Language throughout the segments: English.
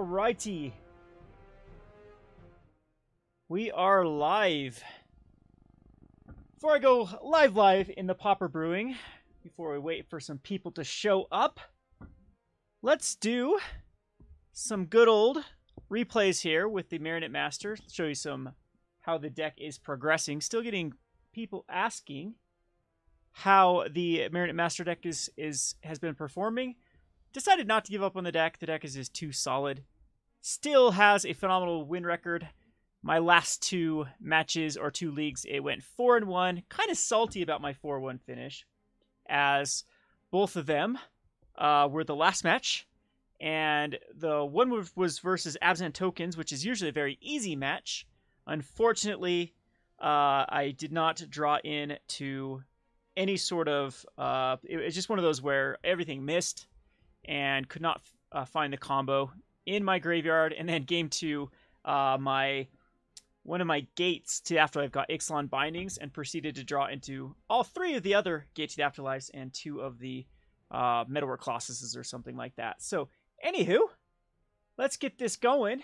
Alrighty. We are live. Before I go live in the Pauper Brewing, before we wait for some people to show up, let's do some good old replays here with the Marinette Master. Show you some how the deck is progressing. Still getting people asking how the Marinette Master deck has been performing. Decided not to give up on the deck. The deck is just too solid. Still has a phenomenal win record. My last two matches or two leagues, it went 4-1. Kind of salty about my 4-1 finish, as both of them were the last match. And the one was versus Absent Tokens, which is usually a very easy match. Unfortunately, I did not draw in to any sort of... it's just one of those where everything missed and could not find the combo in my graveyard. And then game two, one of my gates to the Afterlife got Ixalan Bindings and proceeded to draw into all three of the other Gate to the Afterlives and two of the Metalwork Colossuses or something like that. So, anywho, let's get this going.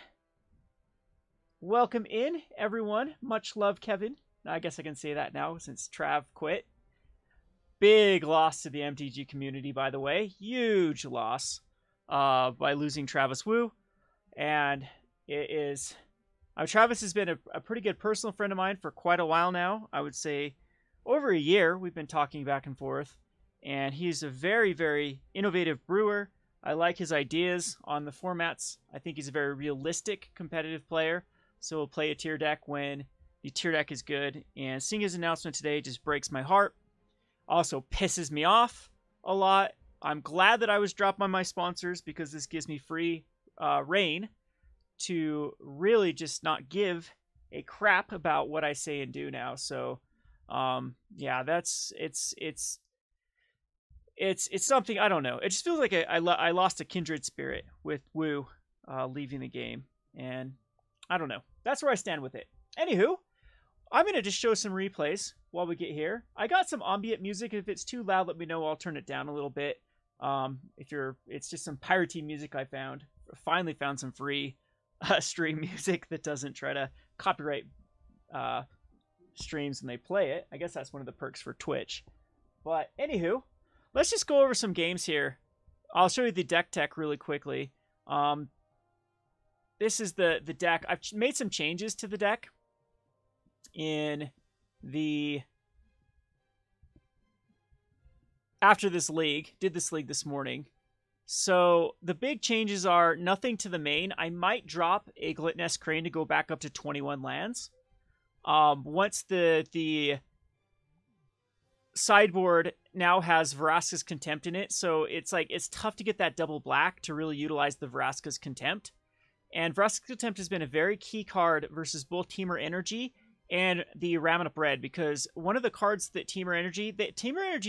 Welcome in, everyone. Much love, Kevin. I guess I can say that now since Trav quit. Big loss to the MTG community, by the way. Huge loss by losing Travis Wu. And it is... Travis has been a pretty good personal friend of mine for quite a while now. I would say over a year we've been talking back and forth. And he's a very, very innovative brewer. I like his ideas on the formats. I think he's a very realistic competitive player. So we'll play a tier deck when the tier deck is good. And seeing his announcement today just breaks my heart. Also pisses me off a lot. I'm glad that I was dropped by my sponsors because this gives me free reign to really just not give a crap about what I say and do now. So, yeah, it's something, I don't know. It just feels like I lost a kindred spirit with Wu leaving the game, and I don't know. That's where I stand with it. Anywho, I'm going to just show some replays while we get here. I got some ambient music. If it's too loud, let me know. I'll turn it down a little bit. It's just some piratey music I found. Finally found some free stream music that doesn't try to copyright streams when they play it. I guess that's one of the perks for Twitch. But anywho, let's just go over some games here. I'll show you the deck tech really quickly. This is the deck. I've made some changes to the deck in the... After this league. Did this league this morning. So the big changes are nothing to the main. I might drop a Glitness Crane to go back up to 21 lands. Once the sideboard now has Vraska's Contempt in it, so it's tough to get that double black to really utilize the Vraska's Contempt. And Vraska's Contempt has been a very key card versus both Teamer Energy and the Ramen Up Red, because one of the cards that Teamer Energy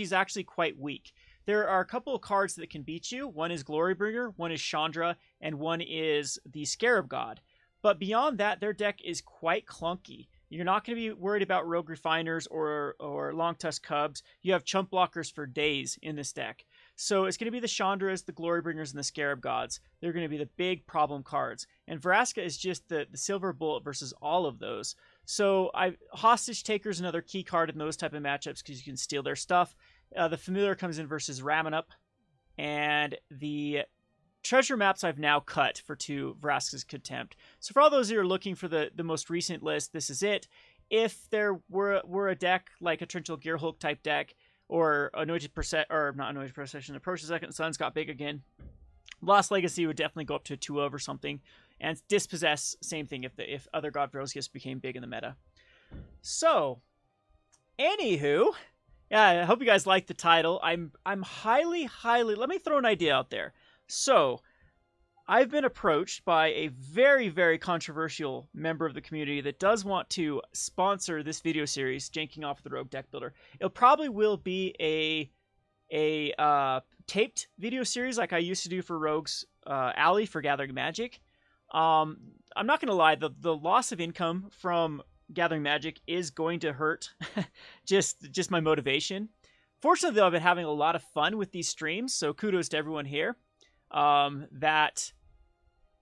is actually quite weak. There are a couple of cards that can beat you. One is Glorybringer, one is Chandra, and one is the Scarab God. But beyond that, their deck is quite clunky. You're not going to be worried about Rogue Refiners or Long Tusk Cubs. You have chump blockers for days in this deck. So it's going to be the Chandras, the Glorybringers, and the Scarab Gods. They're going to be the big problem cards. And Vraska is just the silver bullet versus all of those. So Hostage Taker is another key card in those type of matchups because you can steal their stuff. The Familiar comes in versus Ramen Up. And the treasure maps I've now cut for 2 Vraska's Contempt. So for all those who are looking for the most recent list, this is it. If there were a deck like a Torrential Gearhulk type deck, or Anointed Procession, Approach the Second Sun's got big again, Lost Legacy would definitely go up to a 2 of or something. And Dispossess, same thing if other God Rosgius became big in the meta. So, anywho... Yeah, I hope you guys like the title. I'm highly... Let me throw an idea out there. So, I've been approached by a very, very controversial member of the community that does want to sponsor this video series, Janking Off the Rogue Deck Builder. It probably will be a taped video series like I used to do for Rogue's Alley for Gathering Magic. I'm not going to lie, the loss of income from Gathering Magic is going to hurt just my motivation. Fortunately, though, I've been having a lot of fun with these streams, so kudos to everyone here that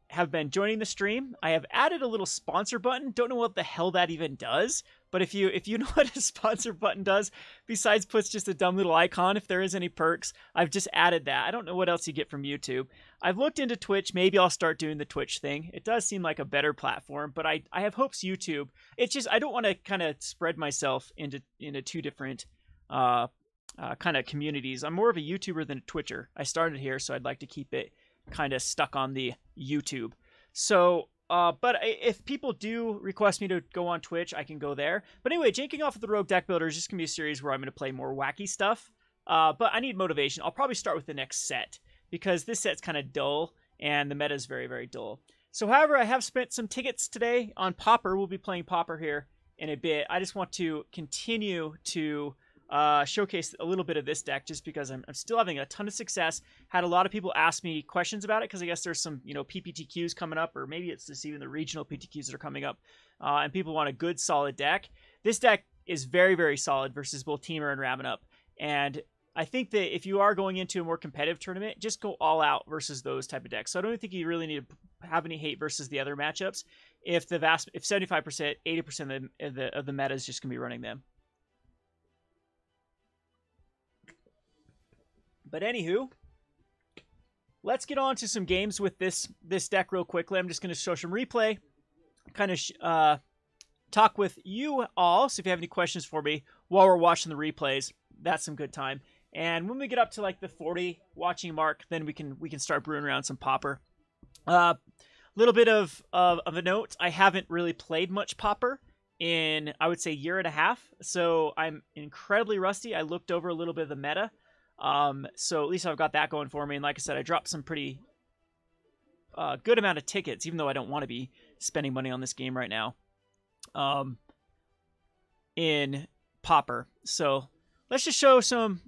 have been joining the stream. I have added a little sponsor button. Don't know what the hell that even does, but if you know what a sponsor button does, besides puts just a dumb little icon, if there is any perks, I've just added that. I don't know what else you get from YouTube. I've looked into Twitch. Maybe I'll start doing the Twitch thing. It does seem like a better platform, but I have hopes YouTube. It's just I don't want to kind of spread myself into two different kind of communities. I'm more of a YouTuber than a Twitcher. I started here, so I'd like to keep it kind of stuck on the YouTube. So, but if people do request me to go on Twitch, I can go there. But anyway, Janking off of the Rogue Deck Builder is just going to be a series where I'm going to play more wacky stuff. But I need motivation. I'll probably start with the next set, because this set's kind of dull, and the meta is very, very dull. So, however, I have spent some tickets today on Pauper. We'll be playing Pauper here in a bit. I just want to continue to showcase a little bit of this deck, just because I'm still having a ton of success. Had a lot of people ask me questions about it, because I guess there's some PPTQs coming up, or maybe it's just even the regional PTQs that are coming up, and people want a good solid deck. This deck is very, very solid versus both Teamer and Ramming Up, and I think that if you are going into a more competitive tournament, just go all out versus those type of decks. So I don't think you really need to have any hate versus the other matchups if 75%, 80% of the meta is just gonna be running them. But anywho, let's get on to some games with this deck real quickly. I'm just going to show some replay, kind of talk with you all. So if you have any questions for me while we're watching the replays, that's some good time. And when we get up to like the 40 watching mark, then we can start brewing around some Pauper. Little bit of a note: I haven't really played much Pauper in, I would say, a year and a half. So I'm incredibly rusty. I looked over a little bit of the meta. So at least I've got that going for me. And like I said, I dropped some pretty good amount of tickets, even though I don't want to be spending money on this game right now, in Pauper. So let's just show some.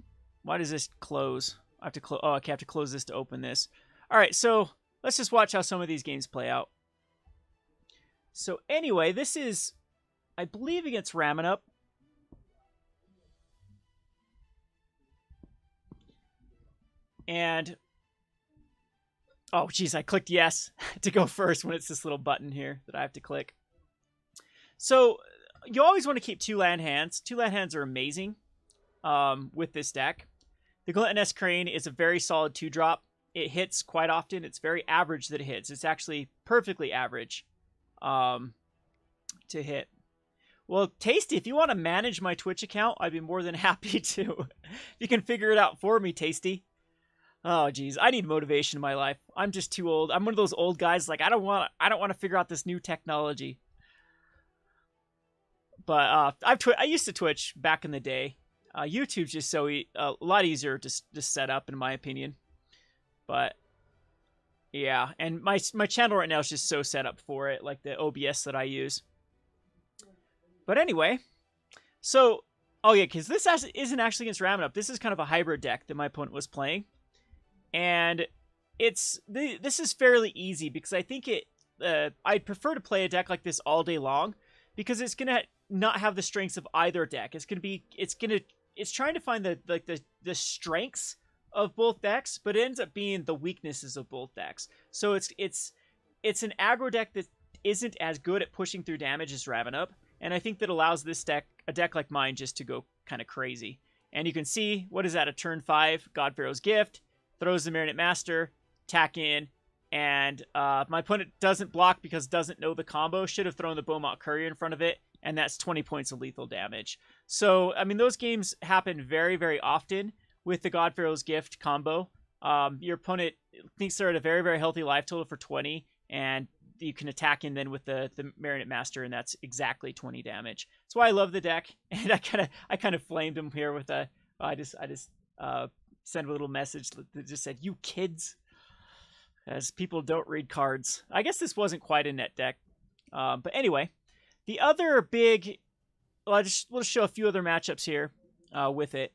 Why does this close? I have to close. Oh, okay, I have to close this to open this. All right, so let's just watch how some of these games play out. So anyway, this is, I believe, against Ramming Up. And, oh, geez, I clicked yes to go first when it's this little button here that I have to click. So you always want to keep 2 land hands. 2 land hands are amazing with this deck. The Gluttonous Crane is a very solid 2-drop. It hits quite often. It's very average that it hits. It's actually perfectly average to hit. Well, Tasty, if you want to manage my Twitch account, I'd be more than happy to. You can figure it out for me, Tasty. Oh, geez, I need motivation in my life. I'm just too old. I'm one of those old guys. Like I don't want to figure out this new technology. But I used to Twitch back in the day. YouTube's just a lot easier to set up, in my opinion. But yeah, and my channel right now is just so set up for it, like the OBS that I use. But anyway, so oh yeah, because this isn't actually against Ramming Up. This is kind of a hybrid deck that my opponent was playing. And this is fairly easy, because I think I'd prefer to play a deck like this all day long, because it's gonna not have the strengths of either deck. It's trying to find the strengths of both decks, but it ends up being the weaknesses of both decks. So it's an aggro deck that isn't as good at pushing through damage as Ramming Up, and I think that allows this deck, a deck like mine, just to go kind of crazy. And you can see, what is that, a turn 5 God Pharaoh's Gift, throws the Marinette Master, tack in, and my opponent doesn't block because doesn't know the combo. Should have thrown the Beaumont Courier in front of it, and that's 20 points of lethal damage. So, I mean, those games happen very, very often with the God Pharaoh's Gift combo. Your opponent thinks they're at a very, very healthy life total for 20, and you can attack in then with the Marinette Master, and that's exactly 20 damage. That's why I love the deck, and I kind of flamed him here with a. I just sent a little message that just said, "You kids," as people don't read cards. I guess this wasn't quite a net deck, but anyway, the other big. Well, we'll show a few other matchups here with it,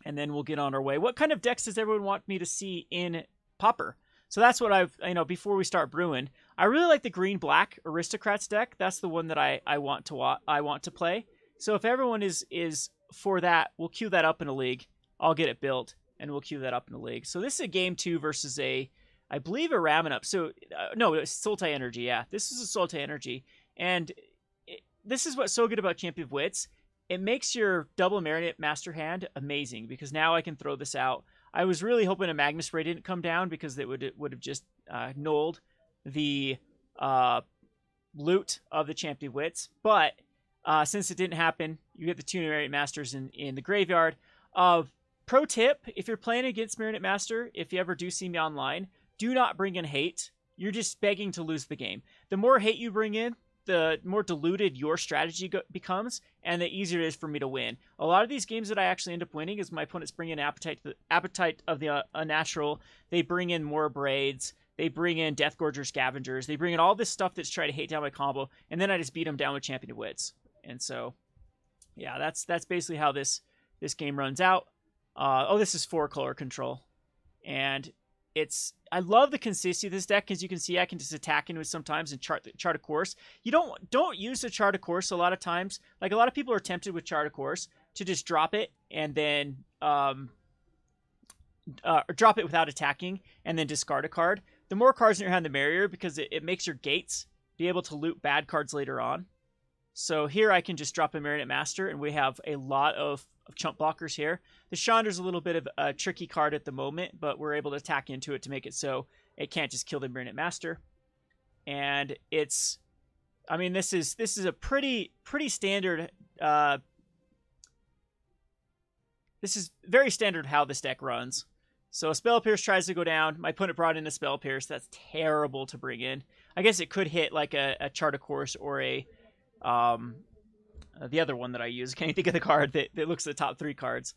and then we'll get on our way. What kind of decks does everyone want me to see in Pauper? So that's what before we start brewing, I really like the green-black Aristocrats deck. That's the one that I want to play. So if everyone is for that, we'll queue that up in a league. I'll get it built, and we'll queue that up in a league. So this is a game 2 versus a I believe, a Ramen Up. So, no, it's Sultai Energy. Yeah, this is a Sultai Energy. And this is what's so good about Champion of Wits. It makes your double Marinette Master Hand amazing because now I can throw this out. I was really hoping a Magma Spray didn't come down because it would have just nulled the loot of the Champion of Wits. But since it didn't happen, you get the two Marinette Masters in the graveyard. Pro tip, if you're playing against Marinette Master, if you ever do see me online, do not bring in hate. You're just begging to lose the game. The more hate you bring in, the more diluted your strategy becomes, and the easier it is for me to win. A lot of these games that I actually end up winning is my opponents bring in Appetite of the Unnatural. They bring in more Braids. They bring in Deathgorger Scavengers. They bring in all this stuff that's trying to hate down my combo, and then I just beat them down with Champion of Wits. And so, yeah, that's basically how this game runs out. This is 4-color control, and I love the consistency of this deck because you can see I can just attack into it sometimes and chart a course. You don't use the chart a course a lot of times. Like a lot of people are tempted with chart a course to just drop it and then drop it without attacking and then discard a card. The more cards in your hand, the merrier because it makes your gates be able to loot bad cards later on. So here I can just drop a Marinette Master and we have a lot of chump blockers here. The Chandra's a little bit of a tricky card at the moment, but we're able to attack into it to make it so it can't just kill the Marinette Master. And this is a pretty standard. This is very standard how this deck runs. So a Spell Pierce tries to go down. My opponent brought in a Spell Pierce. That's terrible to bring in. I guess it could hit like a Chart a Course or a the other one that I use. Can't think of the card that looks at the top 3 cards.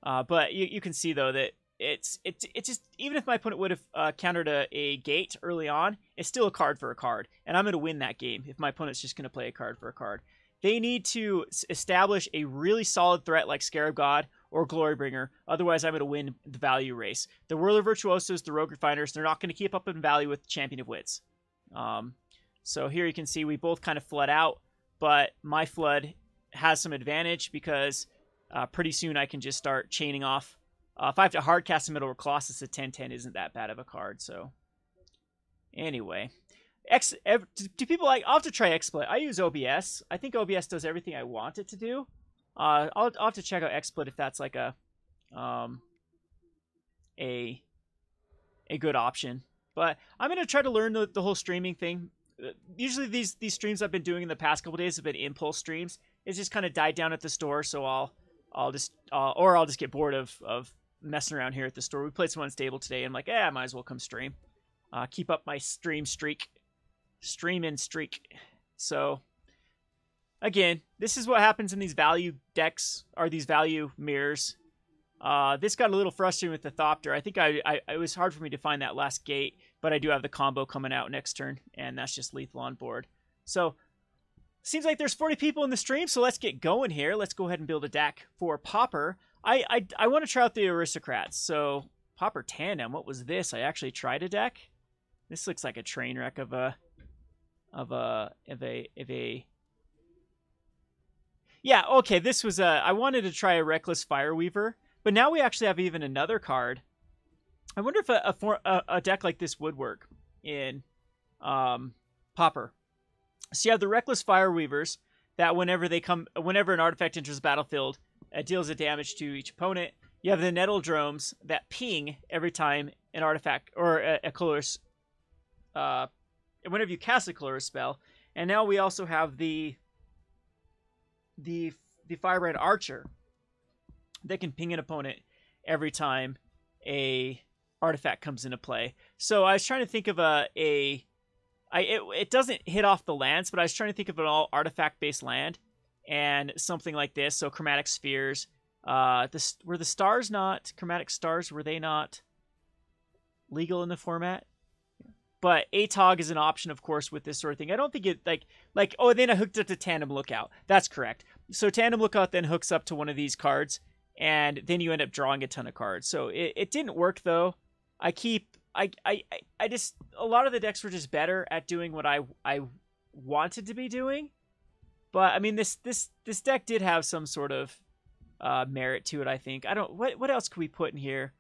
But you can see though that it's just, even if my opponent would have countered a gate early on, it's still a card for a card, and I'm going to win that game if my opponent's just going to play a card for a card. They need to establish a really solid threat like Scarab God or Glorybringer, otherwise I'm going to win the value race. The Whirler Virtuosos, the Rogue Refiners, they're not going to keep up in value with Champion of Wits. So here you can see we both kind of flood out, but my flood has some advantage because pretty soon I can just start chaining off. If I have to hard cast a Middle Colossus, a 10/10 isn't that bad of a card. So anyway, do people like? I'll have to try XSplit. I use OBS. I think OBS does everything I want it to do. I'll have to check out XSplit if that's like a good option. But I'm gonna try to learn the whole streaming thing. Usually these streams I've been doing in the past couple days have been impulse streams. It's just kind of died down at the store, so I'll just get bored of messing around here at the store. We played some Unstable today, and I'm like, I might as well come stream. Keep up my stream streak. So, again, this is what happens in these value decks, or these value mirrors. This got a little frustrating with the Thopter. I think it was hard for me to find that last gate, but I do have the combo coming out next turn, and that's just lethal on board. So, seems like there's 40 people in the stream, so let's get going here. Let's go ahead and build a deck for Pauper. I want to try out the Aristocrats. So Pauper Tandem, what was this? I actually tried a deck. This looks like a train wreck of a. Yeah, okay. This was I wanted to try a Reckless Fireweaver, but now we actually have even another card. I wonder if a deck like this would work in Pauper. So you have the Reckless Fireweavers that whenever an artifact enters the battlefield, it deals a damage to each opponent. You have the Nettledromes that ping every time an artifact or a colorless, whenever you cast a colorless spell. And now we also have the Firebrand Archer that can ping an opponent every time a artifact comes into play. So I was trying to think of it doesn't hit off the lands, but I was trying to think of an all artifact-based land and something like this. So Chromatic Spheres. Were the stars not Chromatic Stars? Were they not legal in the format? But ATOG is an option, of course, with this sort of thing. I don't think it then I hooked up to Tandem Lookout. That's correct. So Tandem Lookout then hooks up to one of these cards, and then you end up drawing a ton of cards. So it didn't work though. I just, a lot of the decks were just better at doing what I wanted to be doing. But I mean, this deck did have some sort of merit to it, I think. What else could we put in here?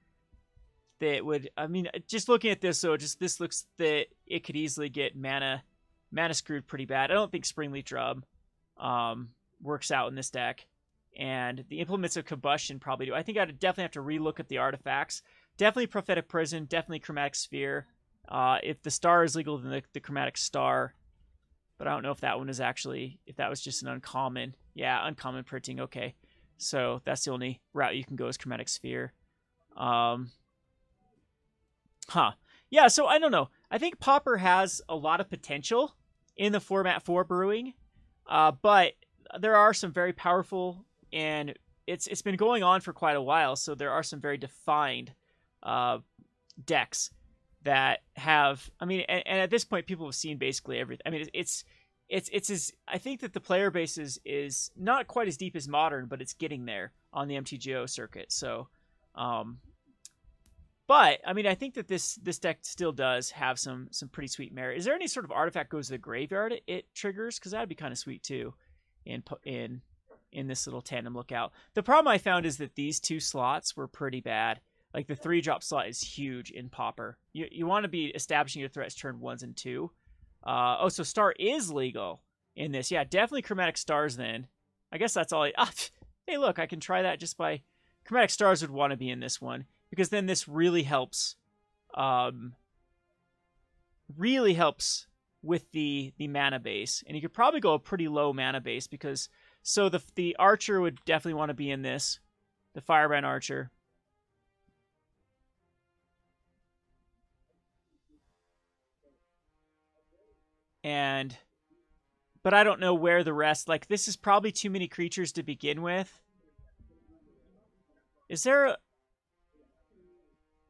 that would, I mean, just looking at this, so just this looks that it could easily get mana screwed pretty bad. I don't think Springleaf Drum works out in this deck. And the Implements of Combustion probably do. I think I'd definitely have to relook at the artifacts. Definitely Prophetic Prison, definitely Chromatic Sphere. If the star is legal, then the Chromatic Star. But I don't know if that one is actually, if that was just an uncommon. Yeah, uncommon printing, okay. So that's the only route you can go is Chromatic Sphere. Yeah, so I don't know. I think Pauper has a lot of potential in the format for brewing. But there are some very powerful, and it's been going on for quite a while, so there are some very defined decks that have, I mean, and at this point people have seen basically everything. I mean, it's as, I think that the player base is not quite as deep as Modern, but it's getting there on the MTGO circuit. So but I mean, I think that this deck still does have some pretty sweet merit. Is there any sort of artifact goes to the graveyard it triggers? Because that'd be kind of sweet too in this little Tandem Lookout. The problem I found is that these 2 slots were pretty bad. Like the 3-drop slot is huge in Pauper. You want to be establishing your threats turn 1s and 2. Oh, so Star is legal in this. Yeah, definitely Chromatic Stars then. I guess that's all hey, look, I can try that just by... Chromatic Stars would want to be in this one, because then this really helps with the mana base. And you could probably go a pretty low mana base, because... So the Archer would definitely want to be in this. The Firebrand Archer. But I don't know where the rest, like, this is probably too many creatures to begin with. Is there a...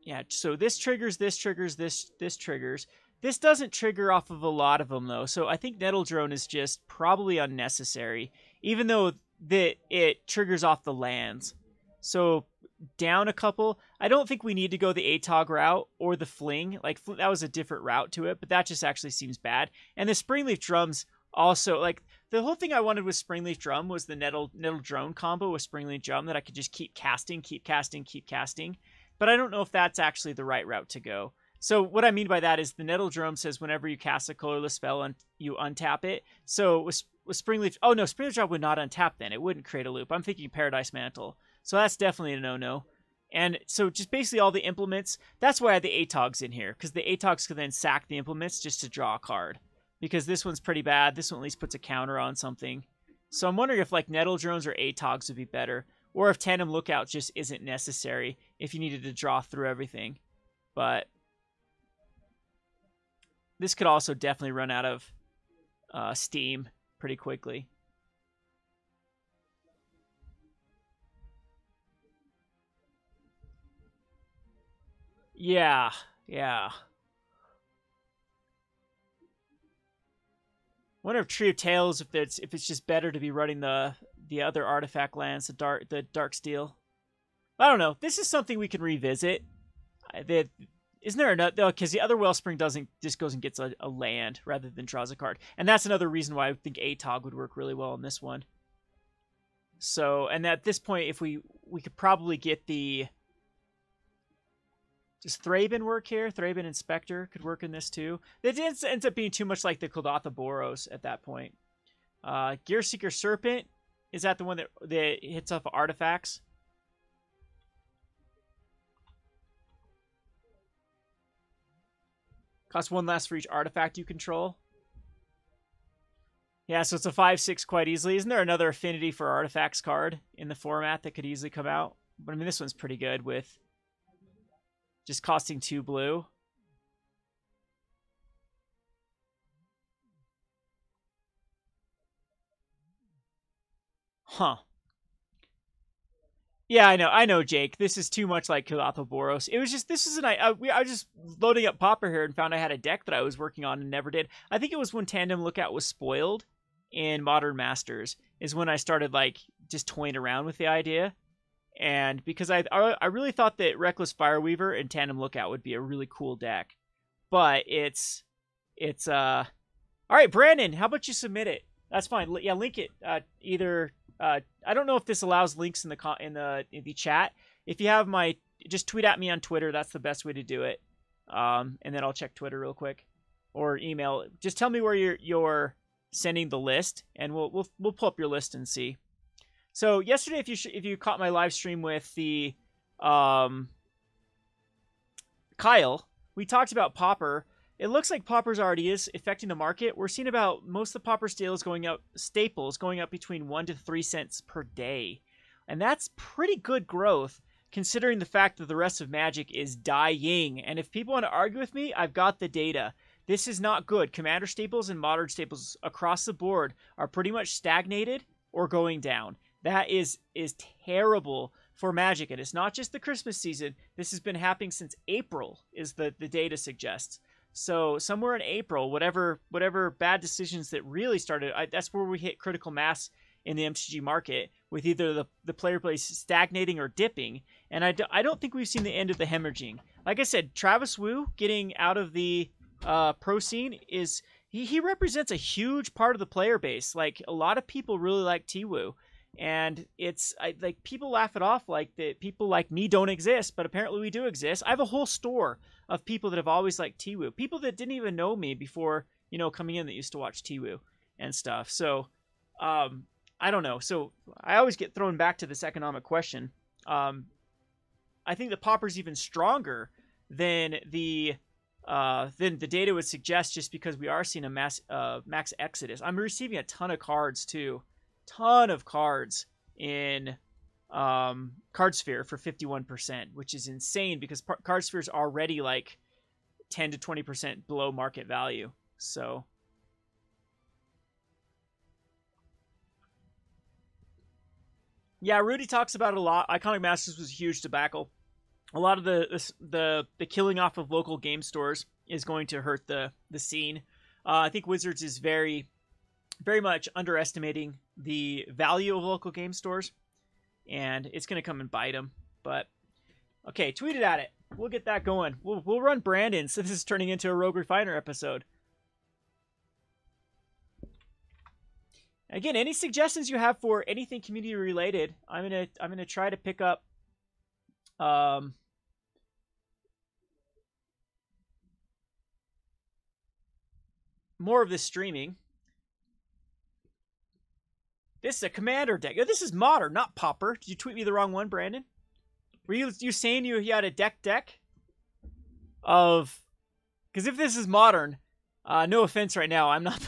Yeah, so this triggers, this triggers, this triggers. This doesn't trigger off of a lot of them, though, so I think Nettle Drone is just probably unnecessary, even though it triggers off the lands. So down a couple. I don't think we need to go the ATOG route or the Fling. Like, that was a different route to it, but that just actually seems bad. And the Springleaf Drums also, like, the whole thing I wanted with Springleaf Drum was the Nettle Drone combo with Springleaf Drum, that I could just keep casting. But I don't know if that's actually the right route to go. So what I mean by that is the Nettle Drone says whenever you cast a colorless spell, you untap it. So with Springleaf... Oh, no, Springleaf Drum would not untap then. It wouldn't create a loop. I'm thinking Paradise Mantle. So that's definitely a no-no. And so just basically all the implements... That's why I had the ATOGs in here, because the ATOGs could then sack the implements just to draw a card. Because this one's pretty bad. This one at least puts a counter on something. So I'm wondering if, like, Nettle Drones or ATOGs would be better. Or if Tandem Lookout just isn't necessary if you needed to draw through everything. But... this could also definitely run out of steam pretty quickly. Yeah. Wonder if Tree of Tales, if it's just better to be running the other artifact lands, the Dark Steel. I don't know. This is something we can revisit. Isn't there another? Because the other Wellspring just goes and gets a land rather than draws a card, and that's another reason why I think ATOG would work really well in this one. So, and at this point, if we could probably get the... Does Thraben work here? Thraben Inspector could work in this too. It ends up being too much like the Kuldotha Boros at that point. Gearseeker Serpent, is that the one that hits off artifacts? Costs 1 less for each artifact you control. Yeah, so it's a 5/6 quite easily. Isn't there another affinity for artifacts card in the format that could easily come out? But I mean, this one's pretty good with just costing 2 blue. Huh. Yeah, I know, Jake. This is too much like Kuldotha Boros. It was just, this is I was just loading up Pauper here and found I had a deck that I was working on and never did. I think it was when Tandem Lookout was spoiled in Modern Masters is when I started, like, just toying around with the idea. And because I really thought that Reckless Fireweaver and Tandem Lookout would be a really cool deck. But it's all right, Brandon, how about you submit it? That's fine. Yeah, link it either I don't know if this allows links in the chat. If you have my just tweet at me on Twitter. That's the best way to do it. And then I'll check Twitter real quick, or email. Just tell me where you're sending the list, and we'll pull up your list and see. So yesterday, if you caught my live stream with the Kyle, we talked about Pauper. It looks like Pauper's already is affecting the market. We're seeing about most of the Pauper staples going up between 1 to 3 cents per day. And that's pretty good growth considering the fact that the rest of Magic is dying. And if people want to argue with me, I've got the data. This is not good. Commander staples and modern staples across the board are pretty much stagnated or going down. That is terrible for Magic. And it's not just the Christmas season. This has been happening since April, is the data suggests. So somewhere in April, whatever bad decisions that really started, that's where we hit critical mass in the MTG market, with either the player base stagnating or dipping. And I don't think we've seen the end of the hemorrhaging. Like I said, Travis Wu getting out of the pro scene is he represents a huge part of the player base. Like, a lot of people really like T-Wu. And it's like, people laugh it off like that people like me don't exist, but apparently we do exist. I have a whole store of people that have always liked T-Wu, people that didn't even know me before, coming in, that used to watch T-Wu and stuff. So I don't know. So I always get thrown back to this economic question. I think the Pauper's even stronger than the data would suggest, just because we are seeing a max exodus. I'm receiving a ton of cards too. Ton of cards in Cardsphere for 51%, which is insane because Cardsphere is already like 10 to 20% below market value. So yeah, Rudy talks about it a lot. Iconic Masters was a huge debacle. A lot of the killing off of local game stores is going to hurt the scene. I think Wizards is very much underestimating the value of local game stores, and it's going to come and bite them. But okay, tweet it at it. We'll get that going. We'll run Brandon, so this is turning into a Rogue Refiner episode. Again, any suggestions you have for anything community related, I'm gonna try to pick up more of this streaming. This is a commander deck. This is modern, not Pauper. Did you tweet me the wrong one, Brandon? Were you saying you had a deck of? Because if this is modern, no offense right now, I'm not.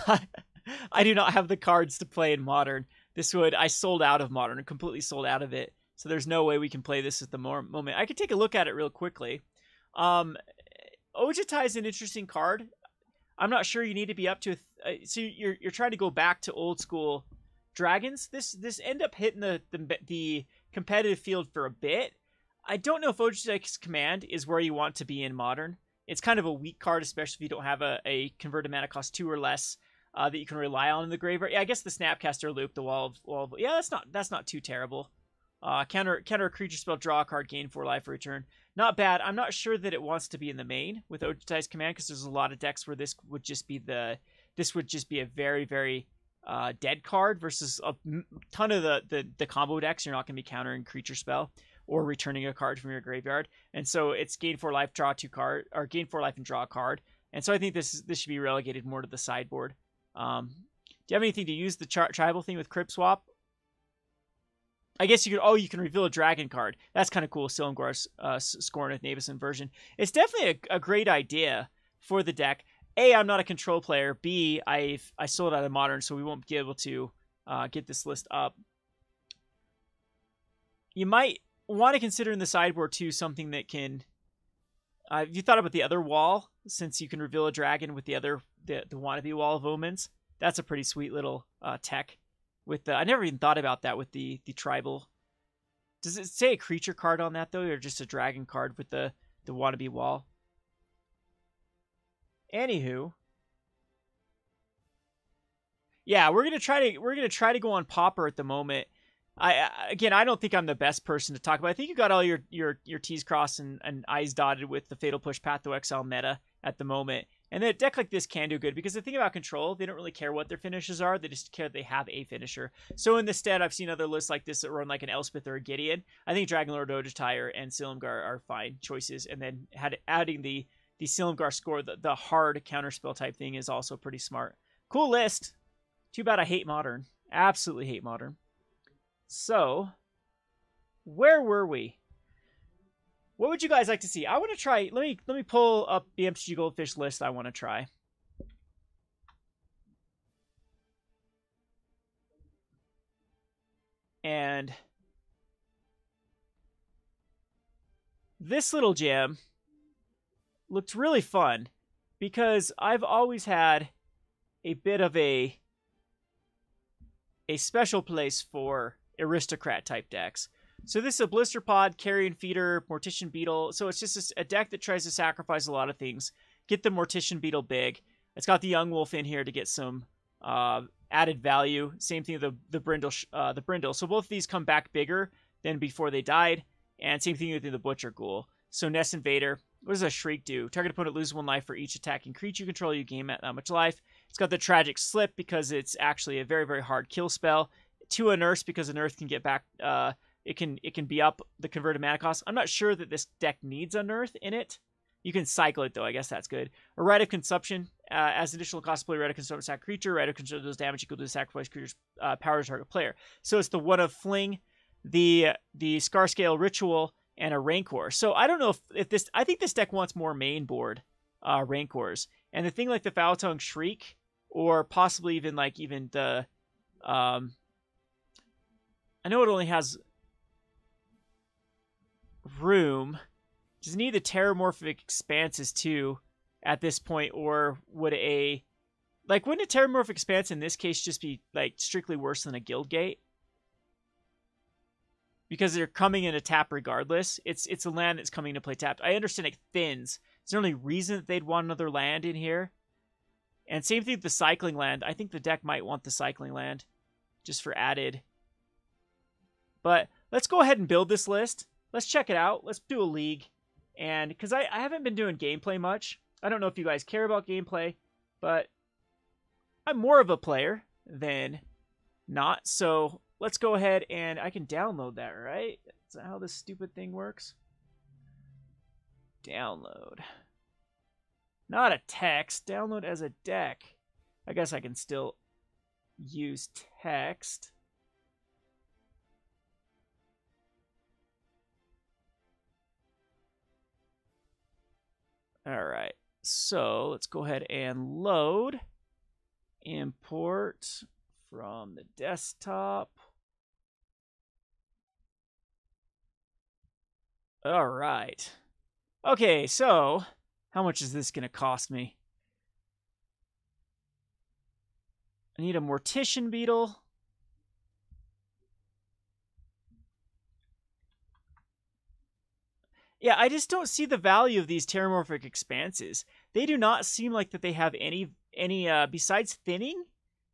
I do not have the cards to play in modern. I sold out of modern, completely sold out of it. So there's no way we can play this at the moment. I could take a look at it real quickly. Ojitai is an interesting card. I'm not sure you need to be up to. So you're trying to go back to old school dragons. This end up hitting the competitive field for a bit. I don't know if Ojitai's command is where you want to be in modern. It's kind of a weak card, especially if you don't have a converted mana cost 2 or less that you can rely on in the graveyard. Yeah, I guess the Snapcaster Loop, the wall of yeah, that's not too terrible. Counter a creature spell, draw a card, gain 4 life, return. Not bad. I'm not sure that it wants to be in the main with Ojitai's command, because there's a lot of decks where this would just be a very, very dead card, versus a ton of the combo decks. You're not going to be countering creature spell or returning a card from your graveyard, and so it's gain 4 life, draw 2 card, or gain 4 life and draw a card. And so I think this should be relegated more to the sideboard. Do you have anything to use the tribal thing with Crypt Swap? I guess you can reveal a dragon card. That's kind of cool. Silumgar's Scorneth Navis version. It's definitely a great idea for the deck. A, I'm not a control player. B, I sold out of modern, so we won't be able to get this list up. You might want to consider in the sideboard too something that can. Have you thought about the other wall? Since you can reveal a dragon with the wannabe wall of omens, that's a pretty sweet little tech. I never even thought about that with the tribal. Does it say a creature card on that though, or just a dragon card with the wannabe wall? Anywho, yeah, we're gonna try to go on Pauper at the moment. I don't think I'm the best person to talk about. I think you got all your T's crossed and I's dotted with the Fatal Push Path to Exile meta at the moment. And then a deck like this can do good because the thing about control, they don't really care what their finishes are. They just care they have a finisher. So in the stead, I've seen other lists like this that run like an Elspeth or a Gideon. I think Dragonlord, Odogetire, and Silumgar are fine choices. And then adding the Silumgar score, the hard counterspell type thing is also pretty smart. Cool list. Too bad I hate Modern. Absolutely hate Modern. So, where were we? What would you guys like to see? I want to try. Let me pull up the MTG Goldfish list I want to try. And this little gem looked really fun because I've always had a bit of a special place for aristocrat type decks. So this is a Blister Pod, Carrion Feeder, Mortician Beetle. So it's just a deck that tries to sacrifice a lot of things. Get the Mortician Beetle big. It's got the Young Wolf in here to get some added value. Same thing with the Brindle. So both of these come back bigger than before they died. And same thing with the Butcher Ghoul. So Nest Invader. What does a Shriek do? Target opponent loses 1 life for each attacking creature you control. You gain that much life. It's got the Tragic Slip because it's actually a very, very hard kill spell. 2 Unearth because Unearth can get back... It can be up the converted mana cost. I'm not sure that this deck needs Unearth in it. You can cycle it, though. I guess that's good. A Rite of Consumption. As additional cost to play Rite of Consumption sack creature. Rite of Consumption does damage equal to the sacrifice creature's power to target player. So it's the one of Fling, the Scarscale Ritual, and a Rancor. So I don't know if this... I think this deck wants more main board Rancors. And the thing like the Foul Tongue Shriek, or possibly even the... I know it only has... room. Does it need the Terramorphic Expanses too at this point, or would wouldn't a Terramorphic Expanse in this case just be strictly worse than a Guildgate? Because they're coming in a tap regardless. It's a land that's coming to play tapped. I understand it thins. Is there any reason that they'd want another land in here? And same thing with the Cycling Land. I think the deck might want the Cycling Land just for added. But let's go ahead and build this list. Let's check it out. Let's do a league. And because I haven't been doing gameplay much. I don't know if you guys care about gameplay, but I'm more of a player than not. So let's go ahead and I can download that, right? Is that how this stupid thing works? Download. Not a text. Download as a deck. I guess I can still use text. All right, so let's go ahead and load, import from the desktop. All right. Okay, so how much is this going to cost me? I need a Mortician Beetle. Yeah, I just don't see the value of these Terramorphic Expanses. They do not seem like that they have any besides thinning,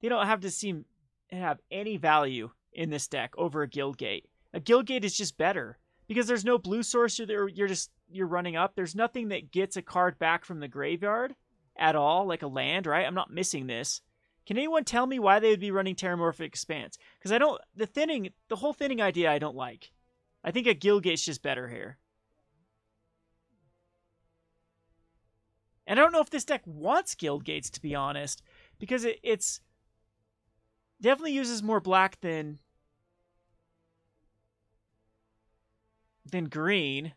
they don't have to have any value in this deck over a Guildgate. A Guildgate is just better because there's no blue source you're running up. There's nothing that gets a card back from the graveyard at all, like a land, right? I'm not missing this. Can anyone tell me why they would be running Terramorphic Expanse? Because the whole thinning idea I don't like. I think a Guildgate's just better here. And I don't know if this deck wants Guildgates, to be honest, because it's definitely uses more black than green.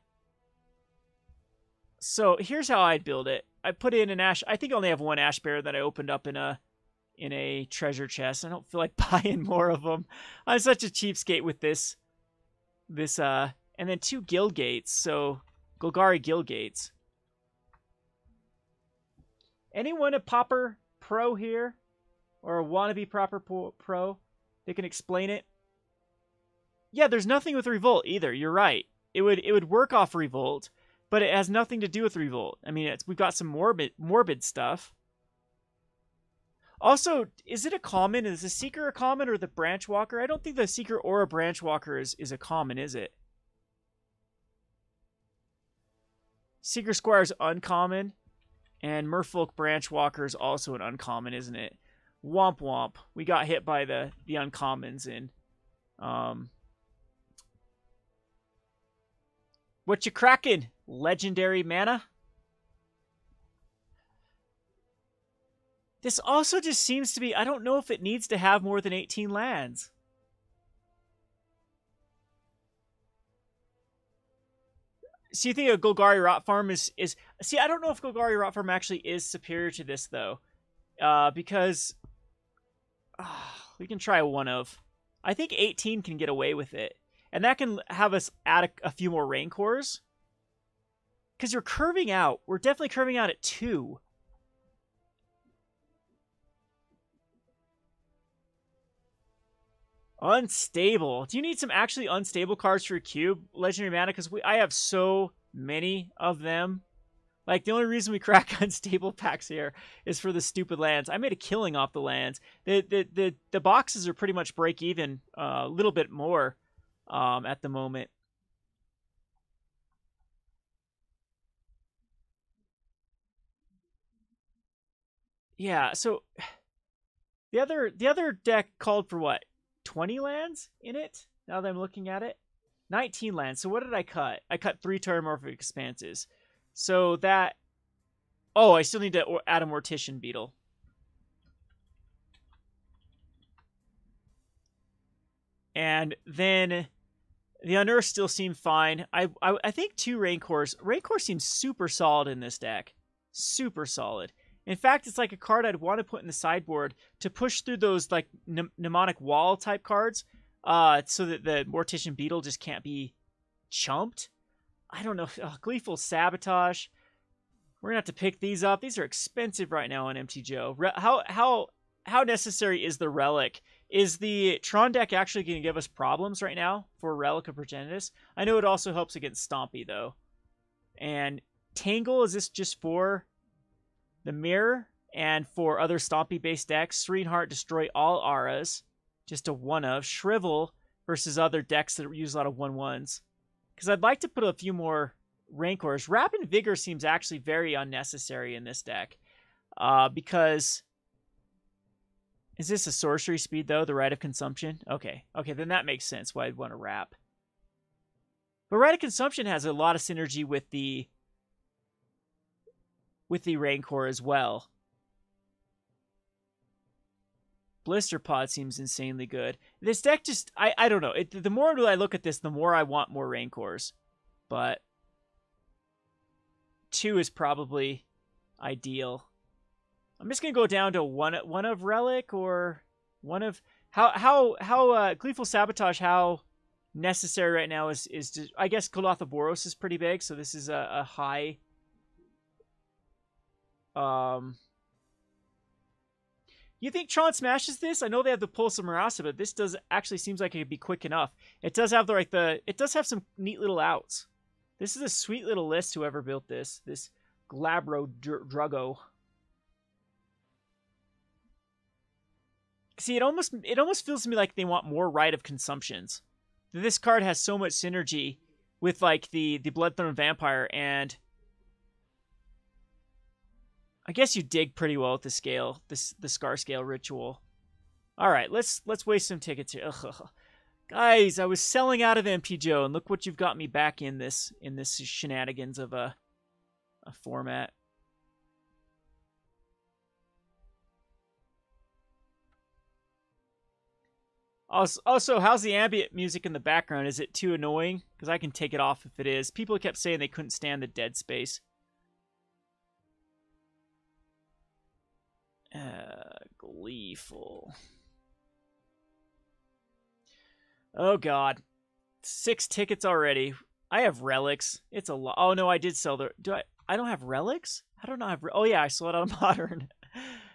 So here's how I'd build it. I put in an Ash. I think I only have one Ash Bear that I opened up in a treasure chest. I don't feel like buying more of them. I'm such a cheapskate with this. And then 2 Guildgates. So Golgari Guildgates. Anyone a Pauper Pro here? Or a wannabe Pauper Pro? They can explain it? Yeah, there's nothing with Revolt either. You're right. It would work off Revolt, but it has nothing to do with Revolt. I mean, we've got some morbid stuff. Also, is it a common? Is the Seeker a common or the Branch Walker? I don't think the Seeker or a Branch Walker is a common, is it? Seeker Squire's uncommon. And Merfolk Branchwalker is also an uncommon, isn't it? Womp womp. We got hit by the uncommons in what you cracking? Legendary mana? This also just seems to be, I don't know if it needs to have more than 18 lands. So you think a Golgari Rot Farm is see, I don't know if Golgari Rot Farm actually is superior to this though. Because we can try one of. I think 18 can get away with it. And that can have us add a few more Raincors. Because you're curving out. We're definitely curving out at 2. Unstable. Do you need some actually unstable cards for your cube, Legendary Mana? Because I have so many of them. Like, the only reason we crack unstable packs here is for the stupid lands. I made a killing off the lands. The boxes are pretty much break even, a little bit more at the moment. Yeah, so the other deck called for what? 20 lands in it? Now that I'm looking at it. 19 lands. So what did I cut? I cut 3 Terramorphic Expanses. So that... Oh, I still need to add a Mortician Beetle. And then the Unearth still seem fine. I think 2 Raincors. Raincor seems super solid in this deck. Super solid. In fact, it's like a card I'd want to put in the sideboard to push through those like mnemonic wall type cards, so that the Mortician Beetle just can't be chumped. I don't know. Gleeful Sabotage. We're gonna have to pick these up. These are expensive right now on MTGO. How necessary is the Relic? Is the Tron deck actually going to give us problems right now for Relic of Progenitus? I know it also helps against Stompy though. And Tangle, is this just for the Mirror and for other Stompy-based decks? Serene Heart, destroy all auras. Just a one of. Shrivel versus other decks that use a lot of 1/1s. Because I'd like to put a few more Raincors. Rapid Vigor seems actually very unnecessary in this deck. Because... Is this a sorcery speed, though? The Rite of Consumption? Okay. Okay, then that makes sense why I'd want to wrap. But Rite of Consumption has a lot of synergy with the Rancor as well. Blister Pod seems insanely good. This deck just... I don't know. The more I look at this, the more I want more Rancors. But 2 is probably ideal. I'm just gonna go down to one of Relic or one of how Gleeful Sabotage. How necessary right now is to, I guess Golothaboros is pretty big, so this is a high. You think Tron smashes this? I know they have the Pulse of Marasa, but this does actually seems like it could be quick enough. It does have it does have some neat little outs. This is a sweet little list. Whoever built this Glabro Druggo. See, it almost feels to me like they want more Rite of Consumptions. This card has so much synergy with like the Bloodthorn Vampire, and I guess you dig pretty well with the scale, the Scar Scale Ritual. All right, let's waste some tickets here. Ugh. Guys, I was selling out of MTGO, and look what you've got me back in this shenanigans of a format. Also, how's the ambient music in the background? Is it too annoying? Because I can take it off if it is. People kept saying they couldn't stand the dead space. Gleeful. Oh, God. 6 tickets already. I have relics. It's a lot. Oh, no, I did sell the... I don't have relics? I don't know. Oh, yeah, I sold out of Modern.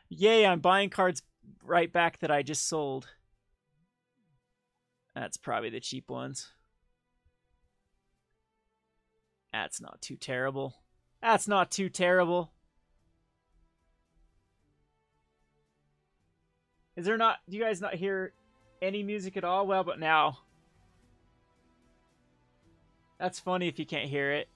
Yay, I'm buying cards right back that I just sold. That's probably the cheap ones. That's not too terrible. That's not too terrible. Is there not... Do you guys not hear any music at all? Well, but now. That's funny if you can't hear it.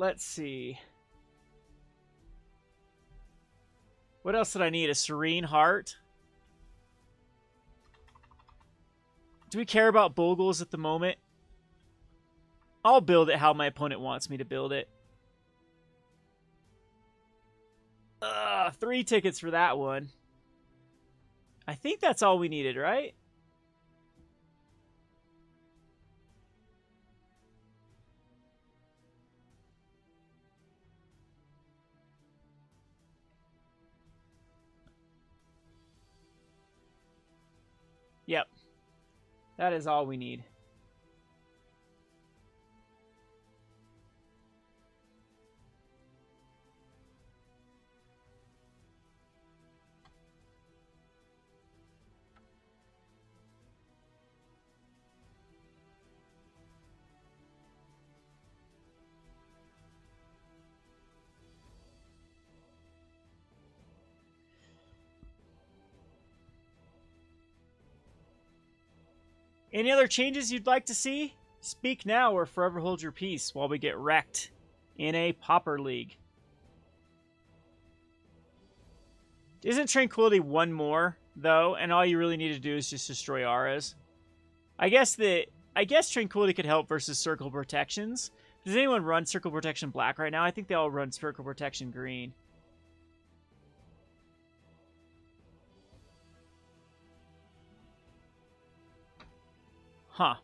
Let's see. What else did I need? A Serene Heart. Do we care about Bogles at the moment? I'll build it how my opponent wants me to build it. 3 tickets for that one. I think that's all we needed, right? Yep. That is all we need. Any other changes you'd like to see? Speak now or forever hold your peace while we get wrecked in a Pauper League. Isn't Tranquility one more, though, and all you really need to do is just destroy auras? I guess Tranquility could help versus Circle Protections. Does anyone run Circle Protection Black right now? I think they all run Circle Protection Green. Huh.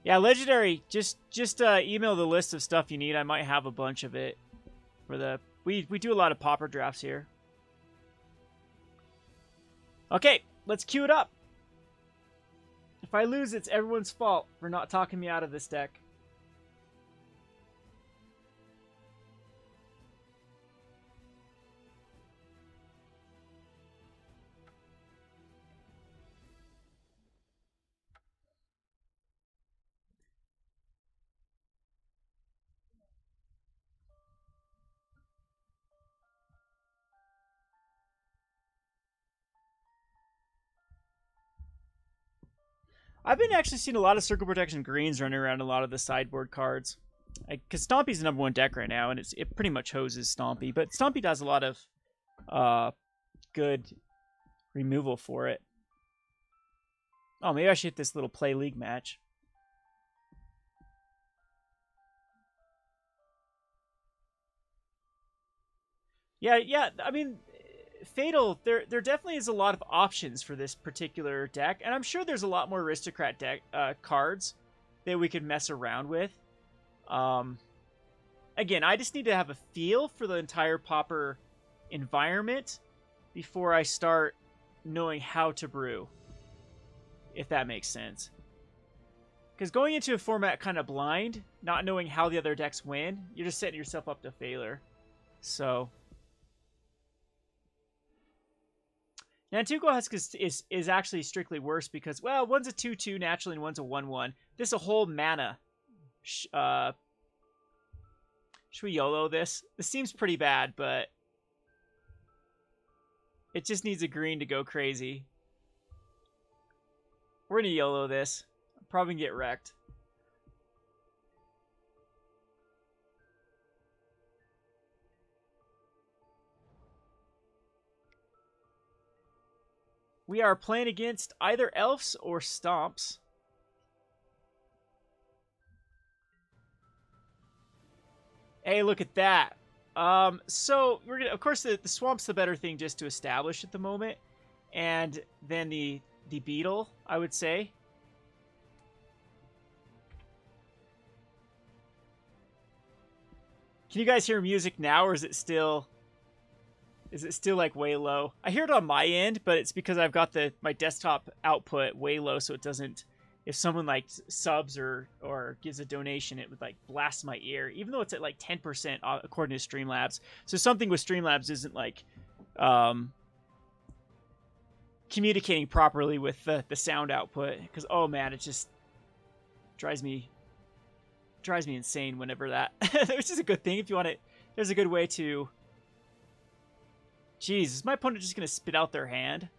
Yeah, Legendary, just email the list of stuff you need. I might have a bunch of it. For the we do a lot of Pauper drafts here. Okay, let's queue it up. If I lose, it's everyone's fault for not talking me out of this deck. I've been actually seeing a lot of Circle Protection Greens running around a lot of the sideboard cards. Because Stompy's the #1 deck right now, and it pretty much hoses Stompy. But Stompy does a lot of good removal for it. Oh, maybe I should hit this little play league match. Yeah, I mean, Fatal, there definitely is a lot of options for this particular deck, and I'm sure there's a lot more Aristocrat deck cards that we could mess around with. Again, I just need to have a feel for the entire Pauper environment before I start knowing how to brew, if that makes sense. Because going into a format kind of blind, not knowing how the other decks win, you're just setting yourself up to failure. So Nantuko Husk is actually strictly worse because, well, one's a 2/2 naturally and one's a 1/1. This is a whole mana. Should we YOLO this? This seems pretty bad, but it just needs a green to go crazy. We're going to YOLO this. I'm probably going to get wrecked. We are playing against either Elves or Stomps. Hey, look at that. So we're gonna, of course, the Swamp's the better thing just to establish at the moment, and then the Beetle, I would say. Can you guys hear music now, or is it still like way low? I hear it on my end, but it's because I've got my desktop output way low, so it doesn't. If someone like subs or gives a donation, it would like blast my ear, even though it's at like 10% according to Streamlabs. So something with Streamlabs isn't like communicating properly with the sound output. Because oh man, it just drives me insane whenever that. Which is a good thing if you want it. There's a good way to. Jeez, is my opponent just gonna spit out their hand?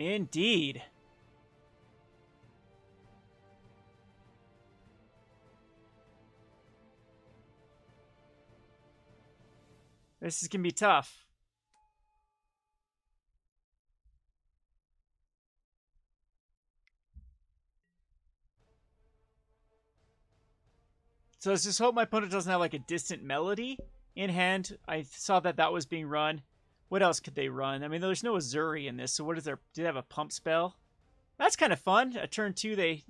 Indeed. This is going to be tough. So let's just hope my opponent doesn't have like a distant melody in hand. I saw that that was being run. What else could they run? I mean, there's no Azuri in this, so what is their... Do they have a pump spell? That's kind of fun. At turn 2, they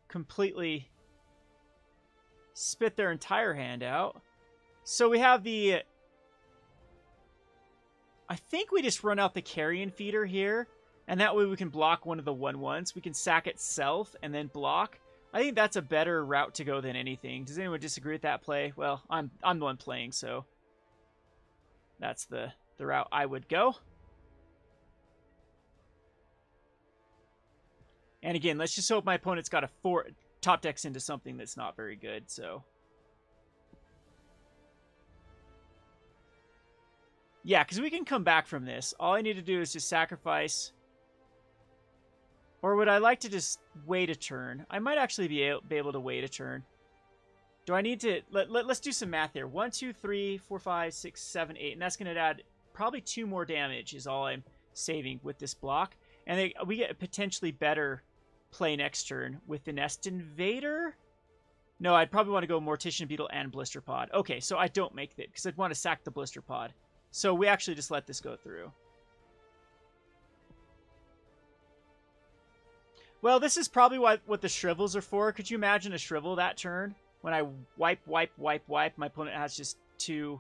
completely spit their entire hand out. So we have the... I think we just run out the Carrion Feeder here, and that way we can block one of the 1/1s. We can sack itself and then block. I think that's a better route to go than anything. Does anyone disagree with that play? Well, I'm the one playing, so that's the route I would go. And again, let's just hope my opponent's got a top decks into something that's not very good, so... Yeah, because we can come back from this. All I need to do is just sacrifice. Or would I like to just wait a turn? I might actually be able to wait a turn. Do I need to... Let's do some math here. 1, 2, 3, 4, 5, 6, 7, 8. And that's going to add probably 2 more damage is all I'm saving with this block. And we get a potentially better play next turn with the Nest Invader. No, I'd probably want to go Mortician Beetle and Blister Pod. Okay, so I don't make it because I'd want to sack the Blister Pod. So we actually just let this go through. Well, this is probably what the Shrivels are for. Could you imagine a Shrivel that turn? When I wipe, my opponent has just 2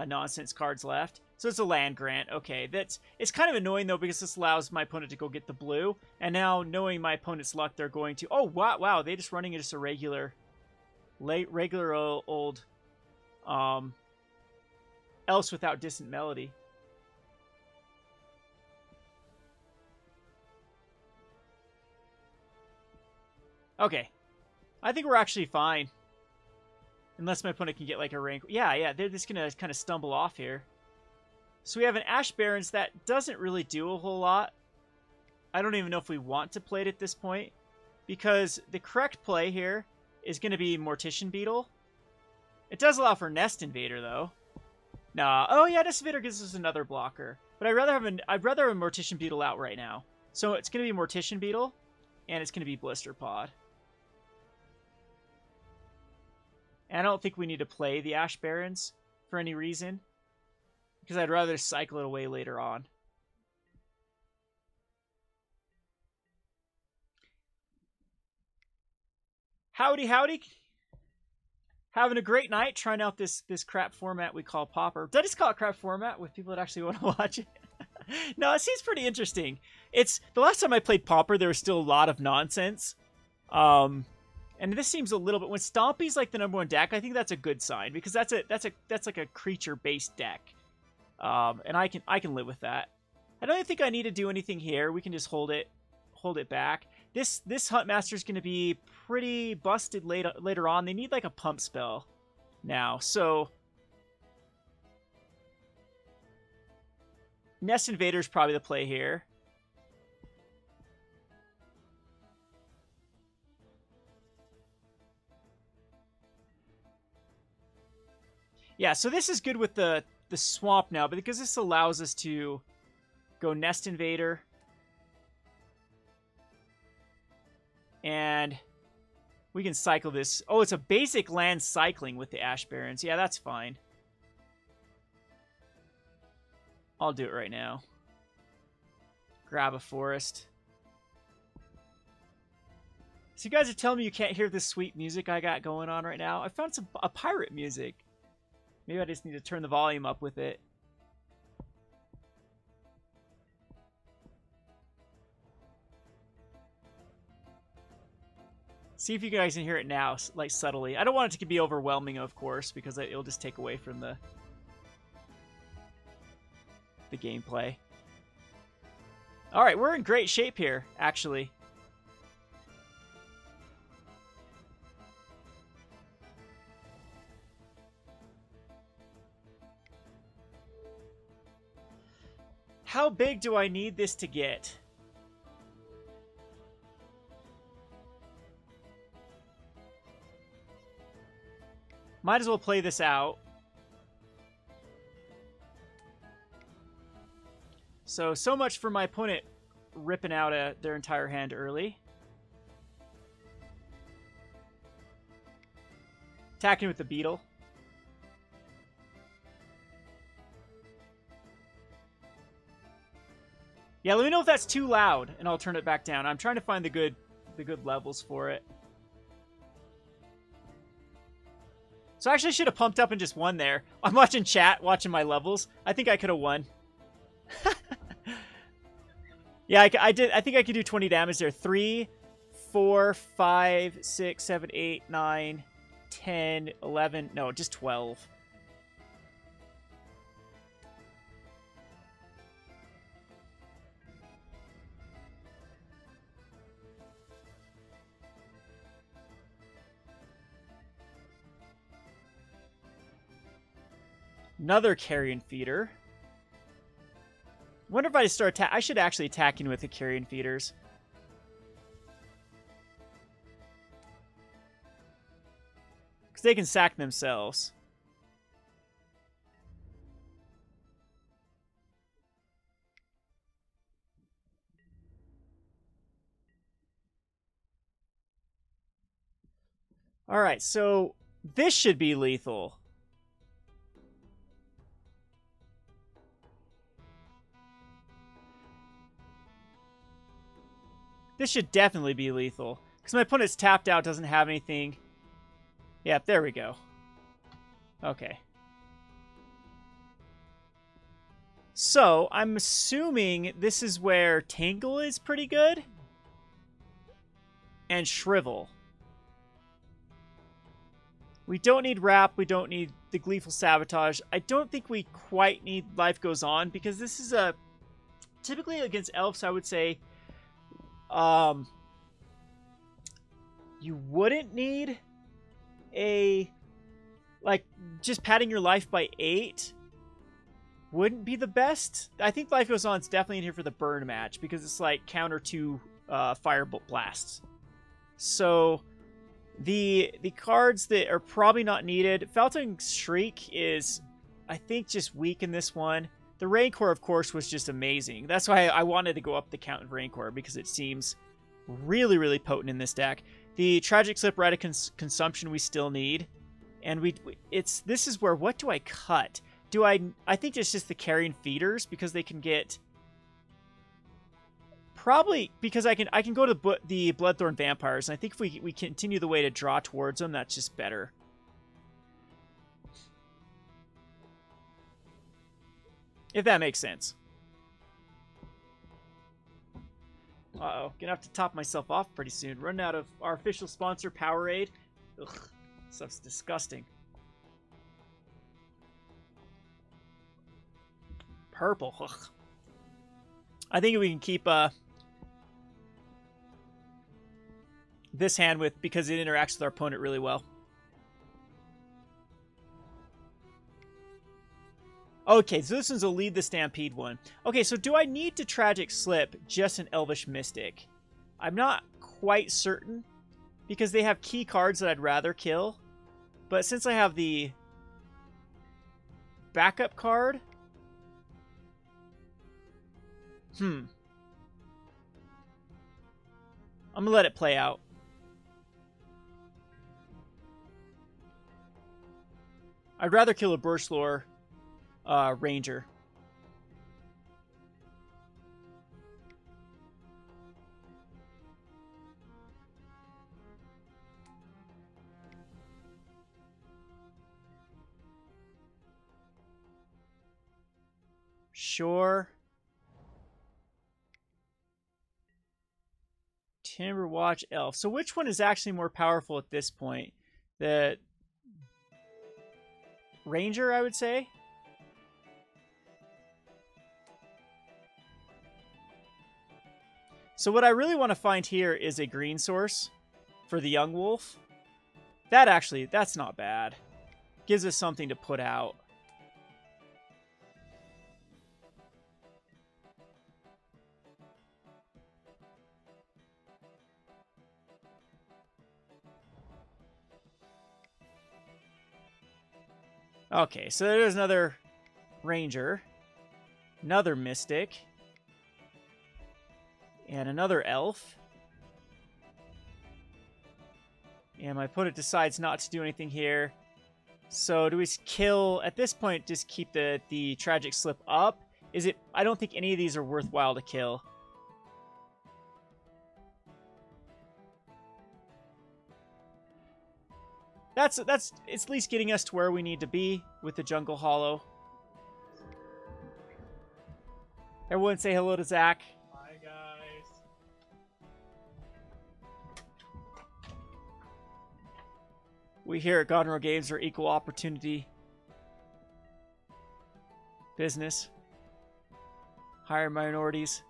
nonsense cards left. So it's a land grant. Okay, it's kind of annoying, though, because this allows my opponent to go get the blue. And now, knowing my opponent's luck, they're going to... Oh, wow, they're just running just a regular old... Else without distant melody. Okay. I think we're actually fine. Unless my opponent can get like a rank. Yeah, they're just going to kind of stumble off here. So we have an Ash Barrens that doesn't really do a whole lot. I don't even know if we want to play it at this point. Because the correct play here is going to be Mortician Beetle. It does allow for Nest Invader, though. Nah. Oh yeah, Nest Invader gives us another blocker. But I'd rather have a Mortician Beetle out right now. So it's gonna be Mortician Beetle, and it's gonna be Blister Pod. And I don't think we need to play the Ash Barrens for any reason. Because I'd rather cycle it away later on. Howdy, howdy. Having a great night trying out this crap format we call Pauper. Did I just call it crap format with people that actually want to watch it? No, it seems pretty interesting. It's the last time I played Pauper, there was still a lot of nonsense. And this seems a little bit when Stompy's like the #1 deck, I think that's a good sign because that's like a creature-based deck. And I can live with that. I don't think I need to do anything here. We can just hold it back. This Huntmaster is going to be pretty busted later on. They need like a pump spell now. So Nest Invader is probably the play here. Yeah, so this is good with the swamp now, but because this allows us to go Nest Invader. And we can cycle this. Oh, it's a basic land cycling with the Ash Barrens. Yeah, that's fine. I'll do it right now. Grab a forest. So you guys are telling me you can't hear this sweet music I got going on right now? I found a pirate music. Maybe I just need to turn the volume up with it. See if you guys can hear it now, like subtly. I don't want it to be overwhelming, of course, because it'll just take away from the gameplay. All right, we're in great shape here, actually. How big do I need this to get? Might as well play this out. So much for my opponent ripping out their entire hand early. Attacking with the beetle. Yeah, let me know if that's too loud, and I'll turn it back down. I'm trying to find the good levels for it. So I actually should have pumped up and just won there. I'm watching chat, watching my levels. I think I could have won. Yeah, I did. I think I could do 20 damage there. 3, 4, 5, 6, 7, 8, 9, 10, 11. No, just 12. Another carrion feeder. Wonder if I start I should actually attacking with the carrion feeders. Because they can sack themselves. Alright, so this should be lethal. This should definitely be lethal. Because my opponent's tapped out, doesn't have anything. Yep, there we go. Okay. So, I'm assuming this is where Tangle is pretty good. And Shrivel. We don't need Wrap. We don't need the Gleeful Sabotage. I don't think we quite need Life Goes On. Because this is a... Typically against Elves, I would say... You wouldn't need a... Like, just padding your life by 8 wouldn't be the best. I think Life Goes On is definitely in here for the burn match because it's like counter to Firebolt Blasts. So the cards that are probably not needed, Felton Shriek is, I think, just weak in this one. The Rancor, of course, was just amazing. That's why I wanted to go up the count in Rancor because it seems really, really potent in this deck. The Tragic Slip Rite of Consumption we still need. And this is where, what do I cut? I think it's just the Carrion Feeders because they can get, probably because I can go to the Bloodthorn Vampires, and I think if we continue the way to draw towards them, that's just better. If that makes sense. Uh-oh, gonna have to top myself off pretty soon. Running out of our official sponsor, Powerade. Ugh, stuff's disgusting. Purple. Ugh. I think we can keep this hand with because it interacts with our opponent really well. Okay, so this one's a Lead the Stampede one. Okay, so do I need to Tragic Slip just an Elvish Mystic? I'm not quite certain because they have key cards that I'd rather kill. But since I have the backup card... I'm going to let it play out. I'd rather kill a Burslore Ranger. Sure. Timberwatch Elf. So which one is actually more powerful at this point? The Ranger, I would say. So what I really want to find here is a green source for the Young Wolf. That's not bad. Gives us something to put out. Okay, so there's another ranger, another mystic, and another elf. And my opponent decides not to do anything here. So do we kill, at this point, just keep the tragic slip up? Is it, I don't think any of these are worthwhile to kill. It's at least getting us to where we need to be with the Jungle Hollow. Everyone say hello to Zach. Hi, guys. We here at Gonro Games are equal opportunity business. Hire minorities.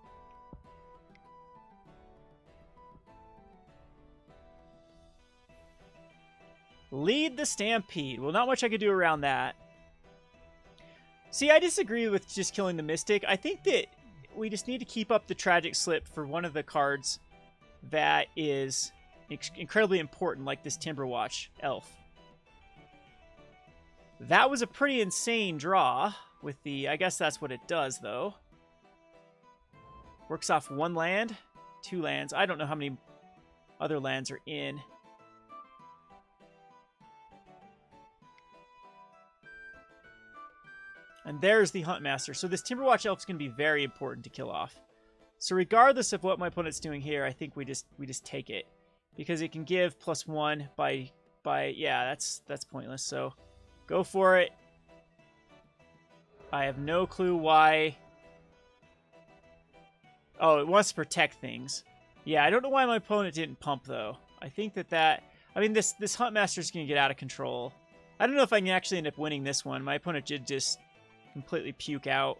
Lead the Stampede. Well, not much I could do around that. See, I disagree with just killing the Mystic. I think that we just need to keep up the Tragic Slip for one of the cards that is incredibly important, like this Timberwatch Elf. That was a pretty insane draw with the... I guess that's what it does, though. Works off 1 land, 2 lands. I don't know how many other lands are in. And there's the Huntmaster. So this Timberwatch Elf is going to be very important to kill off. So regardless of what my opponent's doing here, I think we just take it. Because it can give +1 by yeah, that's pointless. So go for it. I have no clue why. Oh, it wants to protect things. Yeah, I don't know why my opponent didn't pump, though. I think that... I mean, this Huntmaster is going to get out of control. I don't know if I can actually end up winning this one. My opponent did just completely puke out.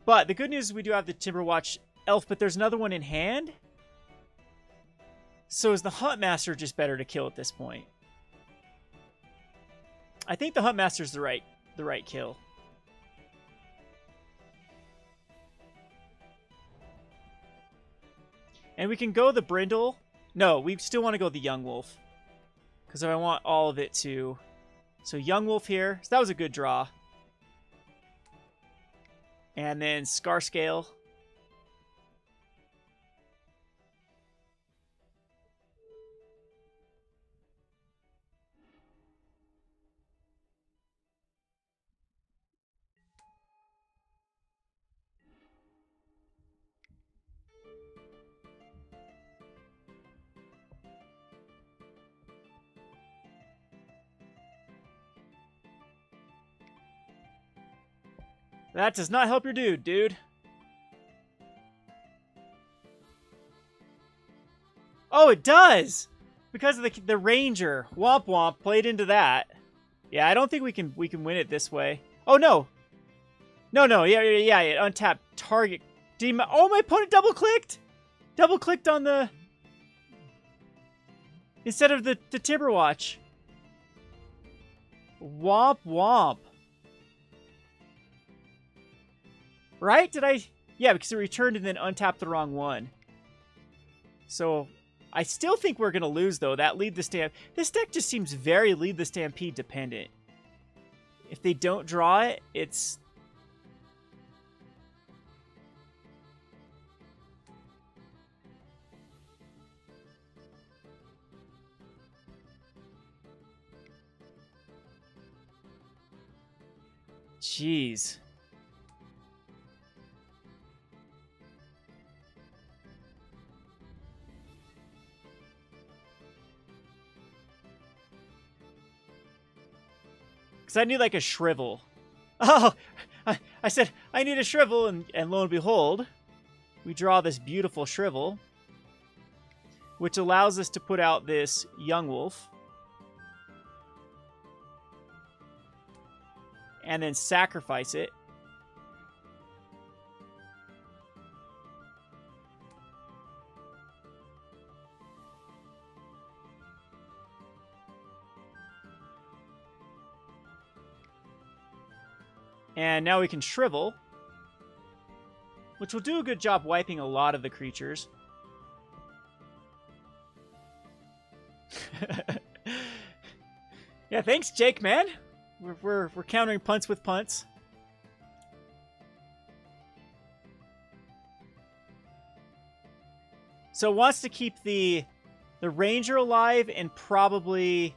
But the good news is we do have the Timberwatch Elf, but there's another one in hand. So is the Huntmaster just better to kill at this point? I think the Huntmaster's the right kill. And we can go the Brindle. No, we still want to go the Young Wolf. Because I want all of it to... So Young Wolf here. So that was a good draw. And then Scarscale. That does not help your dude. Oh, it does! Because of the Ranger. Womp Womp played into that. Yeah, I don't think we can win it this way. Oh, no! No, yeah, untapped target. Oh, my opponent double-clicked! Double-clicked on the... Instead of the Timberwatch. Womp Womp. Right? Did I... Yeah, because it returned and then untapped the wrong one. So, I still think we're going to lose, though. That Lead the Stampede... This deck just seems very Lead the Stampede dependent. If they don't draw it, it's... Jeez. Because I need like a shrivel. Oh, I said I need a shrivel, and lo and behold, we draw this beautiful shrivel, which allows us to put out this Young Wolf. And then sacrifice it. And now we can shrivel, which will do a good job wiping a lot of the creatures. Yeah, thanks, Jake, man. We're countering punts with punts. So it wants to keep the Ranger alive and probably...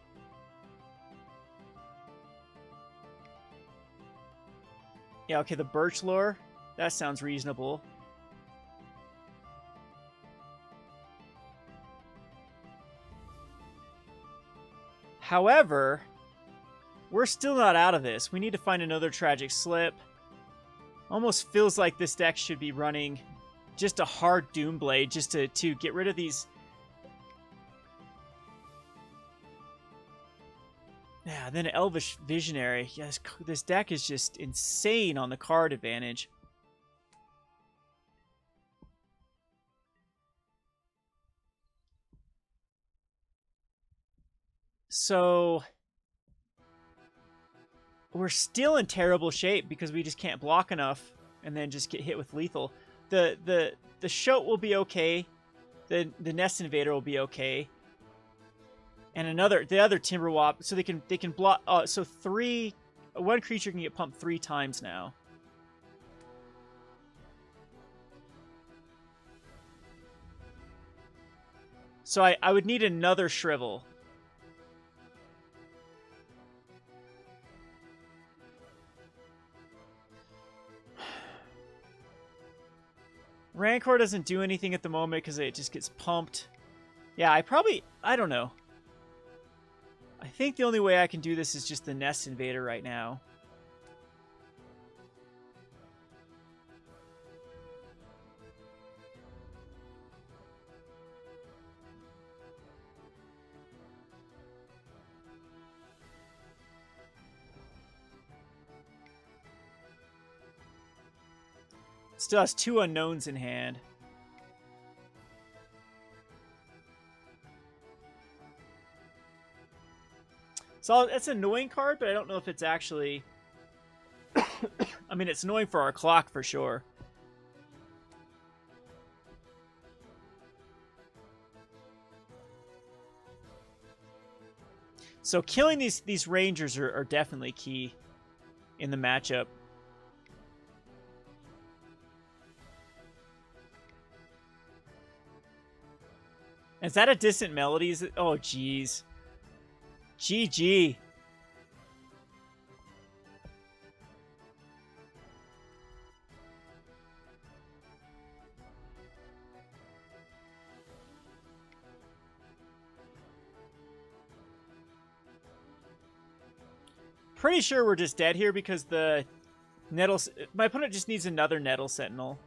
Yeah, okay, the Birch Lore. That sounds reasonable. However, we're still not out of this. We need to find another Tragic Slip. Almost feels like this deck should be running just a hard Doomblade just to get rid of these. Yeah, then Elvish Visionary. Yes, this deck is just insane on the card advantage. So we're still in terrible shape because we just can't block enough and then just get hit with lethal. The Shoat will be okay. The Nest Invader will be okay. And the other Timberwop, so they can block. So one creature can get pumped 3 times now. So I would need another Shrivel. Rancor doesn't do anything at the moment because it just gets pumped. Yeah, I don't know. I think the only way I can do this is just the Nest Invader right now. Still has 2 unknowns in hand. So it's an annoying card, but I don't know if it's actually... I mean, it's annoying for our clock for sure. So killing these Rangers are definitely key in the matchup. Is that a Distant Melody? Oh, jeez. GG. Pretty sure we're just dead here because the Nettle... My opponent just needs another Nettle Sentinel.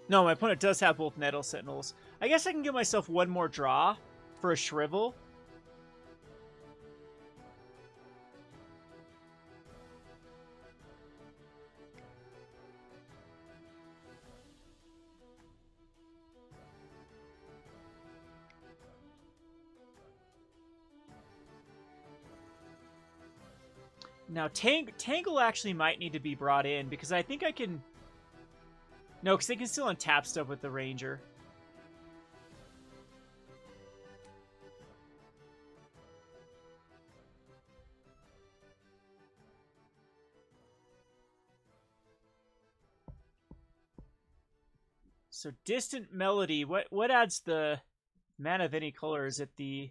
No, my opponent does have both Nettle Sentinels. I guess I can give myself one more draw for a Shrivel. Now, Tangle actually might need to be brought in because I think I can... No, because they can still untap stuff with the Ranger. So Distant Melody, what adds the mana of any color? Is it the...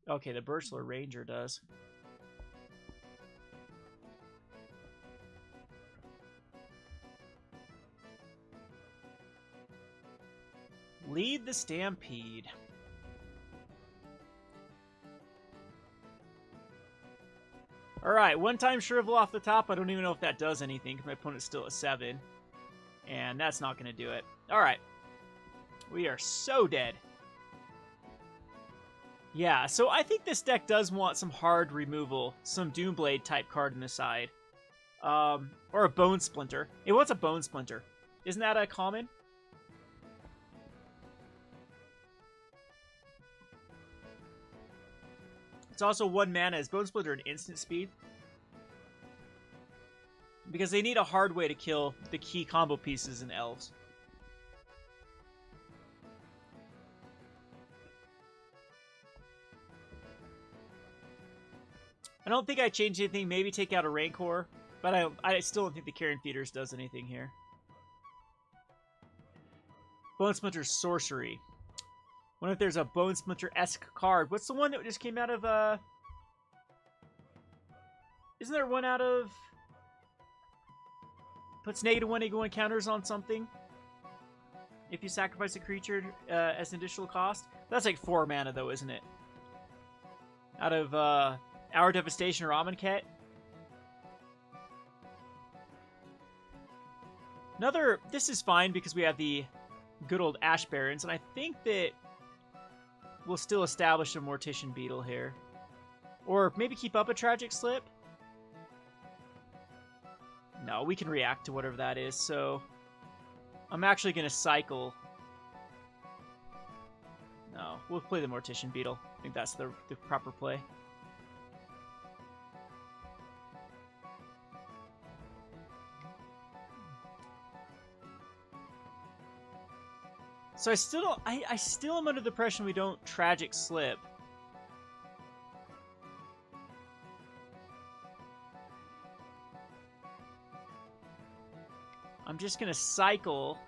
Okay, the Birchler Ranger does. Lead the Stampede. Alright, one-time Shrivel off the top. I don't even know if that does anything because my opponent's still at 7. And that's not going to do it. Alright. We are so dead. Yeah, so I think this deck does want some hard removal. Some Doomblade type card in the side. Or a Bone Splinter. It wants a Bone Splinter. Isn't that a common? It's also 1 mana. Is Bone Splitter an instant speed? Because they need a hard way to kill the key combo pieces in elves. I don't think I changed anything. Maybe take out a Rancor. But I still don't think the Carrion Feeders does anything here. Bone Splinter Sorcery. Wonder if there's a Bone Splinter-esque card. What's the one that just came out of, Isn't there one out of... Puts -1/-1 counters on something? If you sacrifice a creature as an additional cost? That's like 4 mana, though, isn't it? Out of, Hour Devastation or Amonkhet? This is fine because we have the good old Ash Barrens, and I think that we'll still establish a Mortician Beetle here. Or maybe keep up a Tragic Slip? No, we can react to whatever that is, so... I'm actually going to cycle. No, we'll play the Mortician Beetle. I think that's the proper play. So I still am under the impression we don't Tragic Slip. I'm just gonna cycle.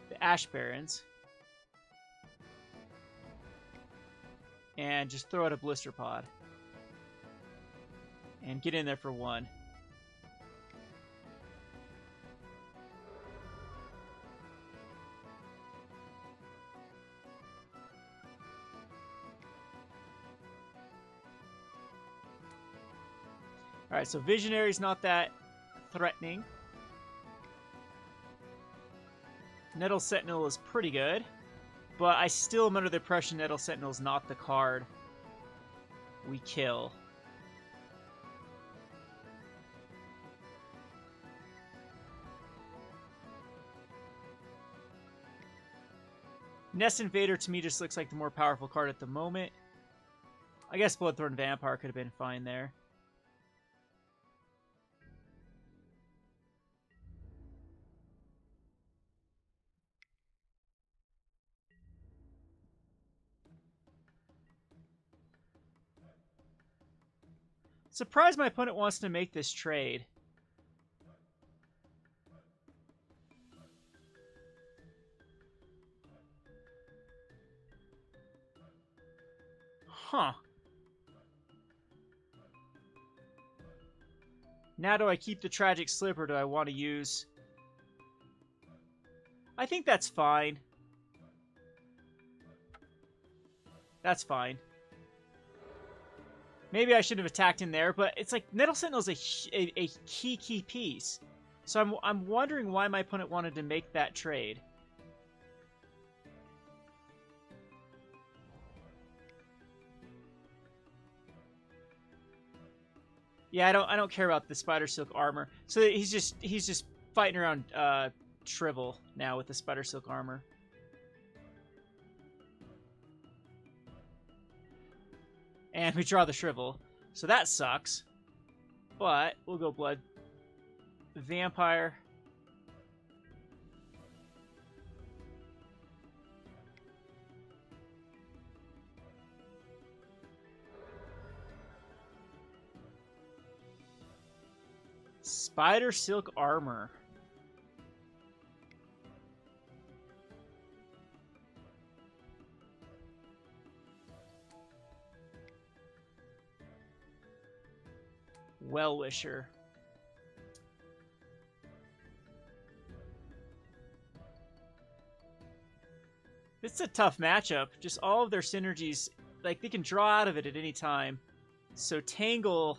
The Ash Barrens. And just throw out a Blister Pod. And get in there for 1. Alright, so Visionary's not that threatening. Nettle Sentinel is pretty good. But I still am under the impression Nettle Sentinel's not the card we kill. Nest Invader to me just looks like the more powerful card at the moment. I guess Bloodthorn Vampire could have been fine there. Surprised my opponent wants to make this trade. Huh. Now do I keep the Tragic Slip or do I want to use... I think that's fine. That's fine. Maybe I should have attacked in there, but it's like Nettle Sentinel's a key piece. So I'm wondering why my opponent wanted to make that trade. Yeah, I don't care about the Spider Silk armor. So he's just fighting around Shrivel now with the Spider Silk armor. And we draw the Shrivel. So that sucks. But we'll go Blood Vampire. Spider Silk armor. Well-Wisher. It's a tough matchup. Just all of their synergies, like, they can draw out of it at any time. So Tangle...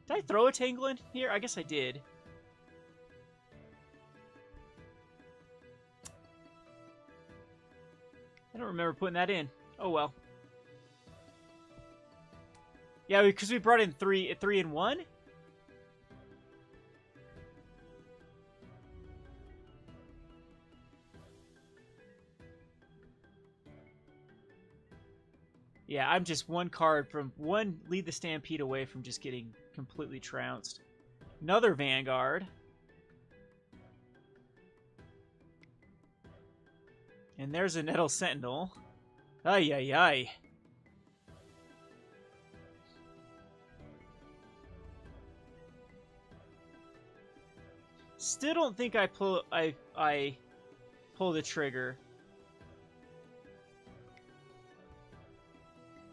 Did I throw a Tangle in here? I guess I did. I don't remember putting that in. Oh well. Yeah, because we brought in three and 1? Yeah, I'm just one card from one Lead the Stampede away from just getting completely trounced. Another Vanguard. And there's a Nettle Sentinel. Ay, ay, ay. Still don't think I pull the trigger.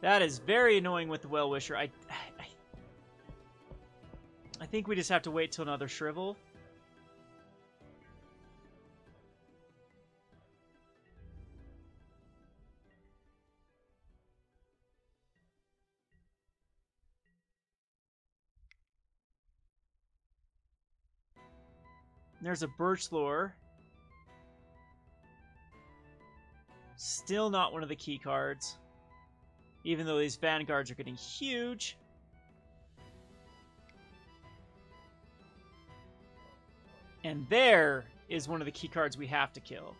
That is very annoying with the Well-Wisher. I think we just have to wait till another Shrivel. There's a Birch Lore. Still not one of the key cards. Even though these Vanguards are getting huge. And there is one of the key cards we have to kill.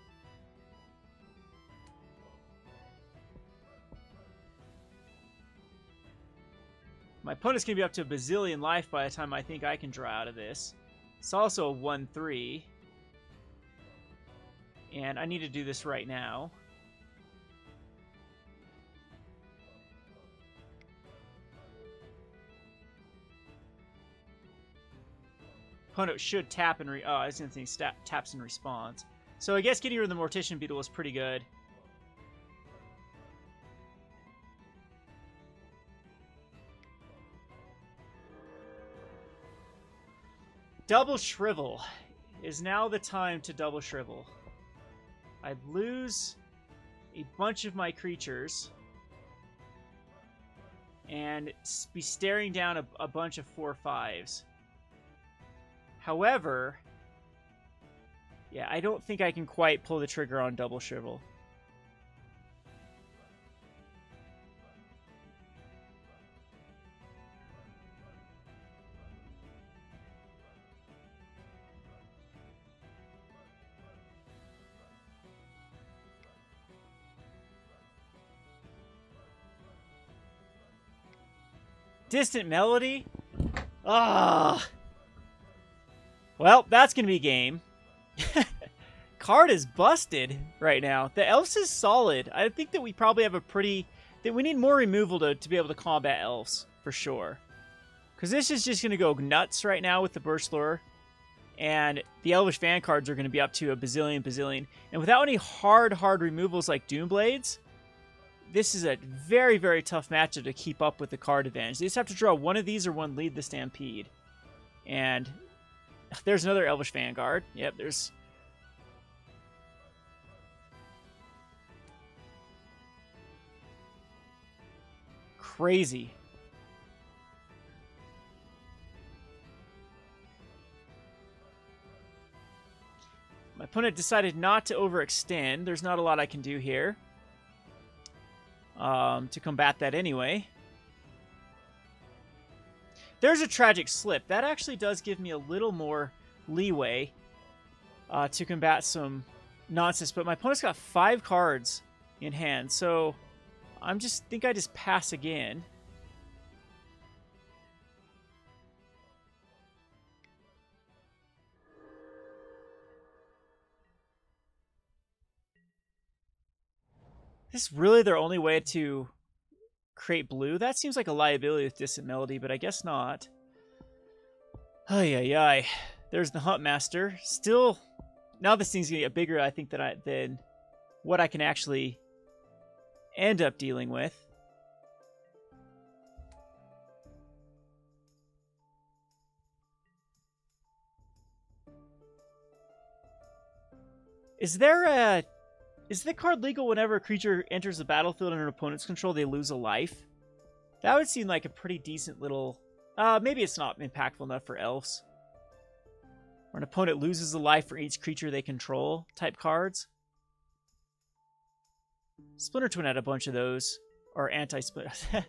My opponent's going to be up to a bazillion life by the time I think I can draw out of this. It's also a 1-3. And I need to do this right now. Opponent should tap and oh, I was going to think taps in response. So I guess getting rid of the Mortician Beetle was pretty good. Double Shrivel. Is now the time to double Shrivel. I'd lose a bunch of my creatures and be staring down a bunch of 4/5s. However, yeah, I don't think I can quite pull the trigger on double Shrivel. Distant Melody? Ah. Well, that's going to be game. Card is busted right now. The Elves is solid. I think that we probably have a pretty... that we need more removal to be able to combat Elves, for sure. Because this is just going to go nuts right now with the Birch Lure. And the Elvish Vanguards are going to be up to a bazillion. And without any hard removals like Doomblades, this is a very, very tough matchup to keep up with the card advantage. They just have to draw one of these or one Lead the Stampede. And there's another Elvish Vanguard. Yep, there's... crazy. My opponent decided not to overextend. There's not a lot I can do here to combat that anyway. There's a Tragic Slip. That actually does give me a little more leeway to combat some nonsense. But my opponent's got 5 cards in hand, so I think I just pass again. Is this really their only way to create blue? That seems like a liability with Distant Melody, but I guess not. Ay, ay, ay. There's the Huntmaster. Still, now this thing's going to get bigger, I think, than what I can actually end up dealing with. Is the card legal whenever a creature enters the battlefield under an opponent's control, they lose a life? That would seem like a pretty decent little... maybe it's not impactful enough for Elves. Where an opponent loses a life for each creature they control type cards. Splinter Twin had a bunch of those. Or anti-splinter.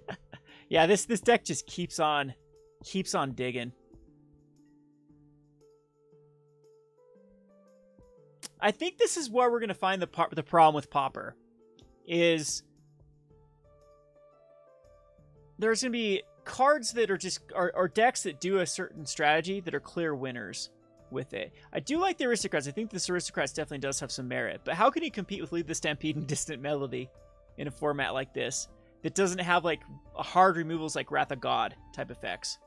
Yeah, this deck just keeps on digging. I think this is where we're going to find the problem with Pauper. Is there's going to be cards that are just are decks that do a certain strategy that are clear winners with it. I do like the Aristocrats. I think this Aristocrats definitely does have some merit. But how can you compete with Lead the Stampede and Distant Melody in a format like this that doesn't have like hard removals like Wrath of God type effects?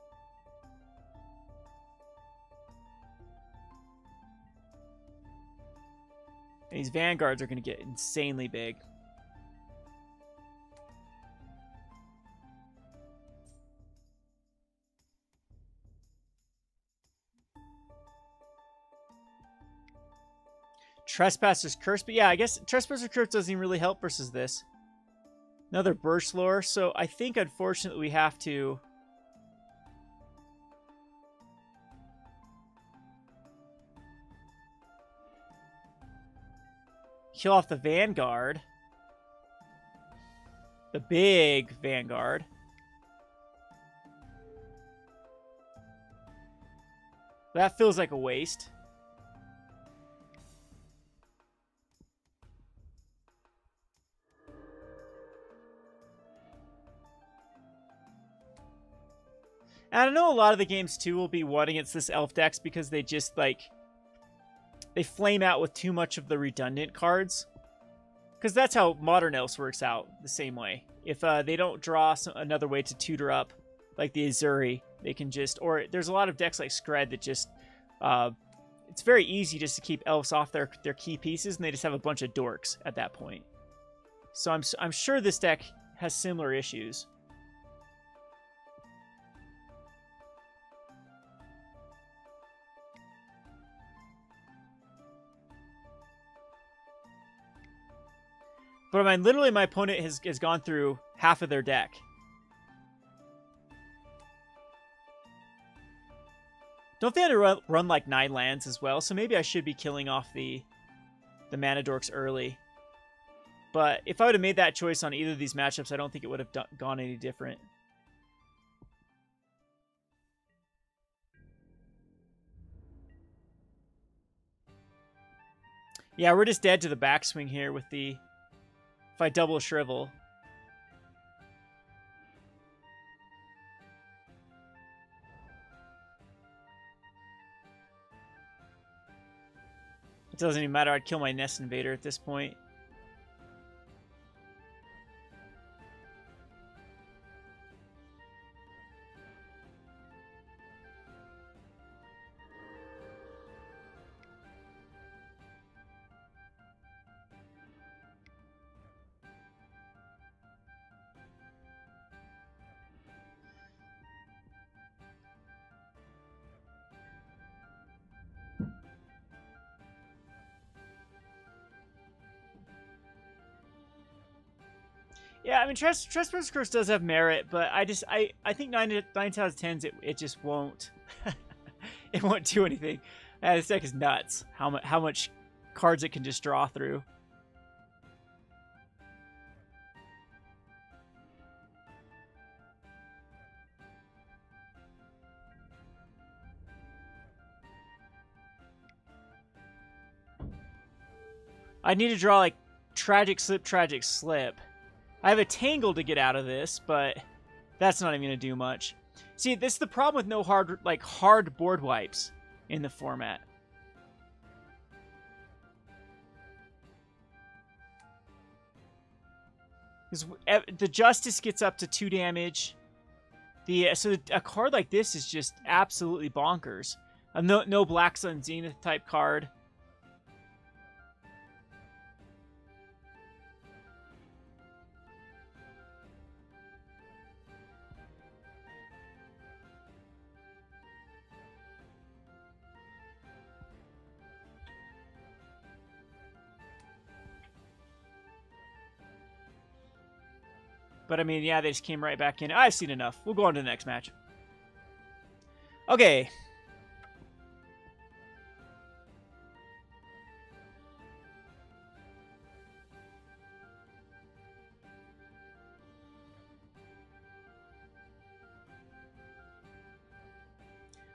And these Vanguards are going to get insanely big. Trespasser's Curse, but yeah, I guess Trespasser's Curse doesn't even really help versus this. Another Burst Lore, so I think unfortunately we have to... kill off the Vanguard. The big Vanguard. That feels like a waste. And I know a lot of the games, too, will be one against this Elf decks because they just, like... they flame out with too much of the redundant cards. Because that's how Modern Elves works out the same way. If they don't draw another way to tutor up, like the Azuri, they can just... or there's a lot of decks like Skred that just... it's very easy just to keep Elves off their key pieces, and they just have a bunch of dorks at that point. So I'm sure this deck has similar issues. But I mean, literally, my opponent has gone through half of their deck. Don't they have to run like 9 lands as well? So maybe I should be killing off the mana dorks early. But if I would have made that choice on either of these matchups, I don't think it would have gone any different. Yeah, we're just dead to the backswing here with the... if I double Shrivel. It doesn't even matter. I'd kill my Nest Invader at this point. Yeah, I mean, Trespasser's Curse does have merit, but I think 9 out of 10s, it just won't. It won't do anything. This deck is nuts. How much cards it can just draw through. I need to draw like Tragic Slip, Tragic Slip. I have a Tangle to get out of this, but that's not even going to do much. See, this is the problem with no hard board wipes in the format. Because the Justice gets up to 2 damage. So a card like this is just absolutely bonkers. No Black Sun Zenith type card. But, I mean, yeah, they just came right back in. I've seen enough. We'll go on to the next match. Okay.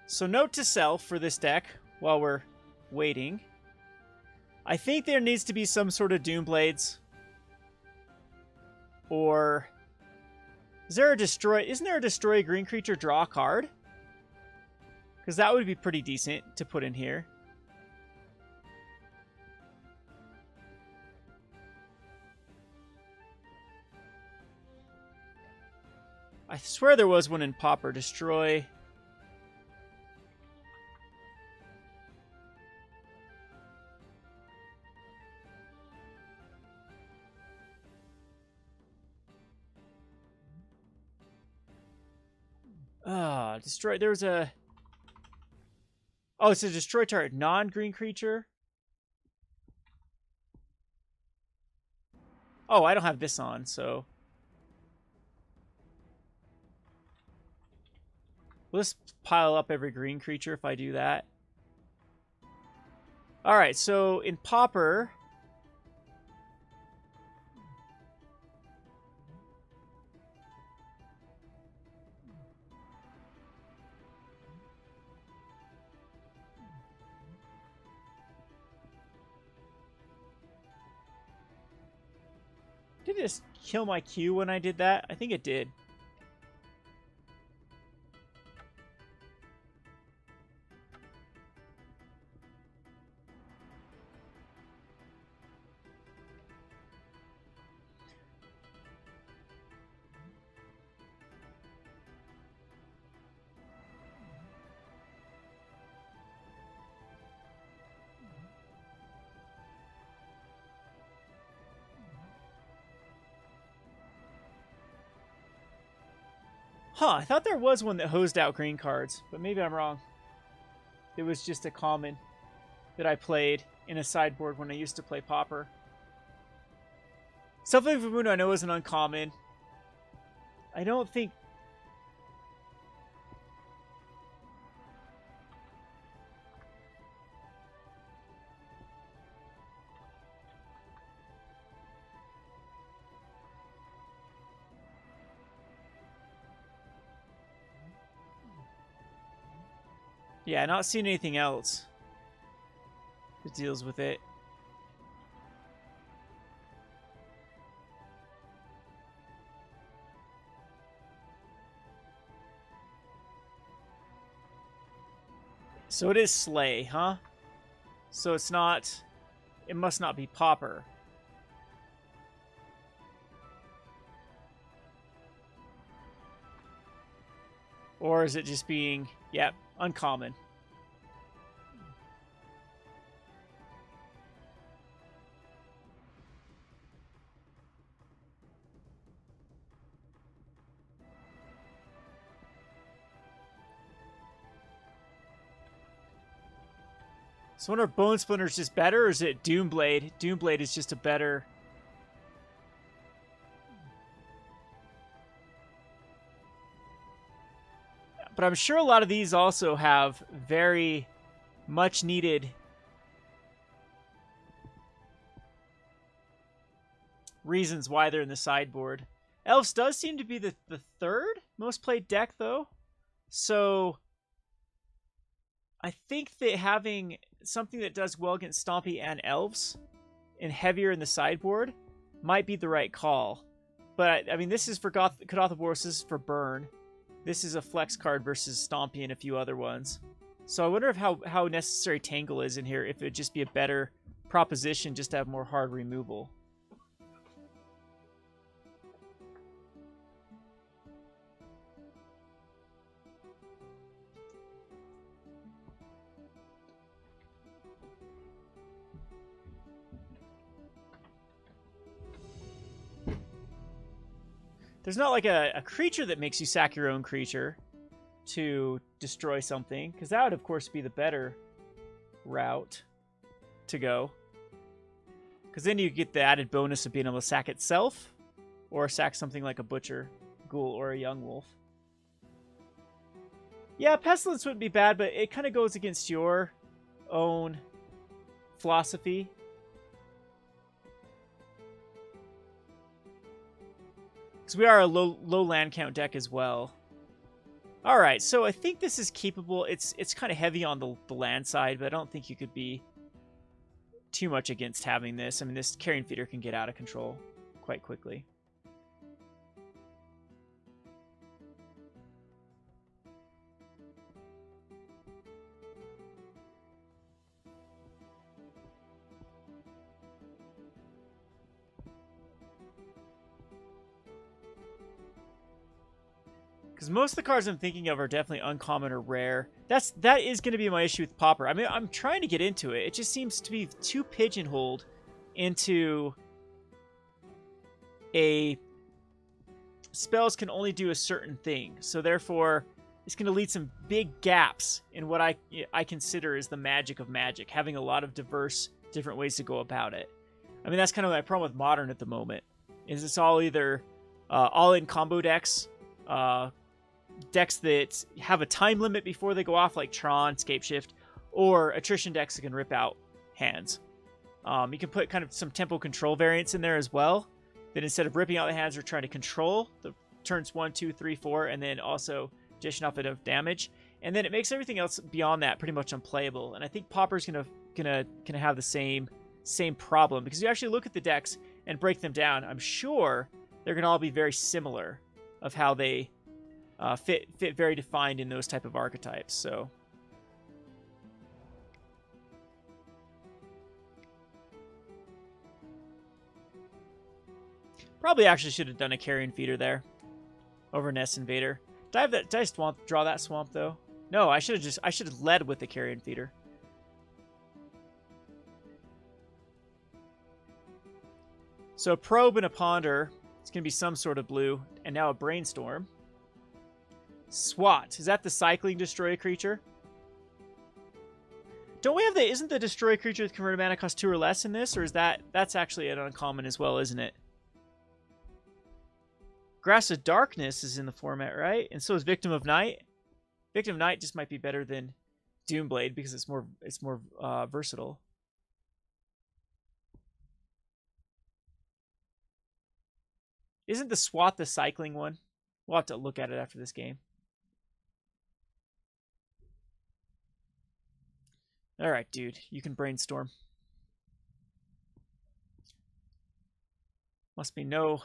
So, note to self for this deck while we're waiting. I think there needs to be some sort of Doomblades. Or Is there a destroy? Isn't there a destroy a green creature, draw a card? Because that would be pretty decent to put in here. I swear there was one in Pauper. Destroy. Destroy. There was a... Oh, it's a destroy target non-green creature. Oh, I don't have this on, so... Will this pile up every green creature if I do that? Alright, so in Pauper... Did it just kill my Q when I did that? I think it did. Huh, I thought there was one that hosed out green cards, but maybe I'm wrong. It was just a common that I played in a sideboard when I used to play Pauper. Self-Living Moon I know is an uncommon. I don't think... Yeah, not seeing anything else that deals with it. So it is Slay, huh? So it's not... It must not be Pauper. Or is it just being... Yep, uncommon. So I wonder if Bone Splinter is just better, or is it Doomblade? Doomblade is just a better... But I'm sure a lot of these also have very much needed reasons why they're in the sideboard. Elves does seem to be the third most played deck, though. So I think that having something that does well against Stompy and Elves and heavier in the sideboard might be the right call. But, I mean, this is for Cathathaboros, this is for Burn. This is a flex card versus Stompy and a few other ones. So I wonder if how necessary Tangle is in here, if it would just be a better proposition just to have more hard removal. There's not like a creature that makes you sack your own creature to destroy something, because that would, of course, be the better route to go. Because then you get the added bonus of being able to sack itself, or sack something like a Butcher, Ghoul, or a Young Wolf. Yeah, Pestilence wouldn't be bad, but it kind of goes against your own philosophy. Because we are a low land count deck as well. Alright, so I think this is keepable. It's kind of heavy on the land side, but I don't think you could be too much against having this. I mean, this Carrion Feeder can get out of control quite quickly. Because most of the cards I'm thinking of are definitely uncommon or rare. That is going to be my issue with Pauper. I mean, I'm trying to get into it. It just seems to be too pigeonholed into a spells can only do a certain thing. So therefore, it's going to lead some big gaps in what I consider is the magic of Magic, having a lot of diverse, different ways to go about it. I mean, that's kind of my problem with Modern at the moment. Is it's all either all-in combo decks, decks that have a time limit before they go off, like Tron, Scapeshift, or attrition decks that can rip out hands. You can put kind of some tempo control variants in there as well, that instead of ripping out the hands, are trying to control the turns 1, 2, 3, 4, and then also dishing off enough damage. And then it makes everything else beyond that pretty much unplayable. And I think Pauper's gonna have the same problem, because you actually look at the decks and break them down. I'm sure they're gonna all be very similar of how they fit very defined in those type of archetypes. So probably actually should have done a Carrion Feeder there over Nest Invader. Did I draw that swamp though? No, I should have led with the Carrion Feeder. So a Probe and a Ponder. It's gonna be some sort of blue, and now a Brainstorm. SWAT. Is that the cycling destroy a creature? Don't we have the... Isn't the destroy a creature with converted mana cost 2 or less in this? Or is that's actually an uncommon as well, isn't it? Grasp of Darkness is in the format, right? And so is Victim of Night. Victim of Night just might be better than Doomblade because it's more versatile. Isn't the SWAT the cycling one? We'll have to look at it after this game. All right, dude. You can brainstorm. Must be no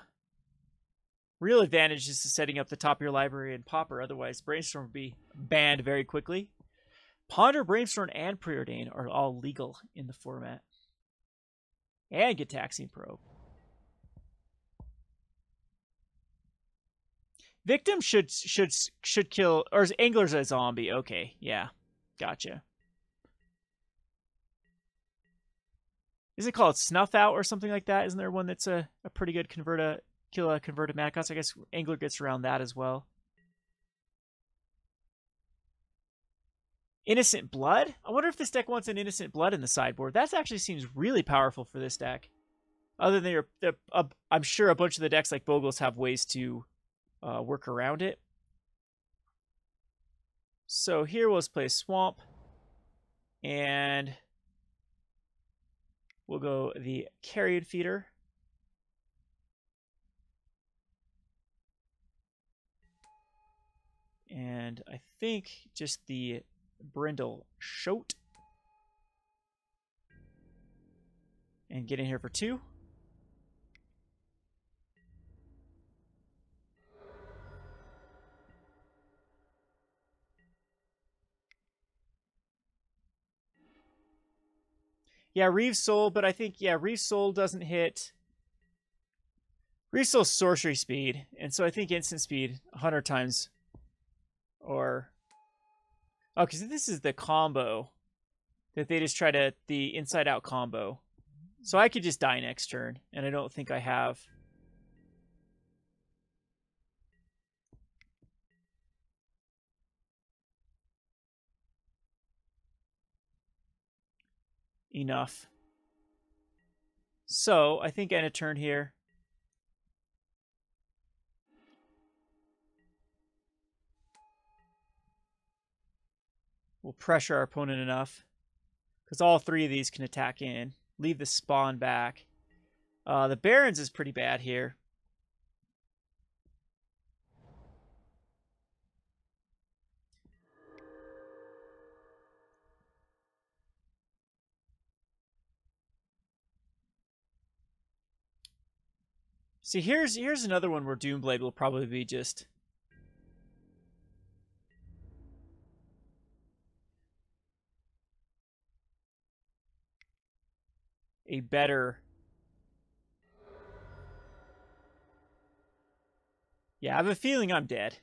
real advantages to setting up the top of your library in Pauper. Otherwise, Brainstorm would be banned very quickly. Ponder, Brainstorm, and Preordain are all legal in the format. And Gitaxian Probe. Victim should kill, or is Angler's a zombie? Okay, yeah, gotcha. Is it called Snuff Out or something like that? Isn't there one that's a pretty good kill a converted mana cost? I guess Angler gets around that as well. Innocent Blood? I wonder if this deck wants an Innocent Blood in the sideboard. That actually seems really powerful for this deck. Other than I'm sure a bunch of the decks like Bogles have ways to work around it. So here we'll just play Swamp. And we'll go the Carrion Feeder. And I think just the Brindle Shoat. And get in here for 2. Yeah, Reeve's Soul, but I think, yeah, Reeve's Soul doesn't hit. Reeve's Soul's sorcery speed, and so I think instant speed 100 times. Or... Oh, because this is the combo that they just try to... The inside-out combo. So I could just die next turn, and I don't think I have... enough. So, I think end of turn here. We'll pressure our opponent enough. Because all 3 of these can attack in. Leave the spawn back. The Barons is pretty bad here. See, here's another one where Doomblade will probably be just... a better... Yeah, I have a feeling I'm dead.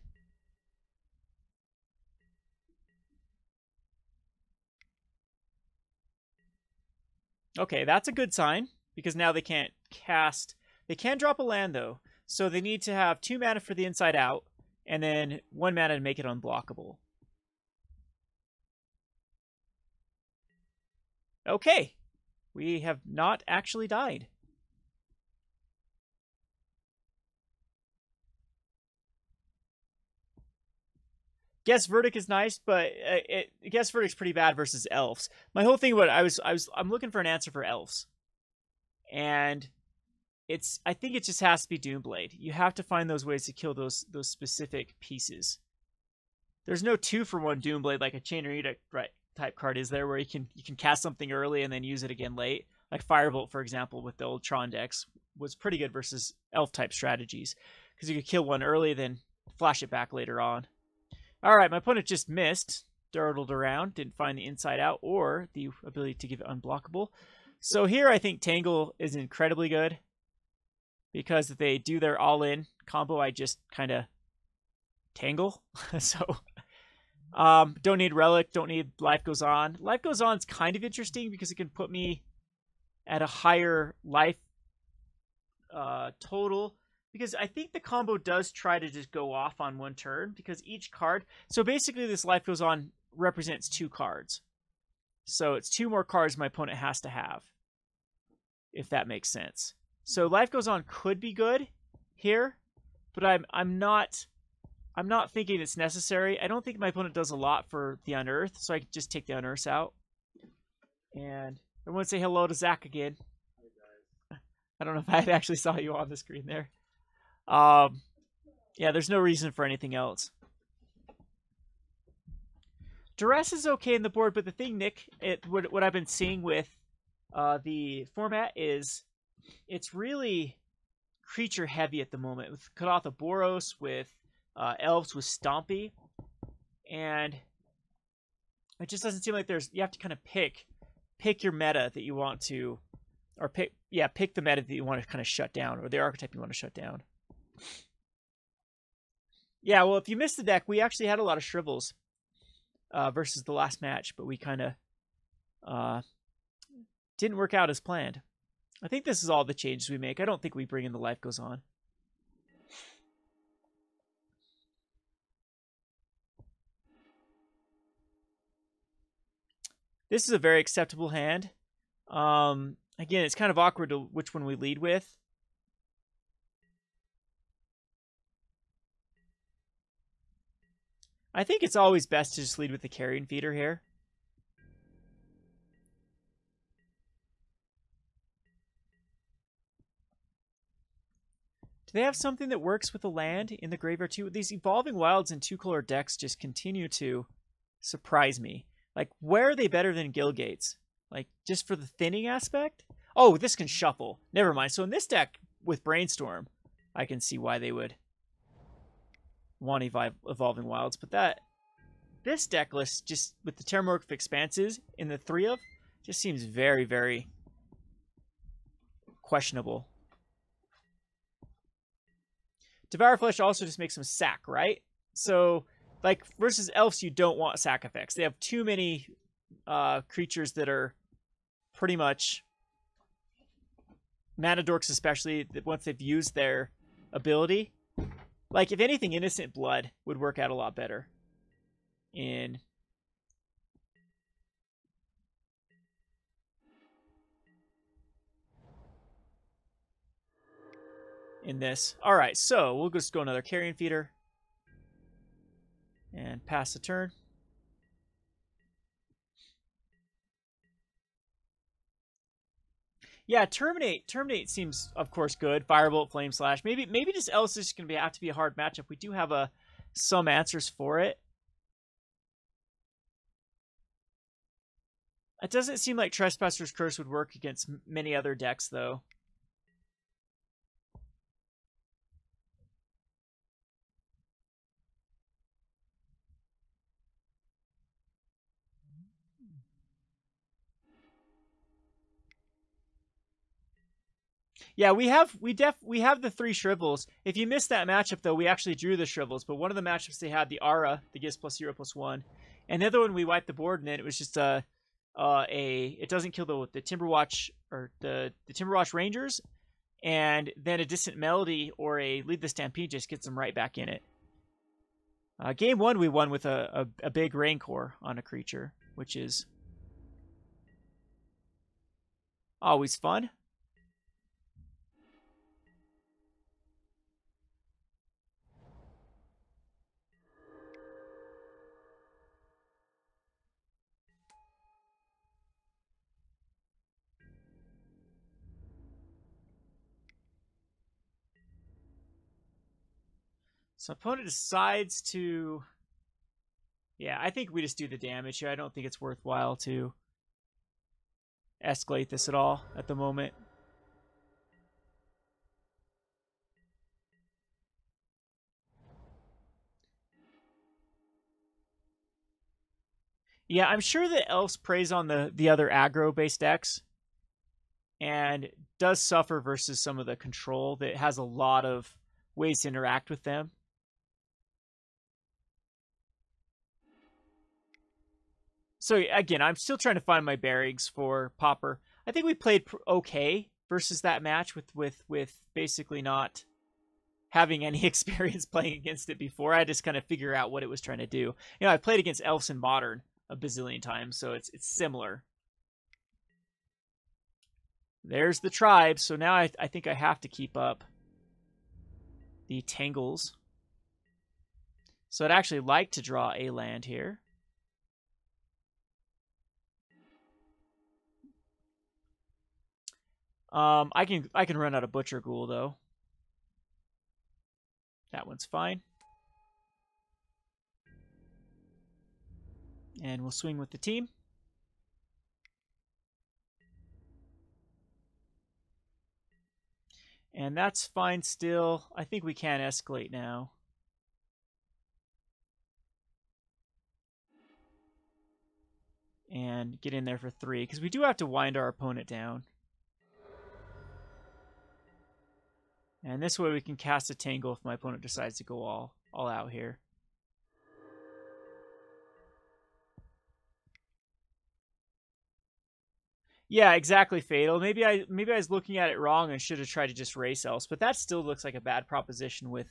Okay, that's a good sign, because now they can't cast... They can drop a land, though. So they need to have 2 mana for the Inside Out, and then 1 mana to make it unblockable. Okay. We have not actually died. Guess Verdict is nice, but Guess Verdict's pretty bad versus elves. My whole thing, I'm looking for an answer for elves, and I think it just has to be Doomblade. You have to find those ways to kill those specific pieces. There's no 2-for-1 Doomblade like a Chain Reader type card is there, where you can cast something early and then use it again late. Like Firebolt, for example, with the old Tron decks, was pretty good versus elf type strategies, because you could kill one early, then flash it back later on. All right, my opponent just missed, dawdled around, didn't find the Inside Out or the ability to give it unblockable. So here I think Tangle is incredibly good, because if they do their all-in combo, I just kind of tangle. So don't need Relic, don't need Life Goes On. Life Goes On is kind of interesting because it can put me at a higher life total, because I think the combo does try to just go off on one turn, because each card... So basically this Life Goes On represents 2 cards. So it's 2 more cards my opponent has to have, if that makes sense. So Life Goes On could be good here, but I'm not thinking it's necessary. I don't think my opponent does a lot for the Unearth, so I can just take the Unearth out. And I want to say hello to Zach again. I don't know if I actually saw you on the screen there. Yeah, there's no reason for anything else. Duress is okay in the board, but the thing, Nick, what I've been seeing with the format is it's really creature heavy at the moment, with Kadatha Boros, with elves, with Stompy, and it just doesn't seem like you have to kind of pick your meta that you want to, or pick the meta that you want to kind of shut down, or the archetype you want to shut down. Yeah, well, if you missed the deck, we actually had a lot of Shrivels versus the last match, but we kind of didn't work out as planned. I think this is all the changes we make. I don't think we bring in the Life Goes On. This is a very acceptable hand. Again, it's kind of awkward to which one we lead with. I think it's always best to just lead with the Carrion Feeder here. Do they have something that works with the land in the graveyard too? These Evolving Wilds and 2-color decks just continue to surprise me. Like, where are they better than Gilgates? Like, just for the thinning aspect? Oh, this can shuffle. Never mind. So in this deck with Brainstorm, I can see why they would want Evolving Wilds. But this deck list, just with the Terramorphic Expanses in the 3 of, just seems very, very questionable. Devour Flesh also just makes them sack, right? So, like, versus Elves, you don't want sack effects. They have too many creatures that are pretty much mana dorks, especially once they've used their ability. Like, if anything, Innocent Blood would work out a lot better in this. All right, so we'll just go another Carrion Feeder and pass the turn. Yeah, Terminate seems, of course, good. Firebolt, Flame Slash. Maybe just Elves is going to have to be a hard matchup. We do have some answers for it. It doesn't seem like Trespasser's Curse would work against many other decks, though. Yeah, we have the 3 Shrivels. If you missed that matchup, though, we actually drew the Shrivels. But one of the matchups they had the Aura that gives +0/+1, and the other one we wiped the board, and then it was just it doesn't kill the Timberwatch or the Timberwatch Rangers, and then a Distant Melody or a Lead the Stampede just gets them right back in it. Game 1 we won with a big Rancor on a creature, which is always fun. So opponent decides to... Yeah, I think we just do the damage here. I don't think it's worthwhile to escalate this at all at the moment. Yeah, I'm sure that Elves preys on the other aggro-based decks and does suffer versus some of the control that has a lot of ways to interact with them. So again, I'm still trying to find my bearings for Pauper. I think we played okay versus that match with basically not having any experience playing against it before. I just kind of figure out what it was trying to do. You know, I played against Elves in Modern a bazillion times, so it's similar. There's the tribe, so now I think I have to keep up the Tangles. So I'd actually like to draw a land here. I can run out of Butcher Ghoul though. That one's fine. And we'll swing with the team. And that's fine still. I think we can escalate now. And get in there for 3, because we do have to wind our opponent down. And this way we can cast a Tangle if my opponent decides to go all out here. Yeah, exactly, Fatal. Maybe I was looking at it wrong and should have tried to just race Elves, but that still looks like a bad proposition with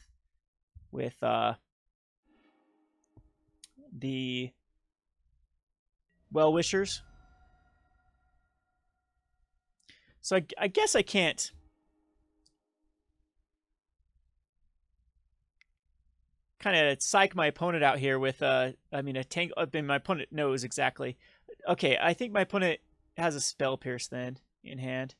the Well-Wishers. So I guess I can't kind of psych my opponent out here with a Tangle. I mean, my opponent knows exactly. Okay, I think my opponent has a Spell Pierce then in hand.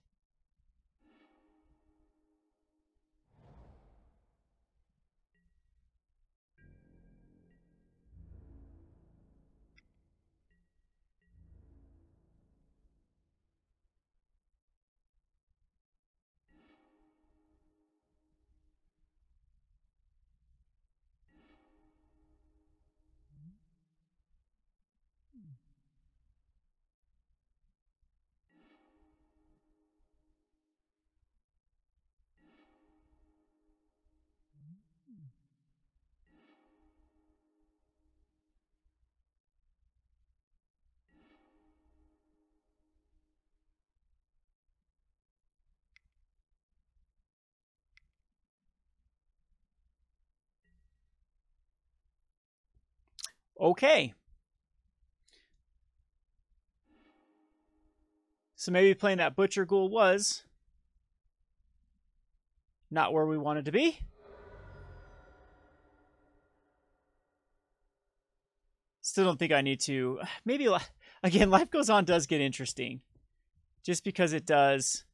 Okay. So maybe playing that Butcher Ghoul was not where we wanted to be. Still don't think I need to. Maybe, again, Life Goes On does get interesting. Just because it does.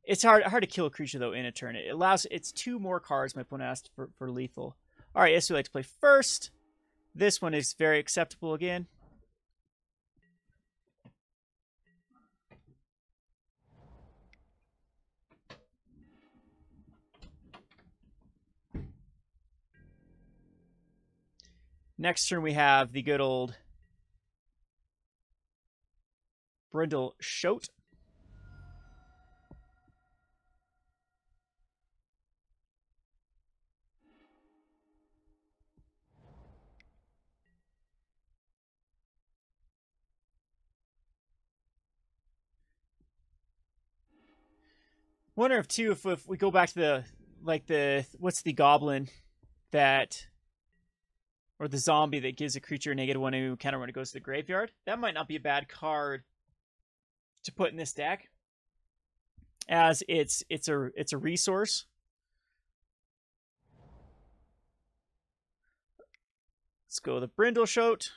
It's hard to kill a creature, though, in a turn. It allows... It's 2 more cards my opponent asked for lethal. All right, yes, we like to play first. This one is very acceptable again. Next turn we have the good old Brindle Shoat. Wonder if too if we go back to the what's the goblin that or the zombie that gives a creature a -1 encounter when it goes to the graveyard. That might not be a bad card to put in this deck, as it's a resource. Let's go the Brindleshote.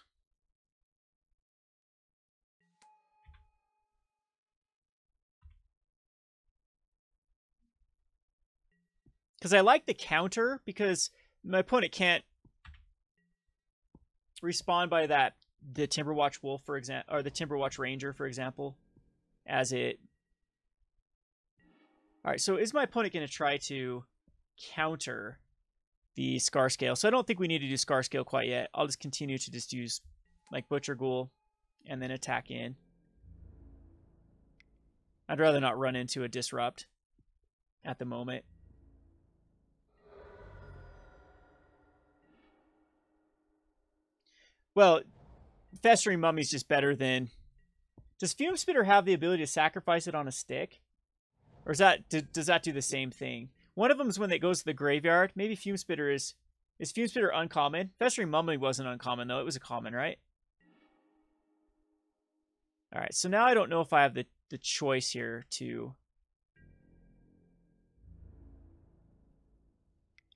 Because I like the counter, because my opponent can't respond by the Timberwatch Wolf, for example, or the Timberwatch Ranger, for example, as it. All right, so is my opponent going to try to counter the Scar Scale? So I don't think we need to do Scar Scale quite yet. I'll just continue to just use like Butcher Ghoul and then attack in. I'd rather not run into a Disrupt at the moment. Well, Festering Mummy's just better than... Does Fume Spitter have the ability to sacrifice it on a stick? Or is does that do the same thing? One of them is when it goes to the graveyard. Maybe Fume Spitter is Fume Spitter uncommon? Festering Mummy wasn't uncommon, though. It was a common, right? Alright, so now I don't know if I have the choice here to...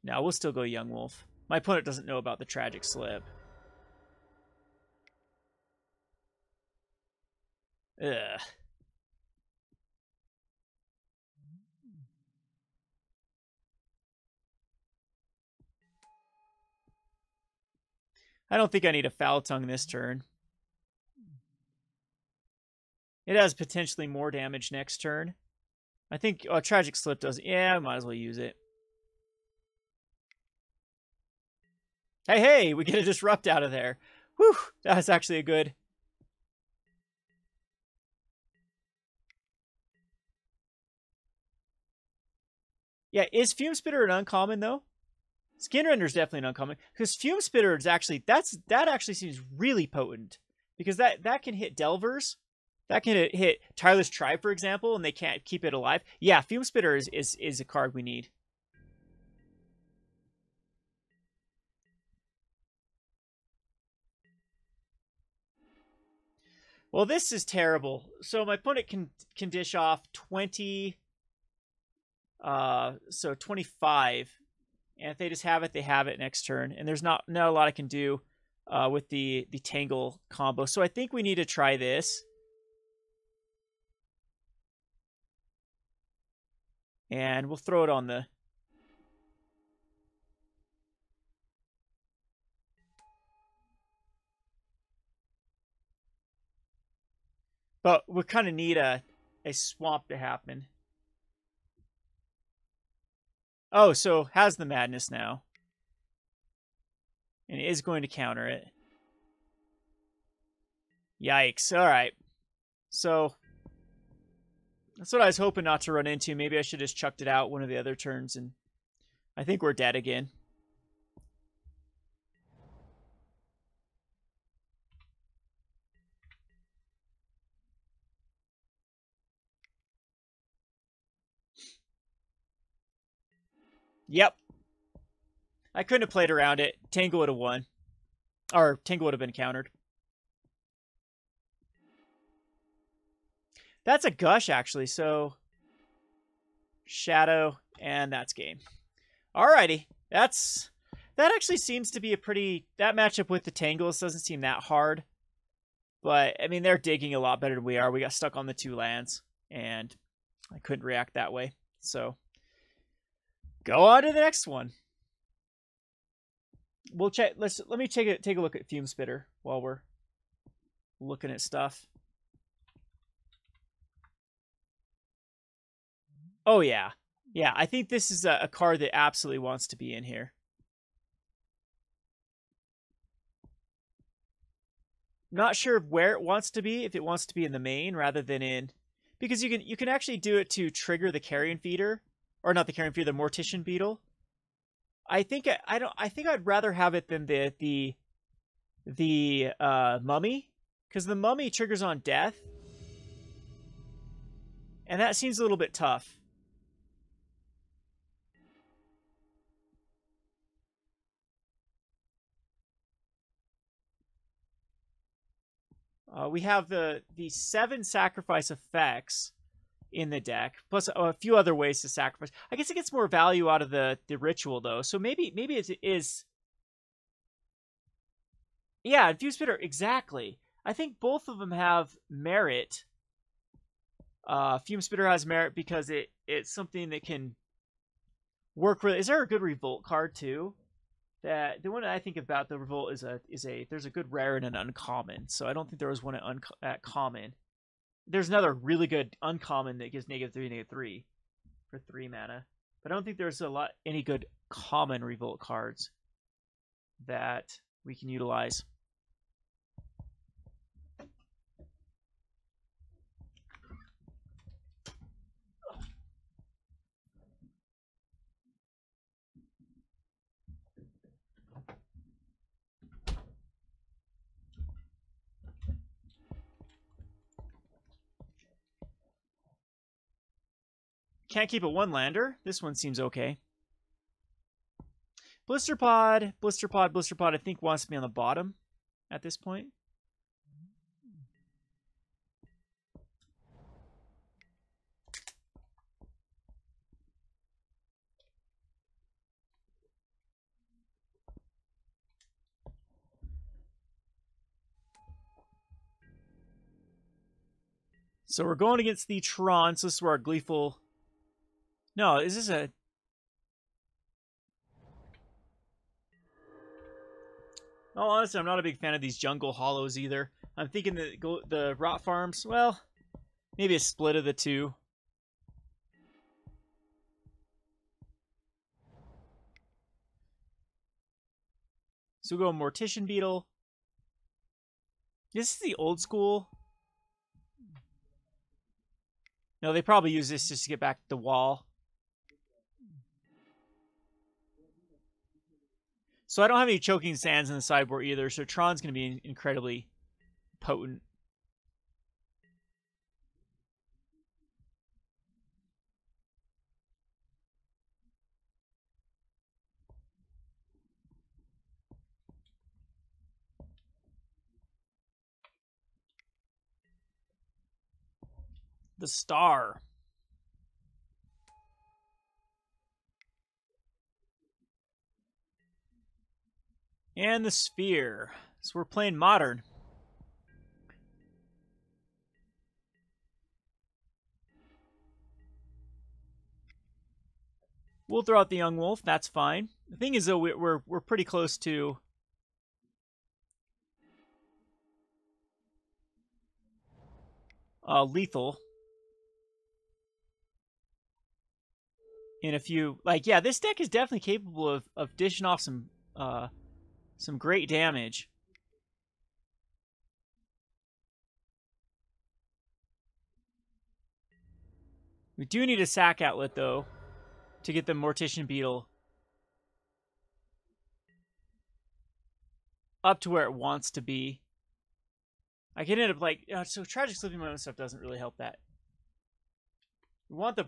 No, we'll still go Young Wolf. My opponent doesn't know about the Tragic Slip. Ugh. I don't think I need a Foul Tongue this turn. It has potentially more damage next turn. I think Tragic Slip does. Yeah, I might as well use it. Hey, we get a Disrupt out of there. Whew, that's actually a good... Yeah, is Fume Spitter an uncommon, though? Skinrender is definitely an uncommon. Because Fume Spitter is actually... That actually seems really potent. Because that can hit Delvers. That can hit Tireless Tribe, for example, and they can't keep it alive. Yeah, Fume Spitter is a card we need. Well, this is terrible. So my opponent can dish off 20... so 25. And if they just have it, they have it next turn. And there's not a lot I can do with the Tangle combo. So I think we need to try this. And we'll throw it on the... But we kind of need a swamp to happen. Oh, so has the Madness now. And it is going to counter it. Yikes. All right. So that's what I was hoping not to run into. Maybe I should have just chucked it out one of the other turns, and I think we're dead again. Yep. I couldn't have played around it. Tangle would have won. Or Tangle would have been countered. That's a Gush, actually. So, Shadow, and that's game. Alrighty. That actually seems to be a pretty... That matchup with the Tangles doesn't seem that hard. But, I mean, they're digging a lot better than we are. We got stuck on the 2 lands, and I couldn't react that way. So, go on to the next one. We'll check. Let me take a look at Fume Spitter while we're looking at stuff. Oh yeah, yeah. I think this is a card that absolutely wants to be in here. Not sure where it wants to be. If it wants to be in the main rather than in, because you can actually do it to trigger the Carrion Feeder, or not the Carrion Feeder, the Mortician Beetle. I think I'd rather have it than the Mummy, because the Mummy triggers on death, and that seems a little bit tough. We have the 7 sacrifice effects in the deck, plus a few other ways to sacrifice. I guess it gets more value out of the ritual though. So maybe it is. Yeah, Infuse Spitter, exactly. I think both of them have merit. Fume Spitter has merit because it's something that can work really. Is there a good Revolt card too? That the one that I think about the Revolt is there's a good rare and an uncommon. So I don't think there was one at common. There's another really good uncommon that gives -3/-3 for 3 mana. But I don't think there's any good common Revolt cards that we can utilize. Can't keep a 1-lander. This one seems okay. Blister Pod, I think wants to be on the bottom at this point. So we're going against the Tron. So this is where our Gleeful... No, is this a... Oh, honestly, I'm not a big fan of these Jungle Hollows either. I'm thinking that the Rot Farms, well, maybe a split of the two. So we'll go Mortician Beetle. This is the old school. No, they probably use this just to get back to the wall. So I don't have any Choking Sands in the sideboard either, so Tron's going to be incredibly potent. The Star. And the Sphere. So we're playing Modern. We'll throw out the Young Wolf. That's fine. The thing is, though, we're pretty close to lethal. In a few, like, yeah, this deck is definitely capable of dishing off some great damage. We do need a sack outlet though to get the Mortician Beetle up to where it wants to be. I can end up like so Tragic Slipping My own stuff doesn't really help that. We want the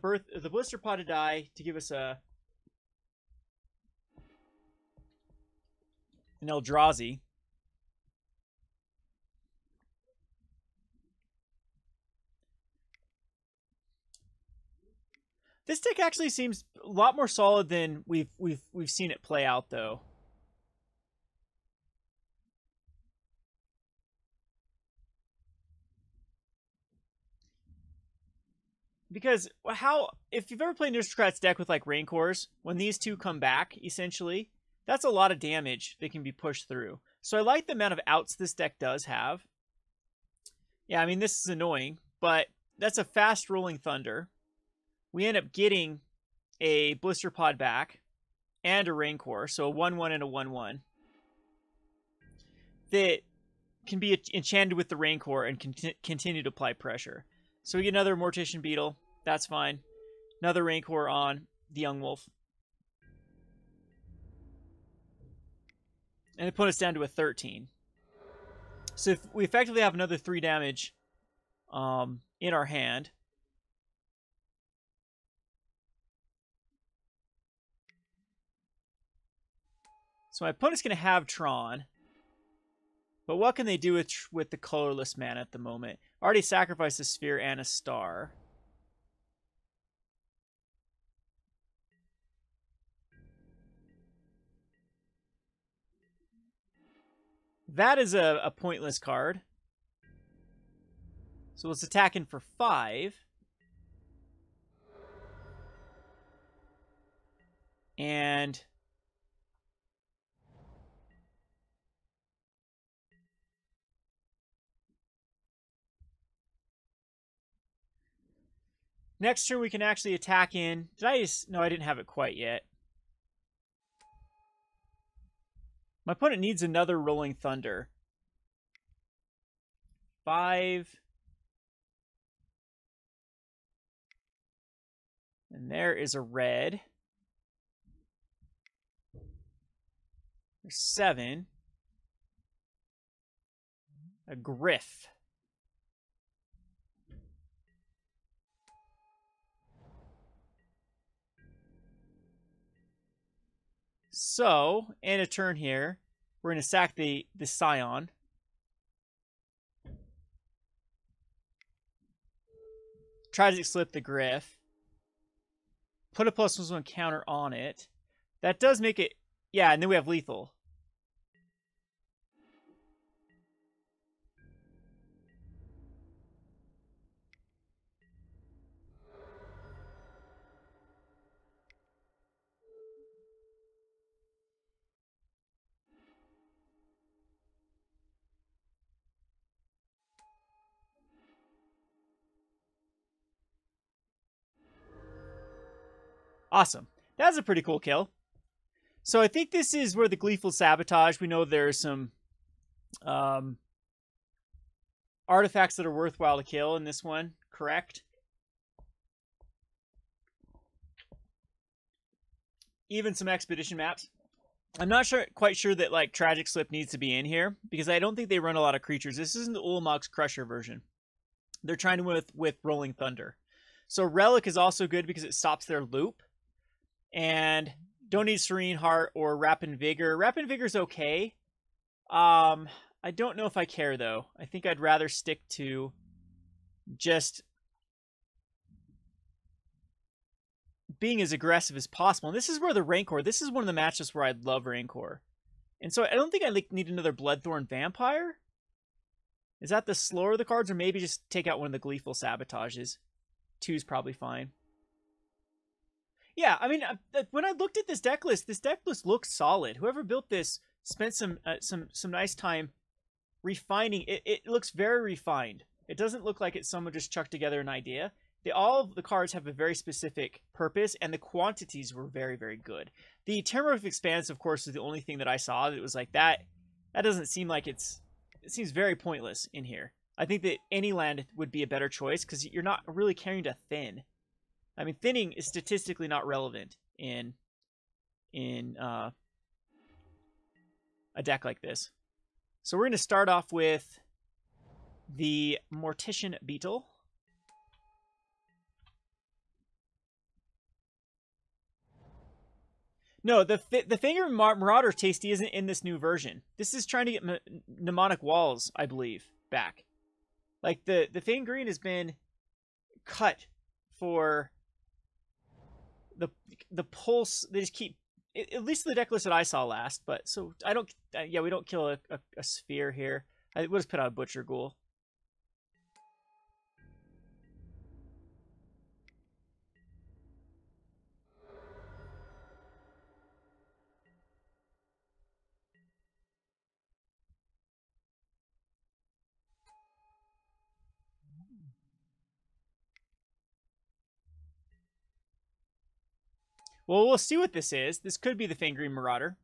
Blister Pod to die to give us an Eldrazi. This deck actually seems a lot more solid than we've seen it play out though. Because if you've ever played Aristocrat's deck with like Raincors, when these two come back, essentially, that's a lot of damage that can be pushed through. So I like the amount of outs this deck does have. Yeah, I mean, this is annoying, but that's a fast rolling Thunder. We end up getting a Blister Pod back and a Rancor, so a 1/1 and a 1/1 that can be enchanted with the Rancor and continue to apply pressure. So we get another Mortician Beetle. That's fine. Another Rancor on the Young Wolf. And they put us down to a 13. So if we effectively have another 3 damage in our hand. So my opponent's going to have Tron. But what can they do with the colorless mana at the moment? Already sacrificed a sphere and a star. That is a pointless card. So it's attacking for 5. And next turn we can actually attack in. Did I just... No, I didn't have it quite yet. My opponent needs another Rolling Thunder. 5. And there is a red. There's 7. A Griff. So, in a turn here, we're going to sack the Scion. Tragic Slip the Griff. Put a +1/+1 counter on it. That does make it... Yeah, and then we have lethal. Awesome. That's a pretty cool kill. So I think this is where the Gleeful Sabotage, we know there's some artifacts that are worthwhile to kill in this one, correct? Even some expedition maps. I'm not quite sure that like Tragic Slip needs to be in here because I don't think they run a lot of creatures. This isn't the Ulamog's Crusher version. They're trying to with Rolling Thunder. So Relic is also good because it stops their loop. And don't need Serene Heart or Rapid Vigor. Rapid Vigor's okay. I don't know if I care, though. I think I'd rather stick to just being as aggressive as possible. And this is where the Rancor... This is one of the matches where I'd love Rancor. And so I don't think I need another Bloodthorn Vampire. Is that the slower of the cards? Or maybe just take out one of the Gleeful Sabotages. 2's probably fine. Yeah, I mean, when I looked at this deck list looks solid. Whoever built this spent some nice time refining. It looks very refined. It doesn't look like it's someone just chucked together an idea. All of the cards have a very specific purpose, and the quantities were very, very good. The Tamarisk Expanse, of course, is the only thing that I saw that was like that. That doesn't seem like it seems very pointless in here. I think that any land would be a better choice because you're not really carrying to thin. I mean, thinning is statistically not relevant in a deck like this. So we're going to start off with the Mortician Beetle. No, the Finger Marauder Tasty isn't in this new version. This is trying to get Mnemonic Walls, I believe, back. Like, the Fang Green has been cut for the pulse. They just keep... At least the deck list that I saw last, but... So, I don't... yeah, we don't kill a sphere here. We'll just put out a Butcher Ghoul. Well, we'll see what this is. This could be the Fang Green Marauder.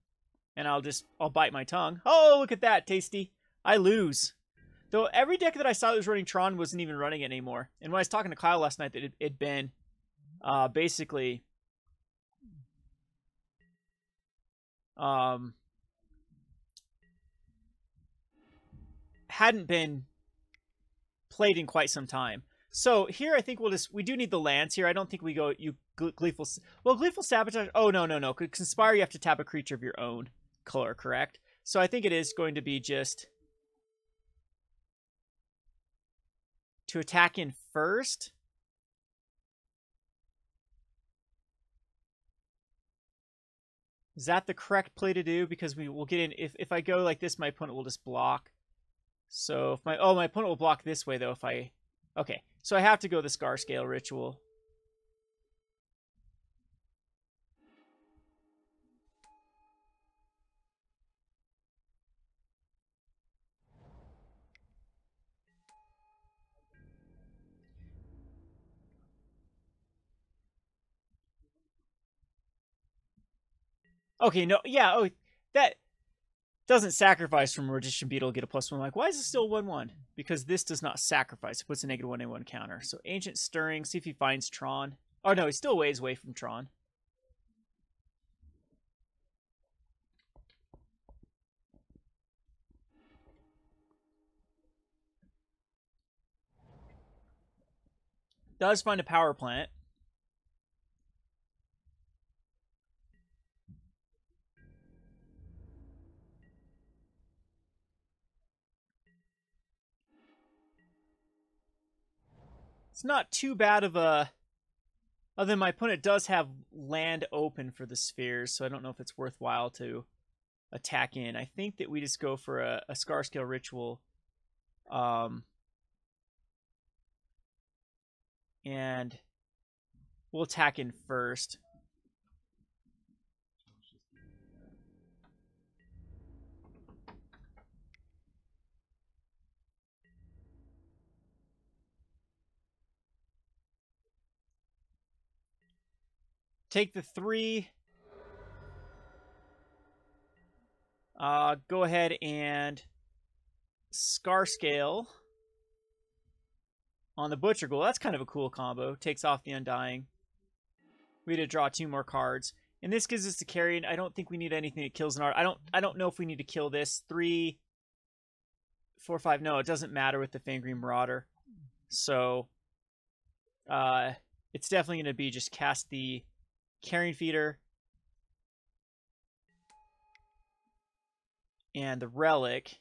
And I'll bite my tongue. Oh, look at that, Tasty. I lose. Though every deck that I saw that was running Tron wasn't even running it anymore. And when I was talking to Kyle last night, that it'd been basically hadn't been played in quite some time. So here I think we do need the lands here. I don't think we go Gleeful Sabotage. Oh, no. Conspire, you have to tap a creature of your own color, correct? So I think it is going to be just to attack in first. Is that the correct play to do? Because we will get in. If I go like this, my opponent will just block. So if my opponent will block this way though. If I okay, so I have to go the Scar Scale Ritual. Okay, no, yeah, oh, that doesn't sacrifice from Magician Beetle get a +1. I'm like, why is it still 1/1? Because this does not sacrifice. It puts a -1/1 counter. So Ancient Stirring, see if he finds Tron. Oh no, he still ways away from Tron. Does find a power plant. It's not too bad of a... Other than my opponent does have land open for the spheres, so I don't know if it's worthwhile to attack in. I think that we just go for a Scar Scale Ritual. And we'll attack in first. Take the 3. Go ahead and Scar Scale on the Butcher Ghoul. That's kind of a cool combo. Takes off the Undying. We had to draw 2 more cards. And this gives us the carry. I don't think we need anything that kills an art. I don't know if we need to kill this. 3, 4, 5. No, it doesn't matter with the Fangry Marauder. So it's definitely going to be just cast the Carrion Feeder and the Relic.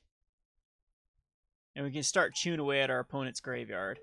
And we can start chewing away at our opponent's graveyard.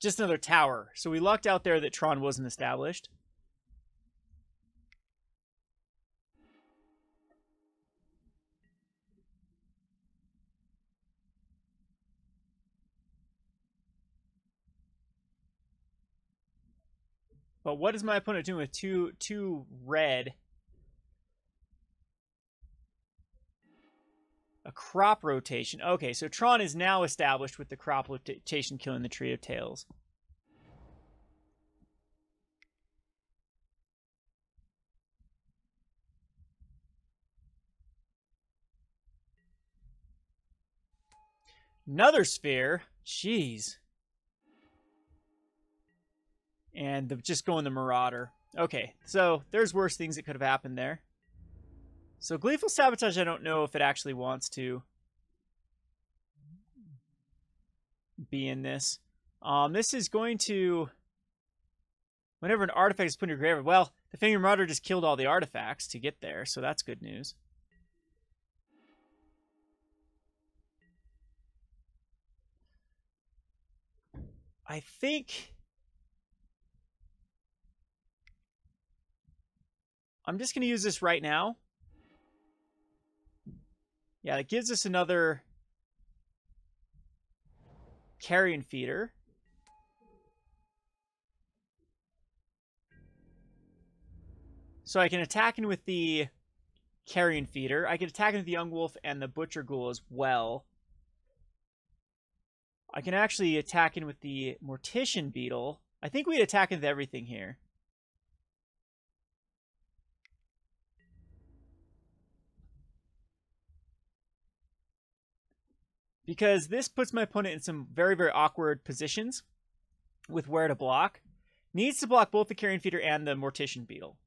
Just another tower. So we lucked out there that Tron wasn't established. But what is my opponent doing with two red? A crop rotation. Okay, so Tron is now established with the crop rotation killing the Tree of Tails. Another sphere. Jeez. And just going the Marauder. Okay, so there's worse things that could have happened there. So Gleeful Sabotage, I don't know if it actually wants to be in this. This is going to... Whenever an artifact is put in your graveyard... Well, the Fangry Marauder just killed all the artifacts to get there, so that's good news. I think... I'm just going to use this right now. Yeah, it gives us another Carrion Feeder. So I can attack in with the Carrion Feeder. I can attack in with the Young Wolf and the Butcher Ghoul as well. I can actually attack in with the Mortician Beetle. I think we'd attack in with everything here. because this puts my opponent in some very, very awkward positions with where to block. Needs to block both the Carrion Feeder and the Mortician Beetle.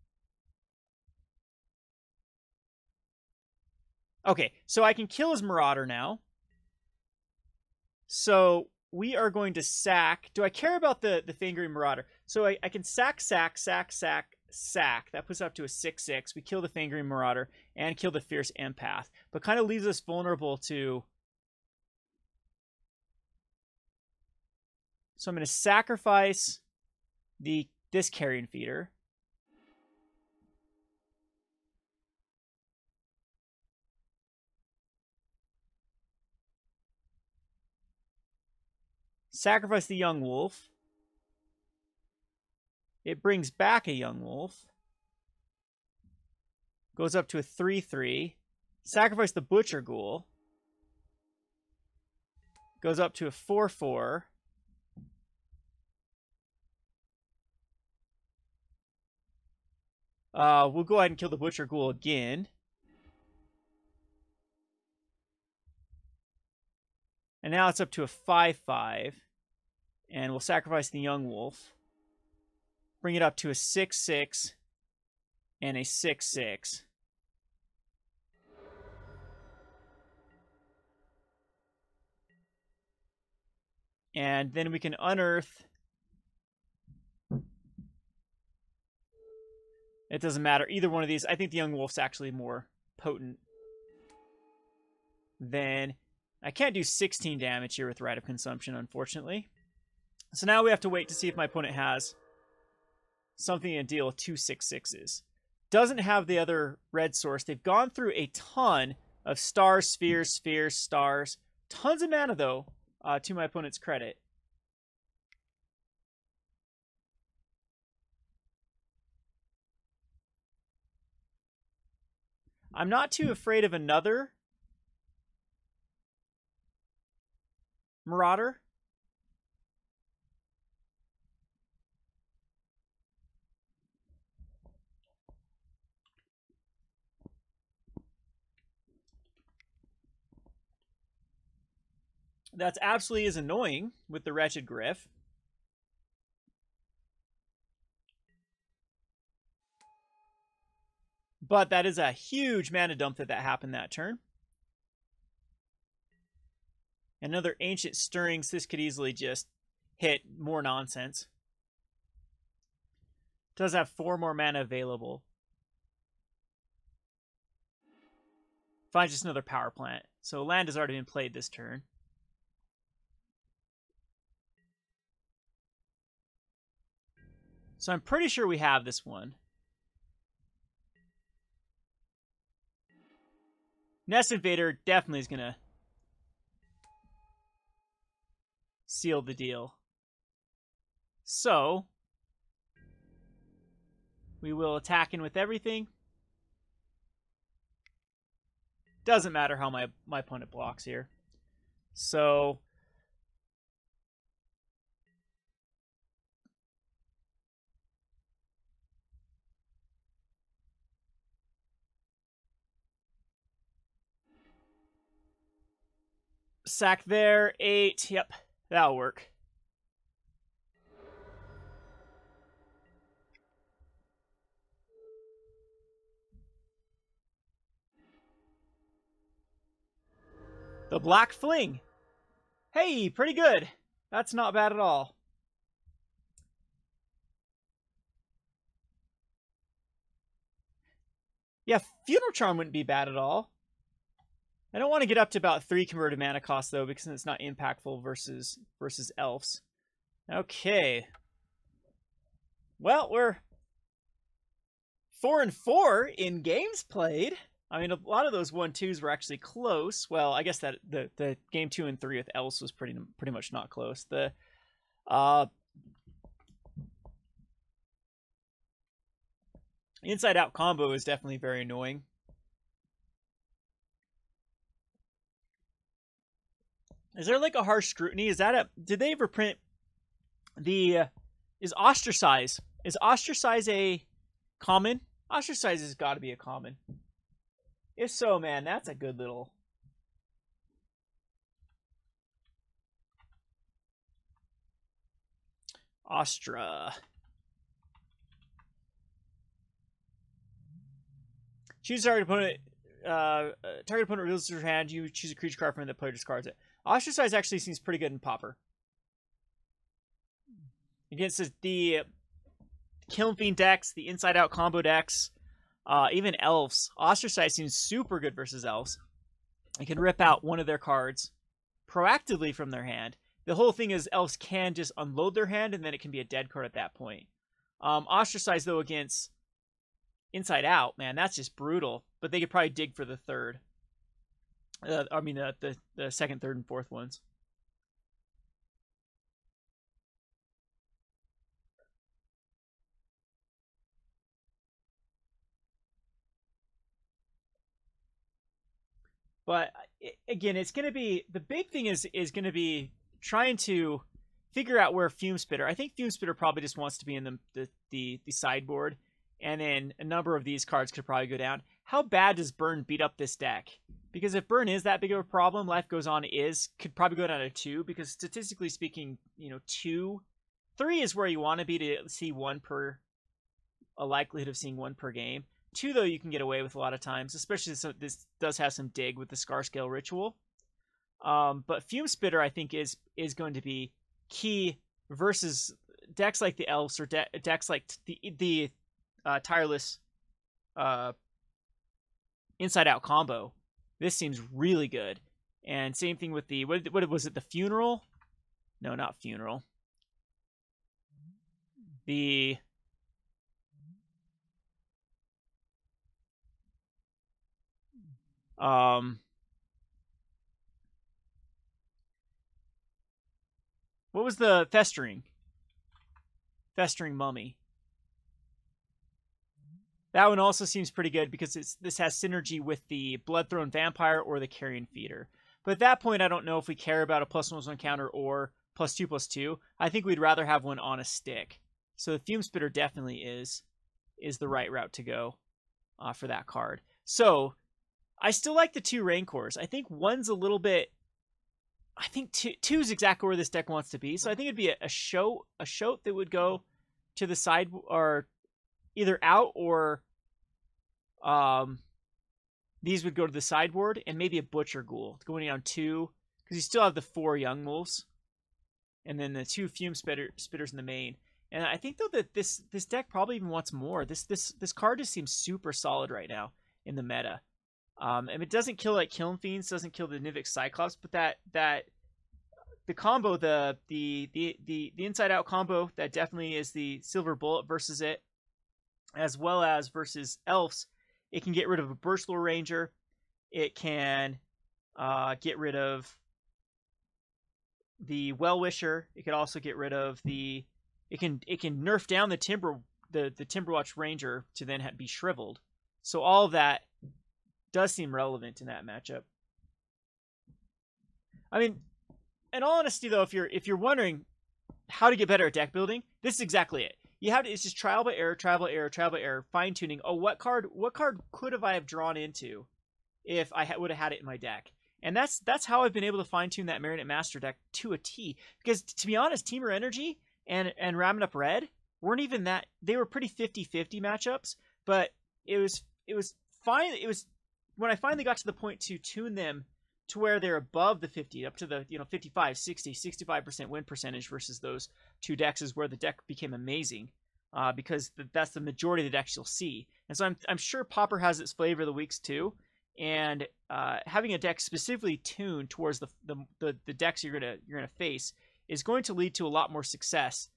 Okay, so I can kill his Marauder now. So we are going to sack. Do I care about the Fingering Marauder? So I can sack. That puts up to a 6/6. We kill the Fingering Marauder and kill the Fierce Empath, but kind of leaves us vulnerable to... So I'm going to sacrifice this Carrion Feeder. Sacrifice the Young Wolf. It brings back a Young Wolf. Goes up to a 3/3. Sacrifice the Butcher Ghoul. Goes up to a 4/4. We'll go ahead and kill the Butcher Ghoul again. And now it's up to a 5/5. And we'll sacrifice the Young Wolf. Bring it up to a 6/6 and a 6/6. And then we can unearth. It doesn't matter. Either one of these. I think the Young Wolf's actually more potent than... I can't do 16 damage here with Rite of Consumption, unfortunately. So now we have to wait to see if my opponent has something to deal with 2 6/6s. Doesn't have the other red source. They've gone through a ton of stars, spheres, stars. Tons of mana, though, to my opponent's credit. I'm not too afraid of another Marauder. That's absolutely is annoying with the Wretched Griff. But that is a huge mana dump that happened that turn. Another Ancient Stirrings. This could easily just hit more nonsense. Does have 4 more mana available. Finds just another Power Plant. So land has already been played this turn. So I'm pretty sure we have this one. Nest Invader definitely is going to seal the deal. So we will attack in with everything. Doesn't matter how my opponent blocks here. So sack there, 8. Yep, that'll work. The Black Fling. Hey, pretty good. That's not bad at all. Yeah, Funeral Charm wouldn't be bad at all. I don't want to get up to about 3 converted mana cost, though, because it's not impactful versus elves. Okay. Well, we're 4-4 in games played. I mean, a lot of those 1-2s were actually close. Well, I guess that the game 2 and 3 with elves was pretty much not close. The inside out combo is definitely very annoying. Is there like a harsh scrutiny? Is that did they ever print the is ostracize a common? Ostracize has got to be a common. If so, man, that's a good little Astra. Choose target opponent. Target opponent reveals your hand. You choose a creature card from it, the player discards it. Ostracize actually seems pretty good in Pauper. Against the Kiln Fiend decks, the Inside Out combo decks, even Elves. Ostracize seems super good versus Elves. You can rip out one of their cards proactively from their hand. The whole thing is Elves can just unload their hand, and then it can be a dead card at that point. Ostracize, though, against Inside Out, man, that's just brutal. But they could probably dig for the third. The second, third, and fourth ones. But again, it's going to be the big thing is going to be trying to figure out where Fume Spitter. I think Fume Spitter probably just wants to be in the sideboard, and then a number of these cards could probably go down. How bad does Burn beat up this deck? Because if Burn is that big of a problem, Life Goes On could probably go down to 2, because statistically speaking, 2, 3 is where you want to be to see a likelihood of seeing 1 per game. 2, though, you can get away with a lot of times, especially since this does have some dig with the Scar Scale Ritual. But Fume Spitter, I think, is going to be key versus decks like the Elves or decks like the Tireless Inside Out combo. This seems really good. And same thing with the, what was it, the Funeral? No, not Funeral. The... what was the Festering Mummy? That one also seems pretty good because this has synergy with the Bloodthrone Vampire or the Carrion Feeder. But at that point, I don't know if we care about a +1/+1 counter or +2/+2. I think we'd rather have one on a stick. So the Fume Spitter definitely is the right route to go for that card. So I still like the 2 Rancors. I think one's a little bit... I think two is exactly where this deck wants to be. So I think it'd be a Shoat that would go to the side, or either out, or these would go to the sideboard, and maybe a Butcher Ghoul going down 2, because you still have the 4 Young Wolves, and then the 2 Fume Spitters in the main. And I think, though, that this deck probably even wants more. This card just seems super solid right now in the meta. And it doesn't kill like Kiln Fiends, doesn't kill the Nivix Cyclops, but the combo, the Inside Out combo, that definitely is the Silver Bullet versus it, as well as versus Elves. It can get rid of a Birchlore Ranger. It can get rid of the Well-Wisher. It could also get rid of the... It can nerf down the Timberwatch Ranger to then be shriveled. So all of that does seem relevant in that matchup. I mean, in all honesty, though, if you're wondering how to get better at deck building, this is exactly it. It's just trial by error, fine tuning. Oh, what card could I have drawn into if I would have had it in my deck? And that's how I've been able to fine tune that Marionette Master deck to a T. Because to be honest, Teamer Energy and Ramming Up Red weren't even that. They were pretty 50-50 matchups, but it was fine. It was when I finally got to the point to tune them to where they're above the 50, up to the 55, 60, 65% win percentage versus those 2 decks, is where the deck became amazing, because that's the majority of the decks you'll see. And so I'm sure Pauper has its flavor of the weeks too, and having a deck specifically tuned towards the decks you're gonna face is going to lead to a lot more success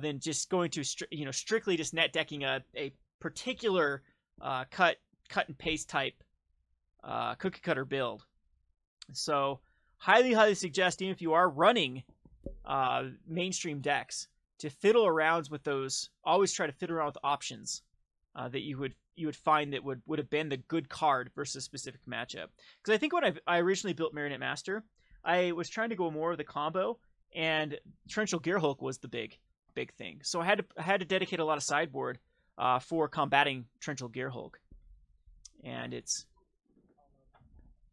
than just going to strictly just net decking a particular cut and paste type cookie cutter build. So highly suggest, even if you are running mainstream decks, to fiddle around with those. Always try to fiddle around with options that you would find that would have been the good card versus a specific matchup. Because I think when I originally built Marionette Master, I was trying to go more of the combo, and Torrential Gearhulk was the big thing. So I had to dedicate a lot of sideboard for combating Torrential Gearhulk. And it's...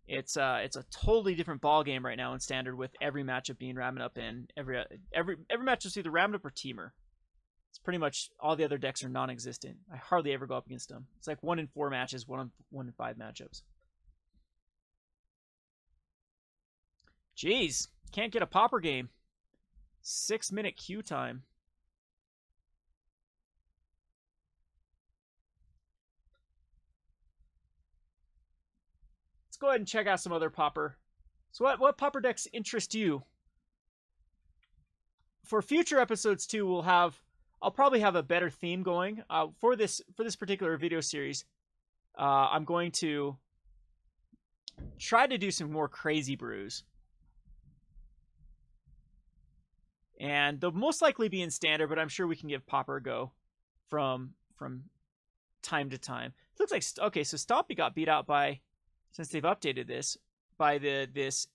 It's a totally different ball game right now in standard, with every matchup being Ramen Up, and every matchup's either Ramen Up or Teamer. It's pretty much all the other decks are non-existent. I hardly ever go up against them. It's like 1 in 4 matches, 1 in 5 matchups. Jeez, can't get a Pauper game. 6-minute queue time. Let's go ahead and check out some other Pauper. So what Pauper decks interest you? For future episodes too, I'll probably have a better theme going. For this particular video series, I'm going to try to do some more crazy brews. And they'll most likely be in standard, but I'm sure we can give Pauper a go from time to time. It looks like, okay, so Stompy got beat out by, since they've updated this, by this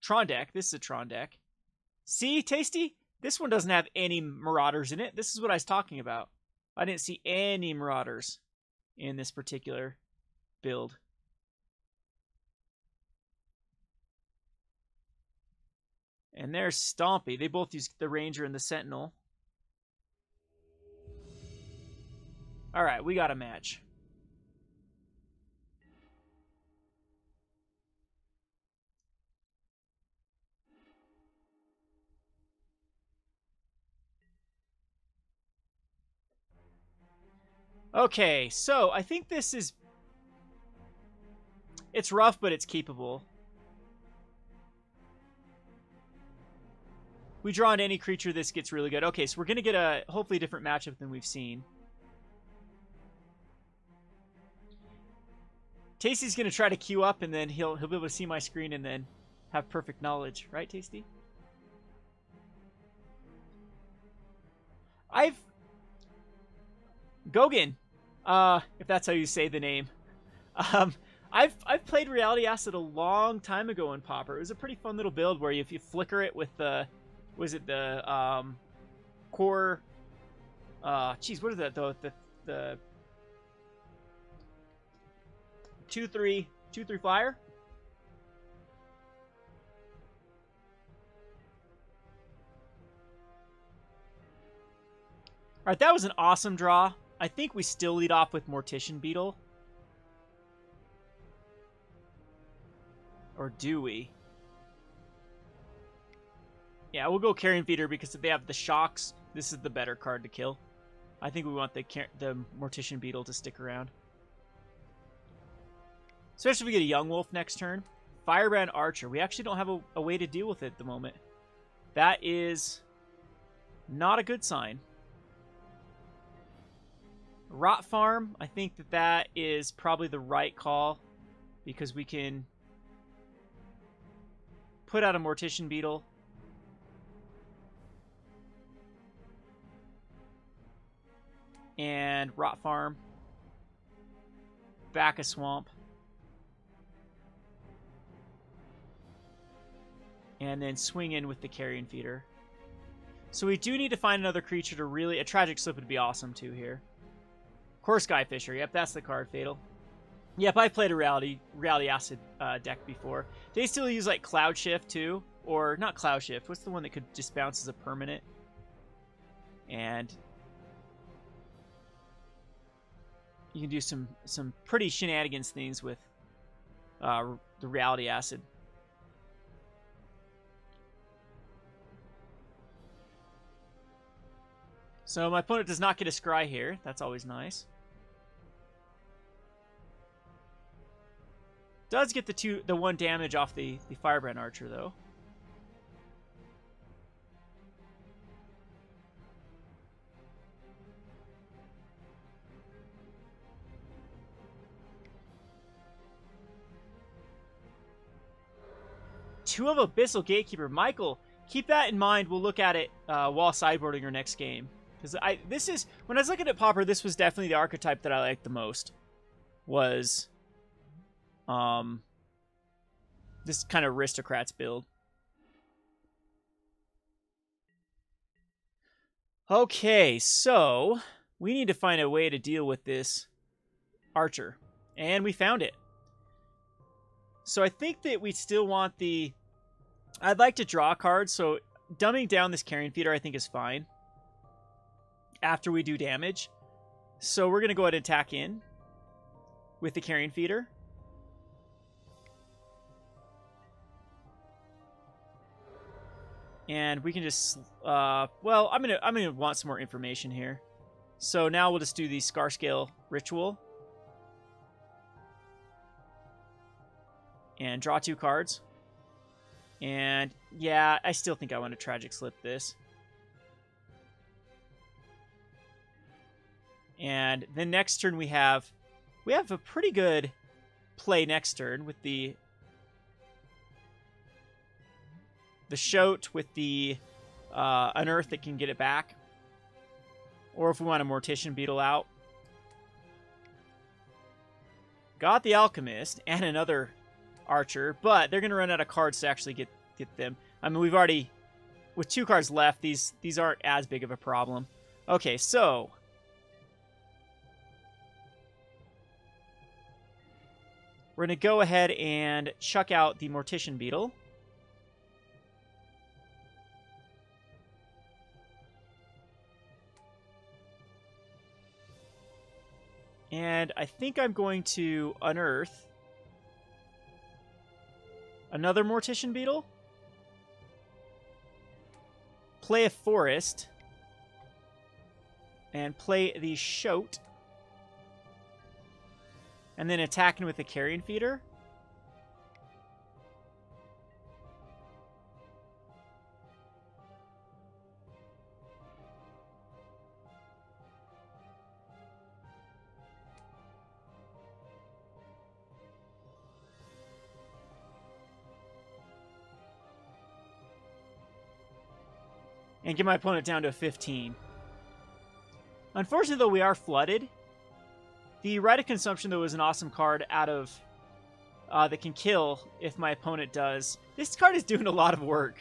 Tron deck. This is a Tron deck. See, Tasty? This one doesn't have any Marauders in it. This is what I was talking about. I didn't see any Marauders in this particular build. And there's Stompy. They both use the Ranger and the Sentinel. All right, we got a match. Okay, so I think this is... It's rough, but it's keepable. We draw on any creature, this gets really good. Okay, so we're going to get a hopefully different matchup than we've seen. Tasty's going to try to queue up, and then he'll be able to see my screen and then have perfect knowledge. Right, Tasty? Gogin, if that's how you say the name. I've played Reality Acid a long time ago in Pauper. It was a pretty fun little build where if you flicker it with the... Was it the core? Geez, what is that? The 2/3 flyer. All right, that was an awesome draw. I think we still lead off with Mortician Beetle, or do we? Yeah, we'll go Carrion Feeder because if they have the shocks, this is the better card to kill. I think we want the Mortician Beetle to stick around. Especially if we get a Young Wolf next turn. Firebrand Archer. We actually don't have a way to deal with it at the moment. That is not a good sign. Rot Farm. I think that is probably the right call because we can put out a Mortician Beetle. And Rot Farm. Back a Swamp. And then swing in with the Carrion Feeder. So we do need to find another creature to really... A Tragic Slip would be awesome too here. Of course, Skyfisher. Yep, that's the card, Fatal. Yep, I played a Reality Acid deck before. They still use like Cloud Shift too. Or not Cloud Shift. What's the one that could just bounce as a permanent? And... you can do some pretty shenanigans things with the Reality Acid. So my opponent does not get a Scry here. That's always nice. Does get the 1 damage off the Firebrand Archer though. Two of Abyssal Gatekeeper. Michael, keep that in mind. We'll look at it while sideboarding our next game. Because when I was looking at Pauper, this was definitely the archetype that I liked the most. Was this kind of Aristocrats build. Okay, so we need to find a way to deal with this Archer. And we found it. So I think that we still want the... I'd like to draw a card, so dumbing down this Carrion Feeder I think is fine. After we do damage. So we're going to go ahead and attack in with the Carrion Feeder. And we can just... well, I'm gonna want some more information here. So now we'll just do the Scar Scale Ritual. And draw 2 cards. And yeah, I still think I want to Tragic Slip this. And then next turn we have a pretty good play next turn with the Shoat with the Unearth that can get it back. Or if we want a Mortician Beetle out. Got the Alchemist and another Archer, but they're going to run out of cards to actually get them. I mean, we've already, with 2 cards left, these aren't as big of a problem. Okay, so we're going to go ahead and chuck out the Mortician Beetle. And I think I'm going to unearth another Mortician Beetle. Play a Forest. And play the Shoat. And then attacking with the Carrion Feeder. And get my opponent down to a 15. Unfortunately, though, we are flooded. The Rite of Consumption, though, is an awesome card out of that can kill if my opponent does. This card is doing a lot of work.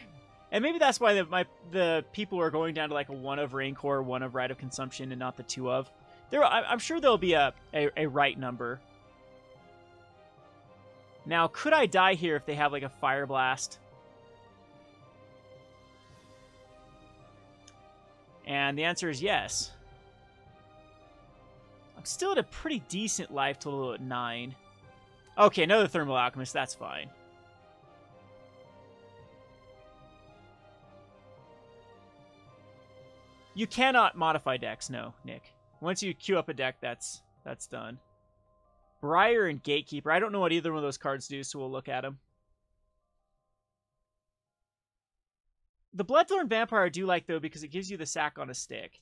And maybe that's why the people are going down to like a 1 of Rancor, 1 of Rite of Consumption, and not the 2 of. I'm sure there'll be a right number. Now, could I die here if they have like a Fire Blast? And the answer is yes. I'm still at a pretty decent life total at 9. Okay, another Thermal Alchemist. That's fine. You cannot modify decks, no, Nick. Once you queue up a deck, that's done. Briar and Gatekeeper. I don't know what either one of those cards do, so we'll look at them. The Bloodthorn Vampire I do like, though, because it gives you the sack on a stick.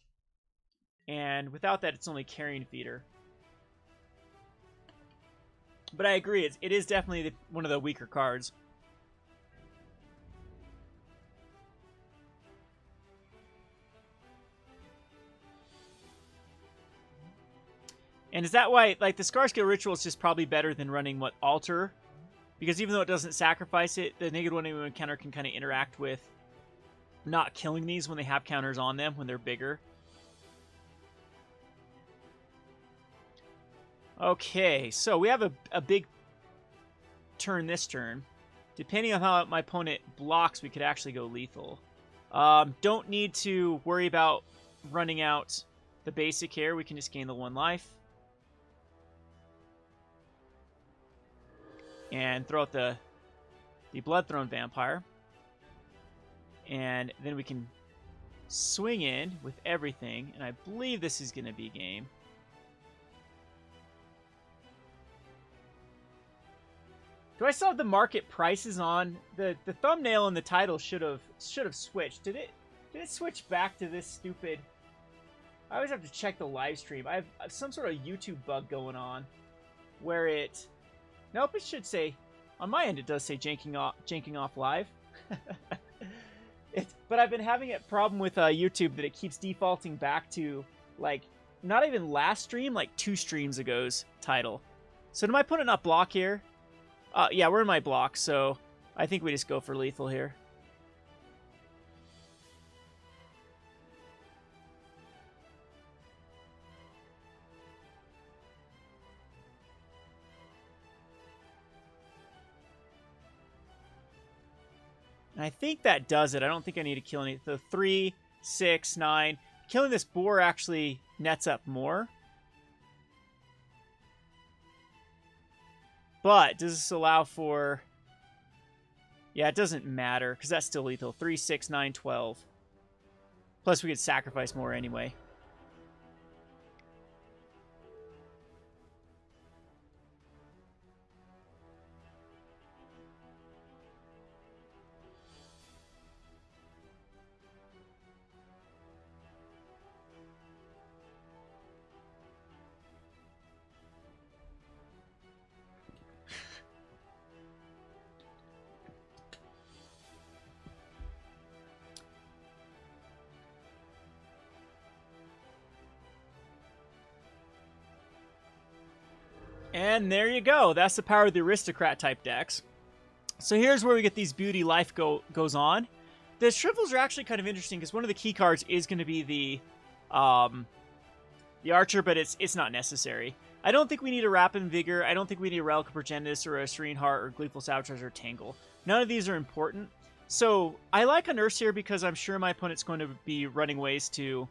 And without that, it's only Carrion Feeder. But I agree, it is definitely one of the weaker cards. And is that why, like, the Scarscale Ritual is just probably better than running, what, Altar? Because even though it doesn't sacrifice it, the -1 counter can kind of interact with not killing these when they have counters on them, when they're bigger. Okay, so we have a big turn this turn. Depending on how my opponent blocks, we could actually go lethal. Don't need to worry about running out the basic here. We can just gain the 1 life. And throw out the Bloodthorn Vampire. And then we can swing in with everything. And I believe this is going to be game. Do I still have the market prices on? The thumbnail and the title should have switched. Did it switch back to this stupid? I always have to check the live stream. I have some sort of YouTube bug going on where it... Nope, it should say... On my end, it does say Janking off live. But I've been having a problem with YouTube that it keeps defaulting back to, like, not even last stream, like 2 streams ago's title. So did my opponent not block here? Yeah, we're in my block, so I think we just go for lethal here. And I think that does it. I don't think I need to kill any. So 3, 6, 9. Killing this boar actually nets up more. But does this allow for... Yeah, it doesn't matter, because that's still lethal. 3, 6, 9, 12. Plus, we could sacrifice more anyway. And there you go. That's the power of the aristocrat type decks. So here's where we get these beauty life goes on. The shrivels are actually kind of interesting because one of the key cards is going to be the archer, but it's not necessary. I don't think we need a Rapid Vigor. I don't think we need a Relic of Progenitus or a Serene Heart or Gleeful Sabotage or Tangle. None of these are important. So I like a Nurse here because I'm sure my opponent's going to be running ways to...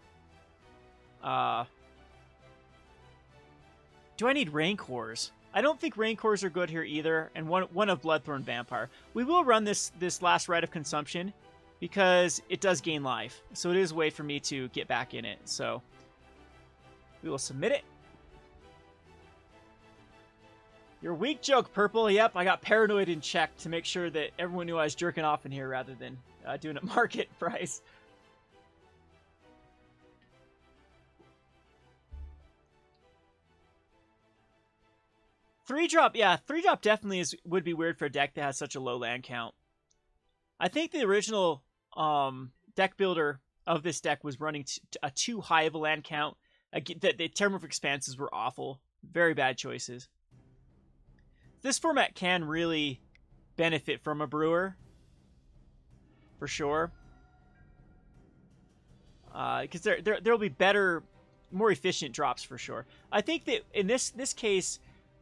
Do I need Rancors? I don't think Rancors are good here either, and one of Bloodthorn Vampire. We will run this last Rite of Consumption because it does gain life. So it is a way for me to get back in it. So we will submit it. Your weak joke, Purple. Yep, I got paranoid in check to make sure that everyone knew I was jerking off in here rather than doing it market price. Three drop definitely would be weird for a deck that has such a low land count. I think the original deck builder of this deck was running a too high of a land count. The Termorphic Expanses were awful. Very bad choices. This format can really benefit from a brewer. For sure. Because there'll be better, more efficient drops for sure. I think that in this case...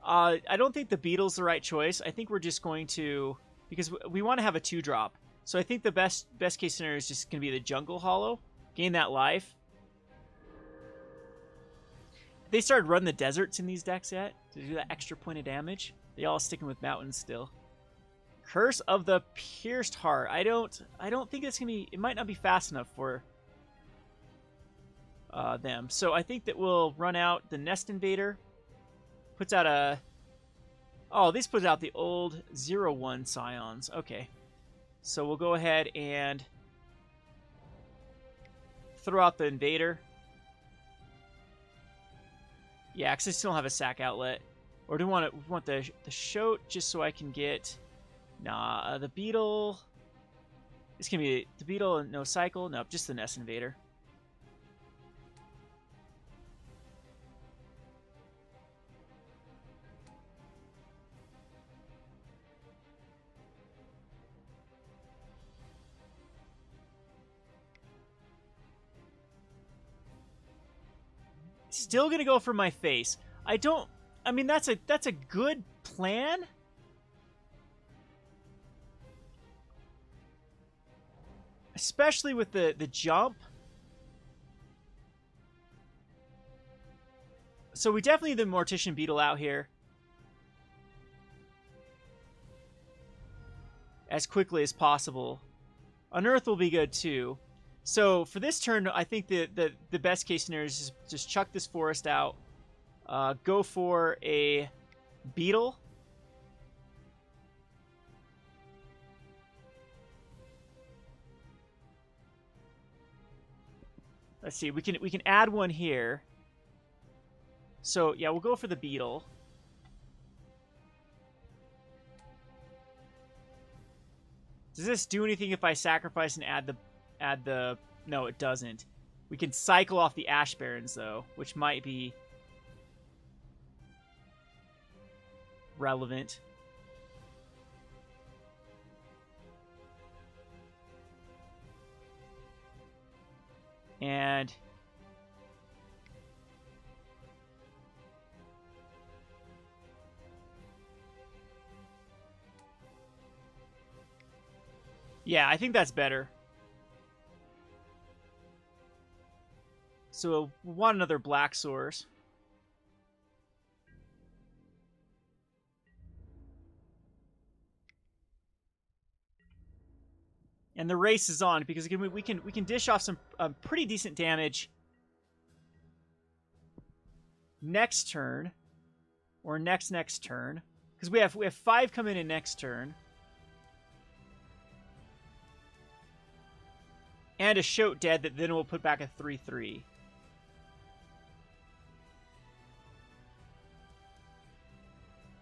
I don't think the Beetle's the right choice. I think we're just going to... Because we want to have a 2-drop. So I think the best case scenario is just going to be the Jungle Hollow. Gain that life. They started running the deserts in these decks yet? To do that extra point of damage? They all sticking with mountains still. Curse of the Pierced Heart. I don't think it's going to be... It might not be fast enough for them. So I think that we'll run out the Nest Invader. Puts out a... Oh, this puts out the old 0-1 Scions. Okay. So we'll go ahead and throw out the Invader. Yeah, because I still don't have a sack outlet. Or do we want the Shoat just so I can get... Nah, the Beetle... It's going to be the Beetle and no Cycle. Nope, just the Nest Invader. Still gonna go for my face. I mean, that's a good plan. Especially with the jump. So we definitely need the Mortician Beetle out here. As quickly as possible. Unearth will be good too. So for this turn, I think the best case scenario is just chuck this forest out. Go for a Beetle. Let's see, we can add one here. So yeah, we'll go for the Beetle. Does this do anything if I sacrifice and add the... No, it doesn't. We can cycle off the Ash Barrens, though, which might be relevant. And Yeah, I think that's better. So we'll want another black source. And the race is on because again, we can dish off some pretty decent damage next turn or next turn because we have 5 coming in next turn and a Shoat dead that then will put back a 3/3.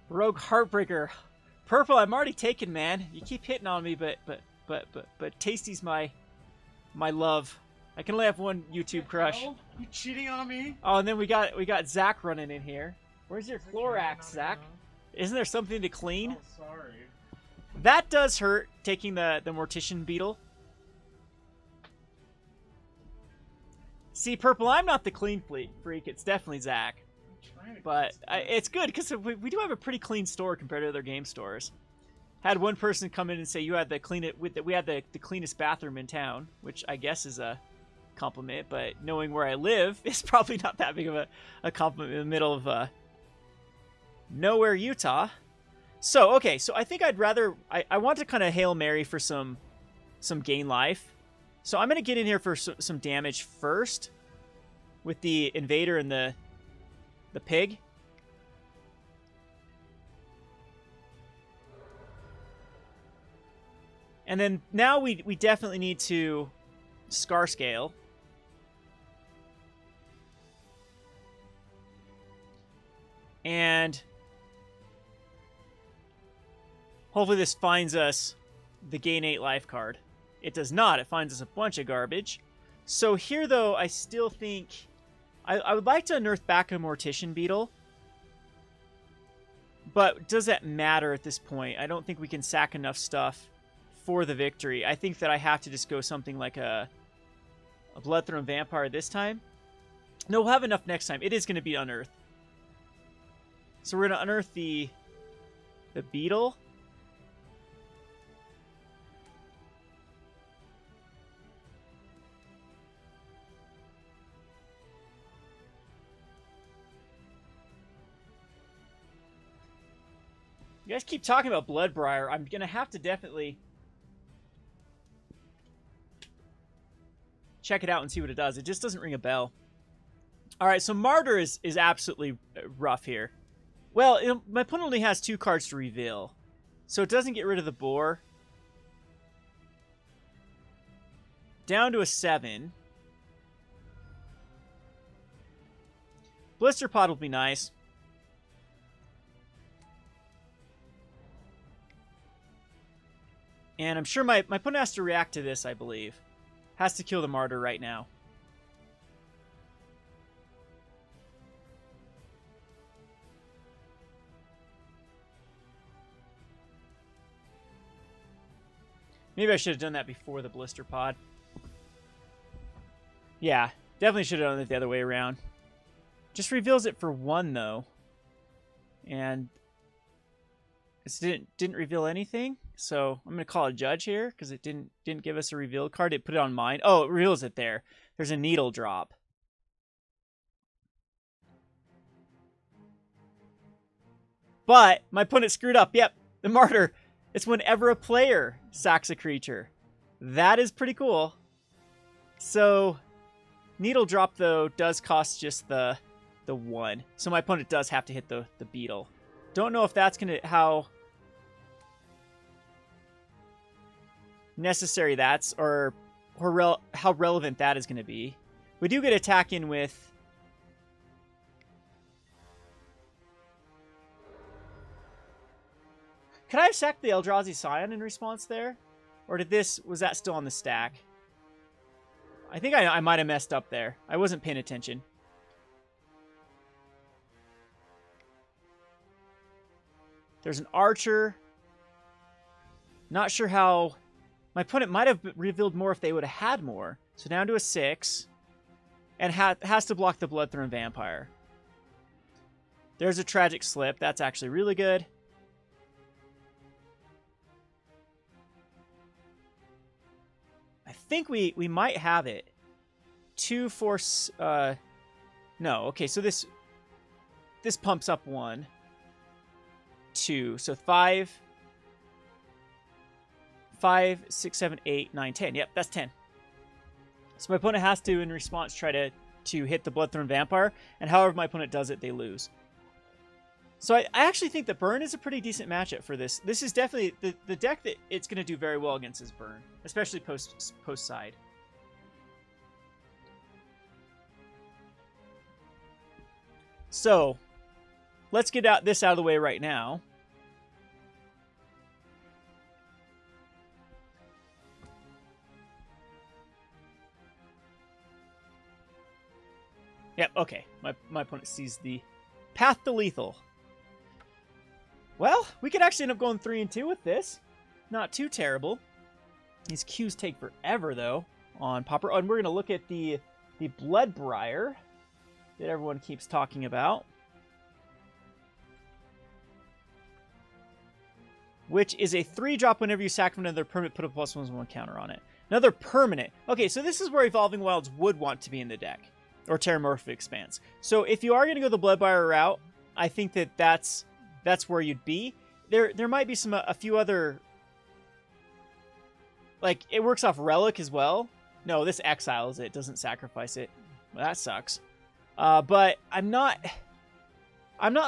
Rogue Heartbreaker, purple. I'm already taken, man. You keep hitting on me, but Tasty's my love. I can only have one YouTube crush. You cheating on me? Oh, and then we got Zach running in here. Where's your Florax, Zach? Isn't there something to clean? Oh, sorry. That does hurt, taking the Mortician Beetle. See, Purple, I'm not the clean freak. It's definitely Zach. But it's good because we do have a pretty clean store compared to other game stores. Had one person come in and say you had we had the cleanest bathroom in town, which I guess is a compliment. But knowing where I live is probably not that big of a compliment in the middle of nowhere, Utah. So okay, so I think I'd rather I want to kind of Hail Mary for some gain life. So I'm gonna get in here for some damage first with the Invader and the pig. And then now we definitely need to Scar Scale. And hopefully this finds us the gain 8 life card. It does not. It finds us a bunch of garbage. So here, though, I still think I would like to unearth back a Mortician Beetle. But does that matter at this point? I don't think we can sack enough stuff for the victory. I think that I have to just go something like a Bloodthorn Vampire this time. No, we'll have enough next time. It is going to be unearthed. So we're going to unearth the Beetle. You guys keep talking about Bloodbriar. I'm going to have to definitely check it out and see what it does. It just doesn't ring a bell. All right, so Martyr is absolutely rough here. Well, my opponent only has 2 cards to reveal, so it doesn't get rid of the boar. Down to a 7. Blister Pod will be nice. And I'm sure my opponent has to react to this, I believe. Has to kill the Martyr right now. Maybe I should have done that before the Blister Pod. Yeah, definitely should have done it the other way around. Just reveals it for 1, though. And it didn't reveal anything. So I'm going to call a judge here because it didn't give us a reveal card. It put it on mine. Oh, it reveals it there. There's a needle drop. But my opponent screwed up. Yep, the Martyr. It's whenever a player sacks a creature. That is pretty cool. So needle drop, though, does cost just the 1. So my opponent does have to hit the beetle. Don't know if that's going to how necessary that's or how relevant that is going to be. We do get attack in with Could I have sacked the Eldrazi Scion in response there? Or was that still on the stack? I think I might have messed up there. I wasn't paying attention. There's an Archer. Not sure how my opponent might have revealed more if they would have had more. So down to a 6. And has to block the Bloodthorn Vampire. There's a Tragic Slip. That's actually really good. think we might have it. 2, 4, no, okay, so this pumps up 1, 2, so 5, 6, 7, 8, 9, 10. Yep, that's 10. So my opponent has to, in response, try to hit the Bloodthorn Vampire, and however my opponent does it, they lose. So I actually think that Burn is a pretty decent matchup for this. This is definitely the deck that it's going to do very well against is Burn, especially post side. So let's get this out of the way right now. Yep, okay. My opponent sees the path to lethal. Well, we could actually end up going 3 and 2 with this. Not too terrible. These Qs take forever, though, on Pauper. Oh, and we're going to look at the Bloodbriar that everyone keeps talking about, which is a 3-drop whenever you sacrifice another permanent, put a +1/+1 counter on it. Another permanent. Okay, so this is where Evolving Wilds would want to be in the deck, or Terramorphic Expanse. So if you are going to go the Bloodbriar route, I think that's where you'd be. There might be a few other, like, it works off Relic as well. No, this exiles it, doesn't sacrifice it. Well, that sucks. But I'm not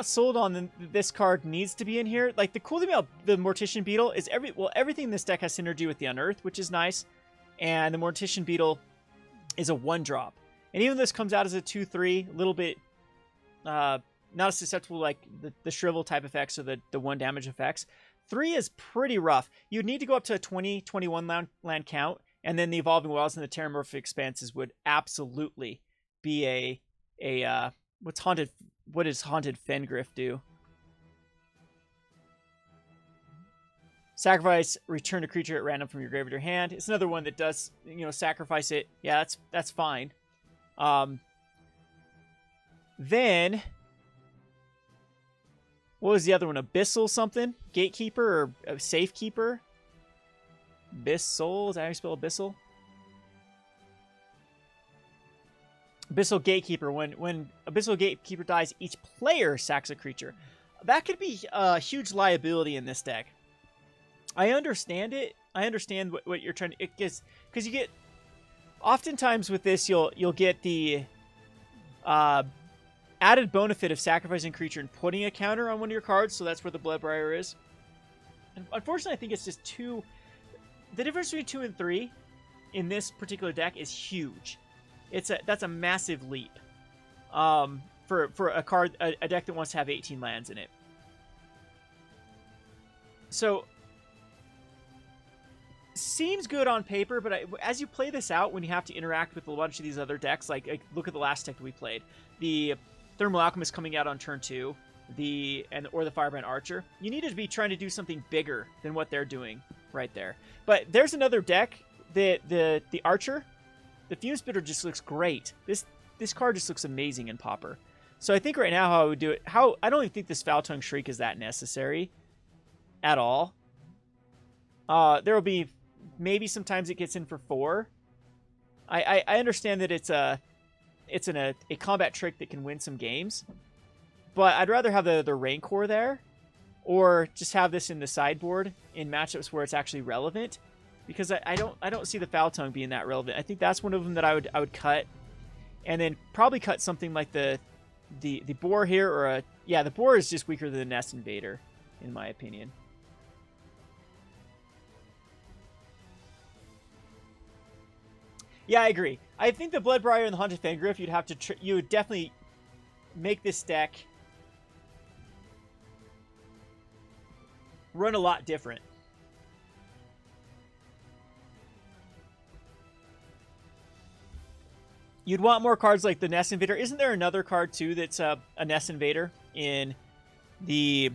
sold on this card needs to be in here. Like, the cool thing about the Mortician Beetle is everything in this deck has synergy with the Unearth, which is nice. And the Mortician Beetle is a 1-drop. And even though this comes out as a 2/3, a little bit not as susceptible like the Shrivel type effects or the 1 damage effects, 3 is pretty rough. You'd need to go up to a 20, 21 land count, and then the Evolving Wilds and the Terramorphic Expanses would absolutely be what does Haunted Fengriff do? Sacrifice, return a creature at random from your graveyard or hand. It's another one that does, sacrifice it. Yeah, that's fine. Then, what was the other one? Abyssal something? Gatekeeper or a Safekeeper? Abyssal? Is that how you spell Abyssal? Abyssal Gatekeeper. When Abyssal Gatekeeper dies, each player sacks a creature. That could be a huge liability in this deck. I understand it. I understand what you're trying to... Because you get... Oftentimes with this, you'll get the added benefit of sacrificing a creature and putting a counter on one of your cards, so that's where the Bloodbriar is. And unfortunately, I think it's just too... The difference between 2 and 3 in this particular deck is huge. That's a massive leap for a deck that wants to have 18 lands in it. So... Seems good on paper, but as you play this out, when you have to interact with a bunch of these other decks, like look at the last deck that we played, the Thermal Alchemist coming out on turn 2, or the Firebrand Archer, you need to be trying to do something bigger than what they're doing right there. But there's another deck, the Archer, the Fume Spitter just looks great. This card just looks amazing in Pauper. So I think right now how I would do it, I don't even think this Foul Tongue Shriek is that necessary at all. There will be maybe sometimes it gets in for 4. I understand that it's a combat trick that can win some games, but I'd rather have the Rancor there, or just have this in the sideboard in matchups where it's actually relevant, because I don't see the Foul Tongue being that relevant. I think that's one of them that I would cut, and then probably cut something like the Boar here, or the Boar is just weaker than the Nest Invader, in my opinion. Yeah, I agree. I think the Bloodbriar and the Haunted Fengriff, you would definitely make this deck run a lot different. You'd want more cards like the Nest Invader. Isn't there another card, too, that's a Nest Invader in the...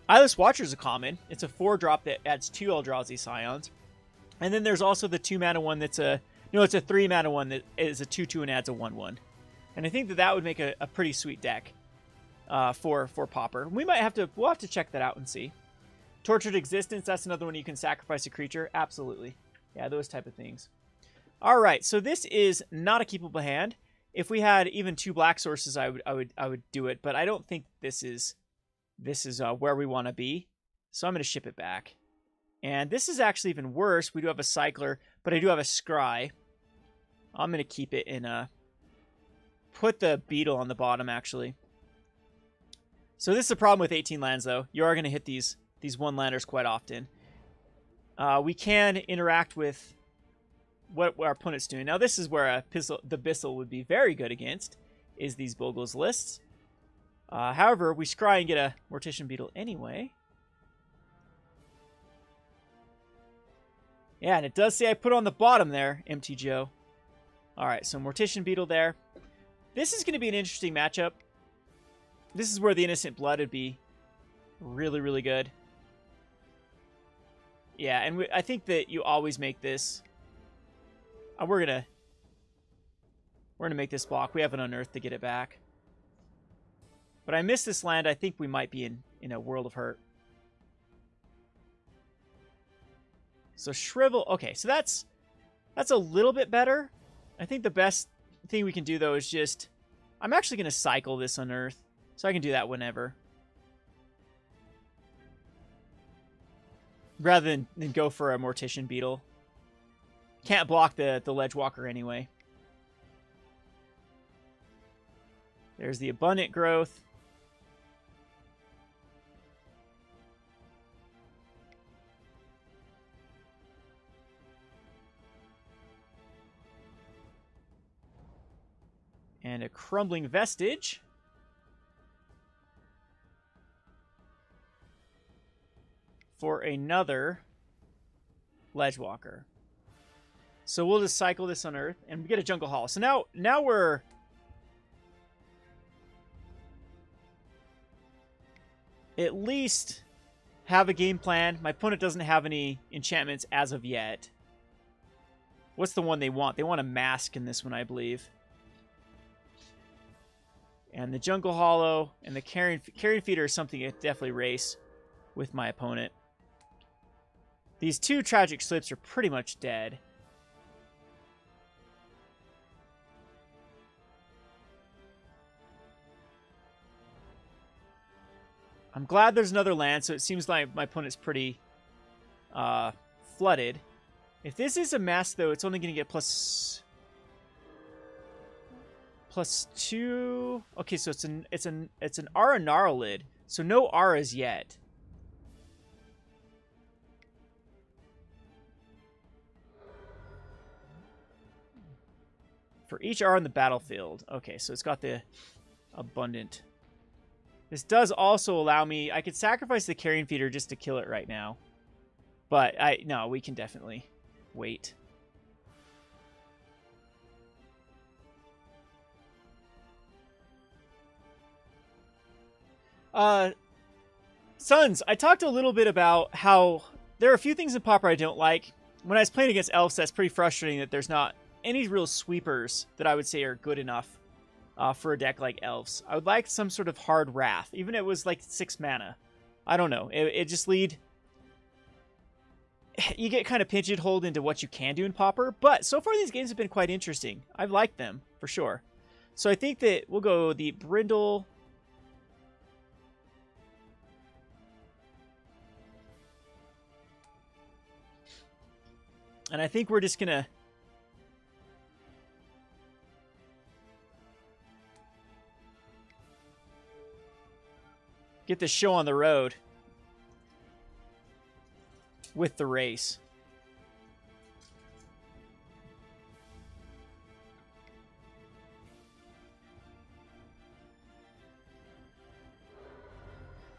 Eyeless Watcher is a common. It's a 4-drop that adds 2 Eldrazi Scions. And then there's also the 2-mana one that's a... No, it's a 3-mana one that is a 2/2 and adds a 1/1. And I think that would make a pretty sweet deck for Pauper. We'll have to check that out and see. Tortured Existence, that's another one you can sacrifice a creature. Absolutely. Yeah, those type of things. All right, so this is not a keepable hand. If we had even 2 black sources, I would do it, but I don't think this is where we want to be. So I'm going to ship it back. And this is actually even worse. We do have a cycler, but I do have a scry. I'm going to keep it in a... Put the beetle on the bottom, actually. So this is the problem with 18 lands, though. You are going to hit these one-landers quite often. We can interact with what our opponent's doing. Now, this is where the Bissell would be very good against, is these Bogle's lists. However, we scry and get a Mortician Beetle anyway. Yeah, and it does say I put on the bottom there, Empty Joe. Alright, so Mortician Beetle there. This is going to be an interesting matchup. This is where the Innocent Blood would be really, really good. Yeah, and I think that you always make this... we're gonna make this block. We have an Unearth to get it back. But I miss this land. I think we might be in a world of hurt. So Shrivel. Okay, so that's a little bit better. I think the best thing we can do, though, is just... I'm actually going to cycle this Unearth. So I can do that whenever. Rather than go for a Mortician Beetle. Can't block the Ledgewalker anyway. There's the Abundant Growth. And a Crumbling Vestige. For another Ledgewalker. So we'll just cycle this on Earth, and we get a Jungle Hall. So now we're... at least have a game plan. My opponent doesn't have any enchantments as of yet. What's the one they want? They want a Mask in this one, I believe. And the Jungle Hollow and the Carrion Feeder is something I definitely race with my opponent. These 2 Tragic Slips are pretty much dead. I'm glad there's another land, so it seems like my opponent's pretty flooded. If this is a Mask, though, it's only going to get plus 2. Okay, so it's an Aranara lid, so no Auras yet. For each Aura on the battlefield. Okay, so it's got the Abundant. This does also allow me... I could sacrifice the Carrion Feeder just to kill it right now. But no, we can definitely wait. Sons, I talked a little bit about how there are a few things in Pauper I don't like. When I was playing against Elves, that's pretty frustrating that there's not any real sweepers that I would say are good enough for a deck like Elves. I would like some sort of hard Wrath, even if it was like 6 mana. I don't know. It just lead... You get kind of pigeonholed into what you can do in Pauper, but so far these games have been quite interesting. I've liked them, for sure. So I think that we'll go the Brindle... And I think we're just going to... get the show on the road with the race.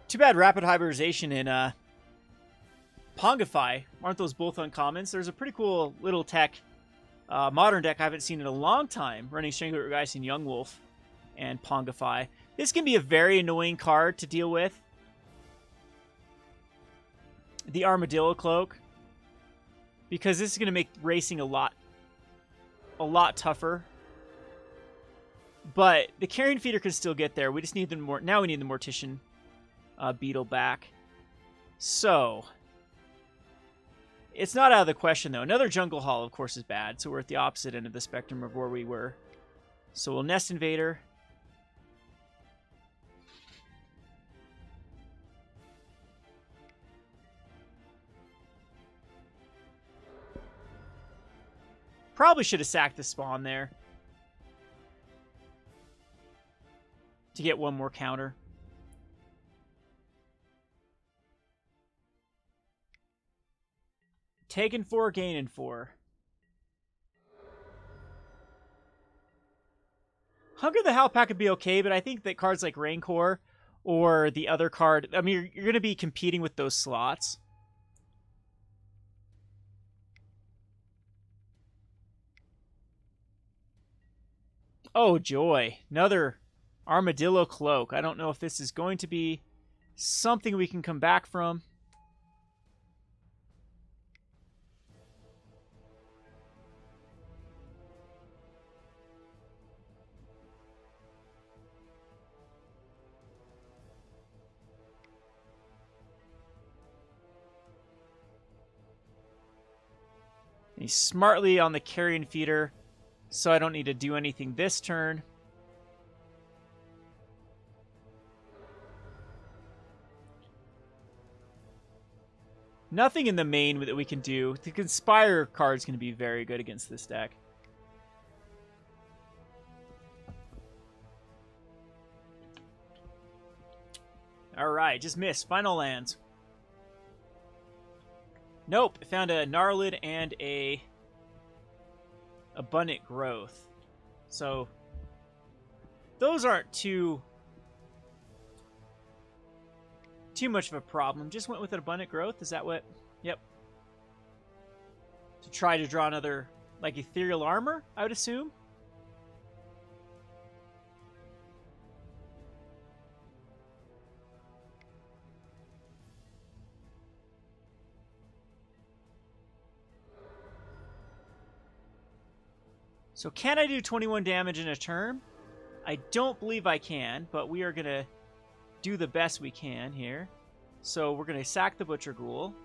Too bad Rapid Hybridization and Pongify aren't those both uncommons. There's a pretty cool little tech modern deck I haven't seen in a long time running Strangler Geist and Young Wolf and Pongify. This can be a very annoying card to deal with. The Armadillo Cloak. Because this is going to make racing a lot tougher. But the Carrion Feeder can still get there. We just need the now we need the Mortician Beetle back. So, It's not out of the question, though. Another Jungle Hall, of course, is bad, so we're at the opposite end of the spectrum of where we were. So we'll Nest Invader. Probably should have sacked the spawn there to get one more counter. Taking 4, gaining 4. Hunger the Howl Pack would be okay, but I think that cards like Rancor or the other card, I mean, you're going to be competing with those slots. Oh, joy. Another Armadillo Cloak. I don't know if this is going to be something we can come back from. He's smartly on the Carrion Feeder, so I don't need to do anything this turn. Nothing in the main that we can do. The Conspire card is going to be very good against this deck. Alright, just missed. Final lands. Nope, found a Gnarlid and a Abundant Growth. So, those aren't too much of a problem. Just went with an Abundant Growth. Is that what? Yep. To try to draw another, like, Ethereal Armor, I would assume. So can I do 21 damage in a turn? I don't believe I can, but we are going to do the best we can here. So we're going to sack the Butcher Ghoul.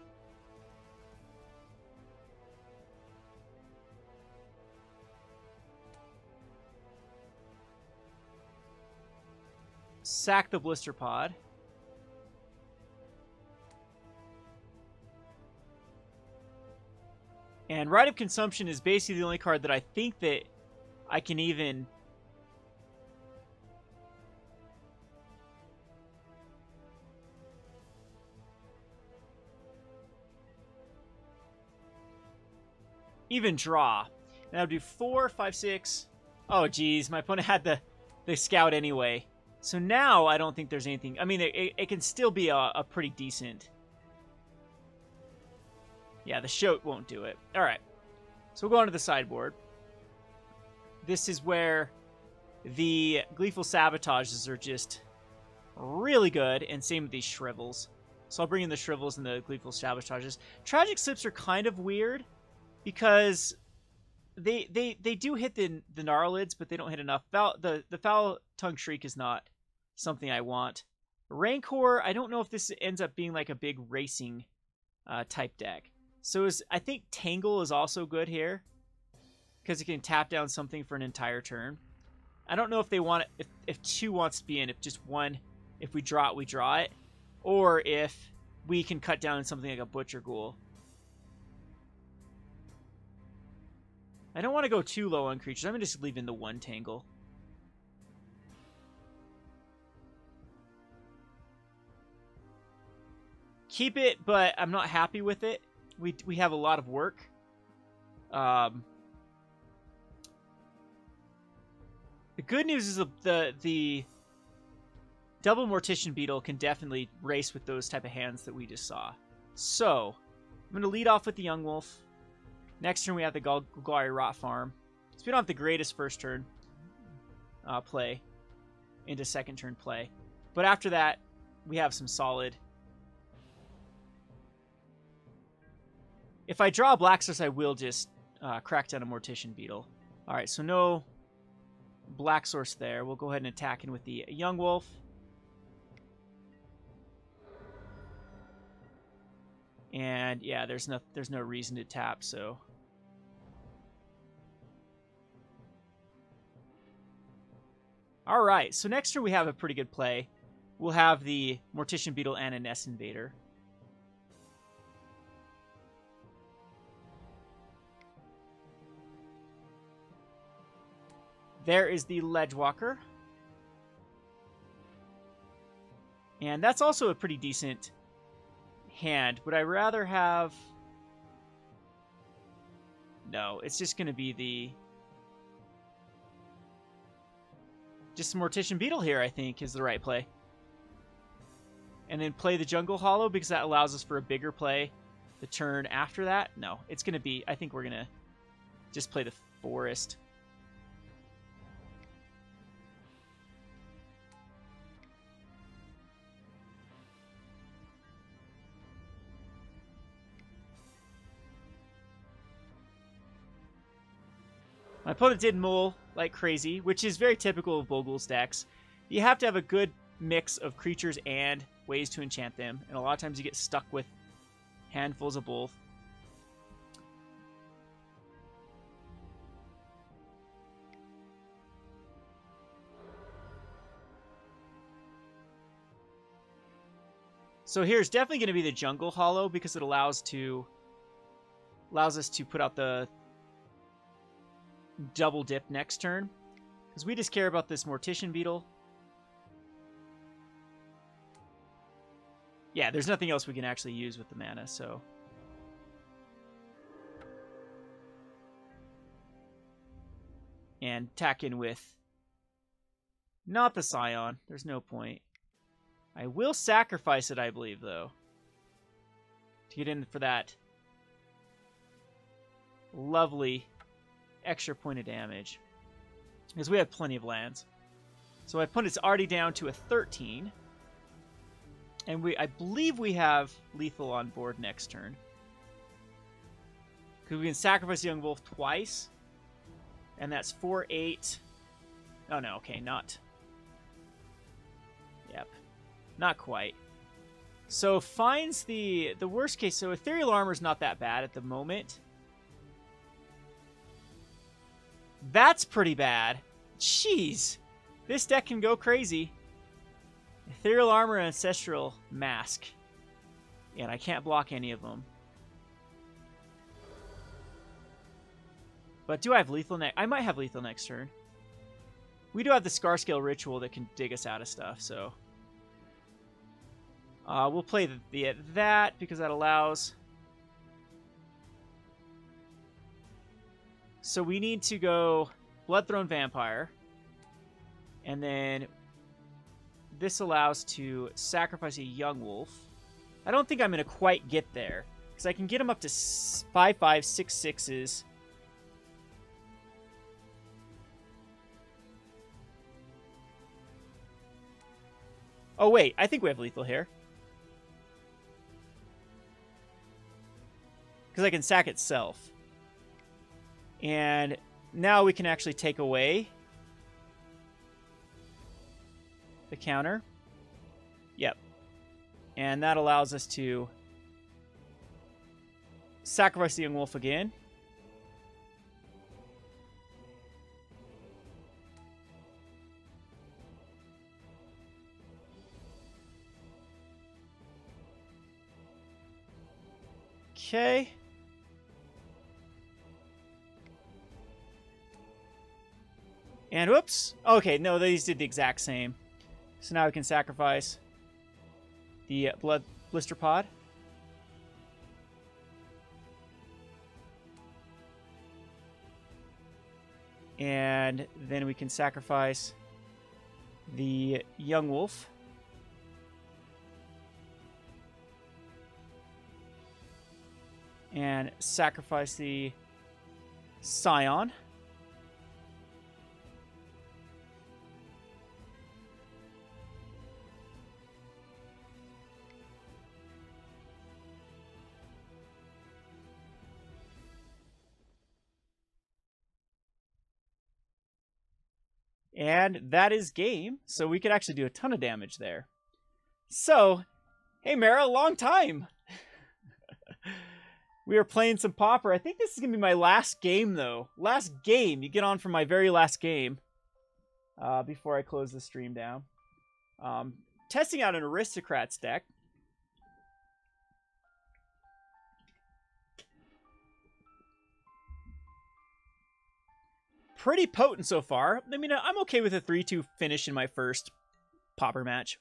Sack the Blister Pod. And Rite of Consumption is basically the only card that I think that I can even draw. And I would do 4, 5, 6. Oh, geez. My opponent had the Scout anyway. So now I don't think there's anything. I mean, it can still be a pretty decent. Yeah, the Shoat won't do it. All right. So we'll go on to the sideboard. This is where the Gleeful Sabotages are just really good, and same with these Shrivels. So I'll bring in the Shrivels and the Gleeful Sabotages. Tragic Slips are kind of weird because they do hit the Gnarlids, but they don't hit enough. The Foul Tongue Shriek is not something I want. Rancor, I don't know if this ends up being like a big racing type deck. So I think Tangle is also good here because it can tap down something for an entire turn. I don't know if they want it, if 2 wants to be in, if just 1, if we draw it, we draw it, or if we can cut down something like a Butcher Ghoul. I don't want to go too low on creatures. I'm going to just leave in the 1 Tangle. Keep it, but I'm not happy with it. We have a lot of work. The good news is the Double Mortician Beetle can definitely race with those type of hands that we just saw. So, I'm going to lead off with the Young Wolf. Next turn we have the Golgari Rot Farm. So we don't have the greatest first turn play into second turn play. But after that, we have some solid. If I draw a Black Source, I will just crack down a Mortician Beetle. Alright, so no Black Source there. We'll go ahead and attack in with the Young Wolf. And yeah, there's no reason to tap, so. All right, so next turn we have a pretty good play. We'll have the Mortician Beetle and a Nest Invader. There is the Ledgewalker. And that's also a pretty decent hand. Would I rather have... No, it's just going to be the... Just Mortician Beetle here, I think, is the right play. And then play the Jungle Hollow, because that allows us for a bigger play the turn after that. No, it's going to be... I think we're going to just play the Forest. My opponent did Mole like crazy, which is very typical of Bogul's decks. You have to have a good mix of creatures and ways to enchant them, and a lot of times you get stuck with handfuls of both. So here's definitely going to be the Jungle Hollow, because it allows us to put out the double dip next turn, because we just care about this Mortician Beetle. Yeah, there's nothing else we can actually use with the mana, so. And tack in with not the Scion. There's no point. I will sacrifice it, I believe, though, to get in for that lovely extra point of damage, because we have plenty of lands. So my opponent's already down to a 13, and I believe we have lethal on board next turn, because we can sacrifice the Young Wolf twice, and that's 4/8. Oh no, okay, not. Yep, not quite. So finds the worst case. So Ethereal Armor's not that bad at the moment. That's pretty bad. Jeez. This deck can go crazy. Ethereal Armor and Ancestral Mask. And I can't block any of them. But do I have lethal next? I might have lethal next turn. We do have the Scarscale Ritual that can dig us out of stuff, so. We'll play that, because that allows... So we need to go Bloodthrone Vampire. And then this allows to sacrifice a Young Wolf. I don't think I'm going to quite get there, because I can get him up to 5/5, 6/6s. Oh wait, I think we have lethal here. Because I can sack itself. And now we can actually take away the counter. Yep. And that allows us to sacrifice the Young Wolf again. Okay. And whoops. Okay, no, these did the exact same. So now we can sacrifice the Blood Blister Pod. And then we can sacrifice the Young Wolf. And sacrifice the Scion. And that is game. So we could actually do a ton of damage there. So, hey Mara, long time. We are playing some Pauper. I think this is going to be my last game, though. Last game. You get on for my very last game. Before I close the stream down. Testing out an Aristocrats deck. Pretty potent so far. I mean, I'm okay with a 3-2 finish in my first Pauper match.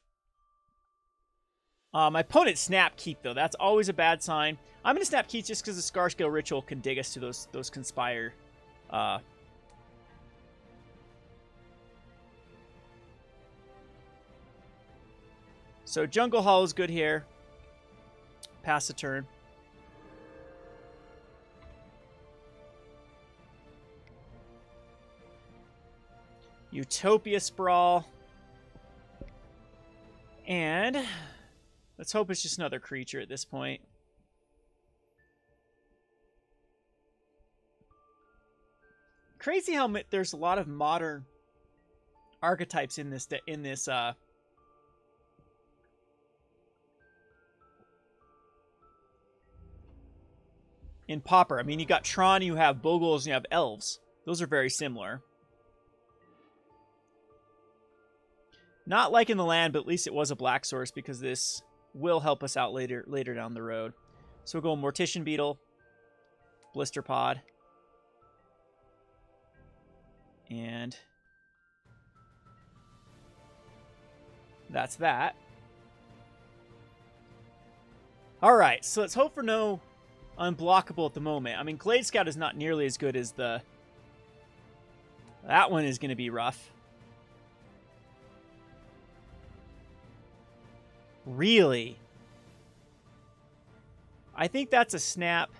My opponent snap keep, though. That's always a bad sign. I'm going to snap keep just because the Scar Scale Ritual can dig us to those Conspire. So Jungle Hall is good here. Pass the turn. Utopia Sprawl. And let's hope it's just another creature at this point. Crazy how there's a lot of modern archetypes in this in Pauper. I mean, you got Tron, you have Bogles, and you have Elves. Those are very similar. Not like in the land, but at least it was a black source because this will help us out later down the road. So we'll go Mortician Beetle, Blister Pod, and that's that. All right, so let's hope for no unblockable at the moment. I mean, Glade Scout is not nearly as good as the... That one is going to be rough. Really? I think that's a snap.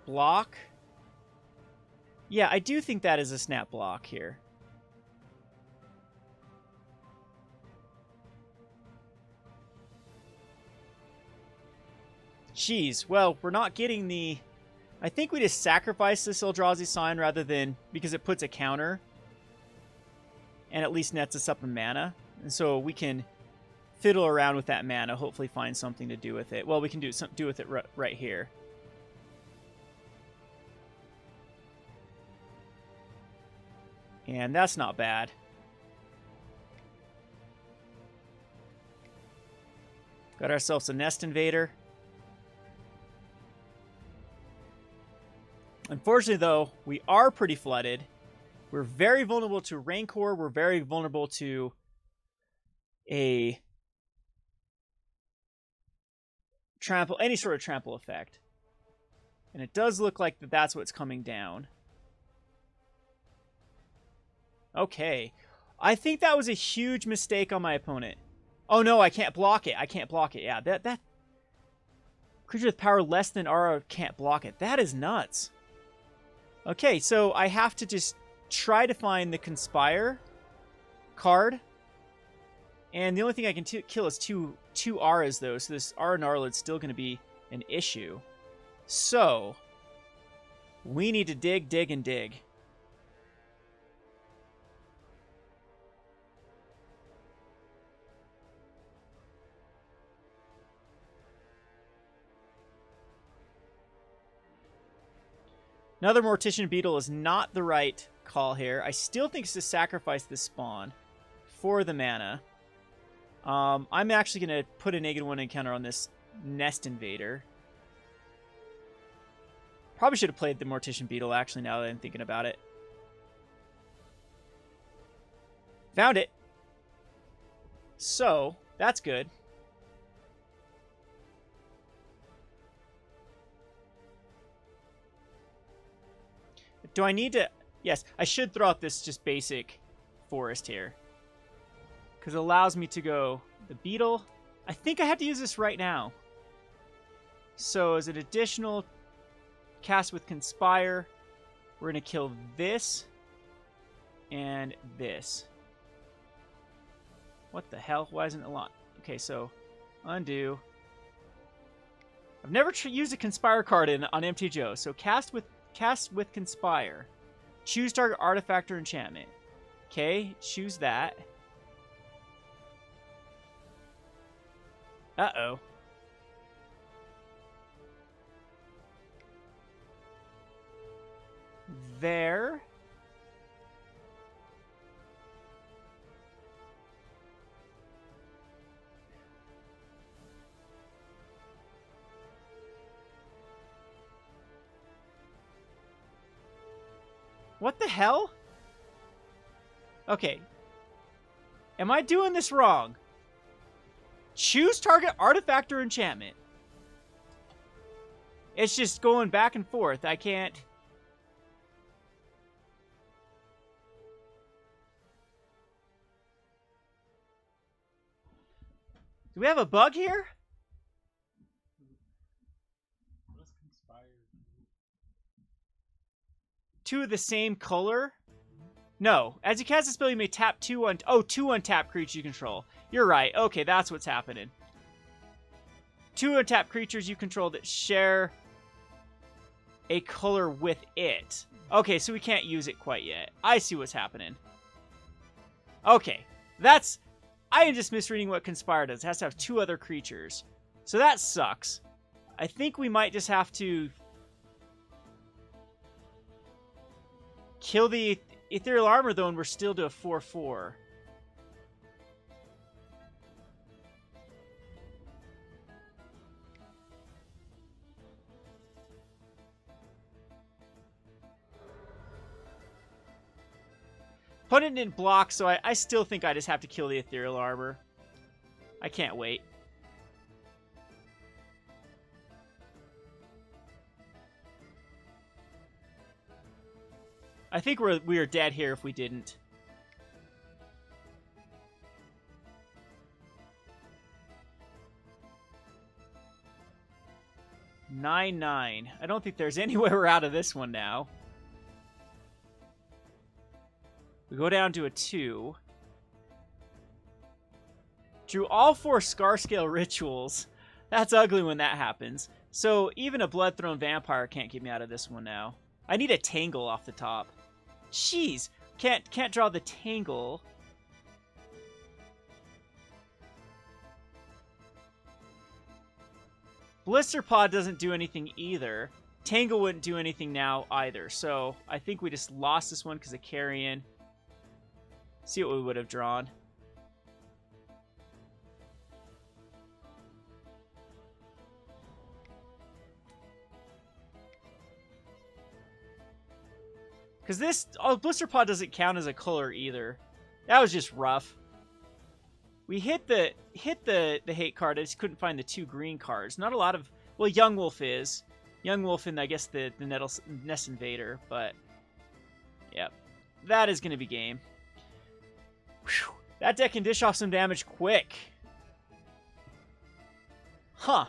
Block? Yeah, I do think that is a snap block here. Jeez, well, we're not getting the... I think we just sacrifice this Eldrazi Sign rather than... Because it puts a counter. And at least nets us up in mana. And so we can fiddle around with that mana, hopefully find something to do with it. Well, we can do with it right here. And that's not bad. Got ourselves a Nest Invader. Unfortunately, though, we are pretty flooded. We're very vulnerable to Rancor. We're very vulnerable to a trample, any sort of trample effect. And it does look like that's what's coming down. Okay. I think that was a huge mistake on my opponent. Oh no, I can't block it. I can't block it. Yeah, that creature with power less than Aura can't block it. That is nuts. Okay, so I have to just try to find the Conspire card. And the only thing I can kill is two Auras, though. So this Aura Gnarlid's still going to be an issue. So we need to dig, dig, and dig. Another Mortician Beetle is not the right call here. I still think it's to sacrifice this spawn for the mana. I'm actually going to put a -1 encounter on this Nest Invader. Probably should have played the Mortician Beetle, actually, now that I'm thinking about it. Found it. So, that's good. Do I need to... Yes, I should throw out this just basic forest here. Because it allows me to go the Beetle. I think I have to use this right now. So as an additional cast with Conspire, we're going to kill this and this. What the hell? Why isn't it a lot? Okay, so undo. I've never used a Conspire card on MTGO, so cast with Conspire. Choose target artifact or enchantment. Okay, choose that. Uh-oh. There. What the hell? Okay. Am I doing this wrong? Choose target artifact or enchantment. It's just going back and forth. I can't... Do we have a bug here? Two of the same color? No. As you cast this spell, you may tap two untapped creatures you control. You're right. Okay, that's what's happening. Two untapped creatures you control that share a color with it. Okay, so we can't use it quite yet. I see what's happening. Okay, that's... I am just misreading what Conspire does. It has to have two other creatures. So that sucks. I think we might just have to kill the Ethereal Armor, though, and we're still to a 4/4. Opponent didn't block, so I still think I just have to kill the Ethereal Armor. I can't wait. I think we are dead here if we didn't. (9/9). I don't think there's any way we're out of this one now. We go down to a 2. Drew all 4 Scarscale rituals. That's ugly when that happens. So even a Bloodthrone Vampire can't get me out of this one now. I need a Tangle off the top. Jeez, can't draw the Tangle. Blister Pod doesn't do anything either. Tangle wouldn't do anything now either. So I think we just lost this one because of Carrion. See what we would have drawn. Because this... Oh, Blister Pod doesn't count as a color either. That was just rough. We hit the hate card. I just couldn't find the 2 green cards. Not a lot of... Well, Young Wolf is. Young Wolf and I guess the Nest Invader. But, yep. That is going to be game. Whew. That deck can dish off some damage quick. Huh.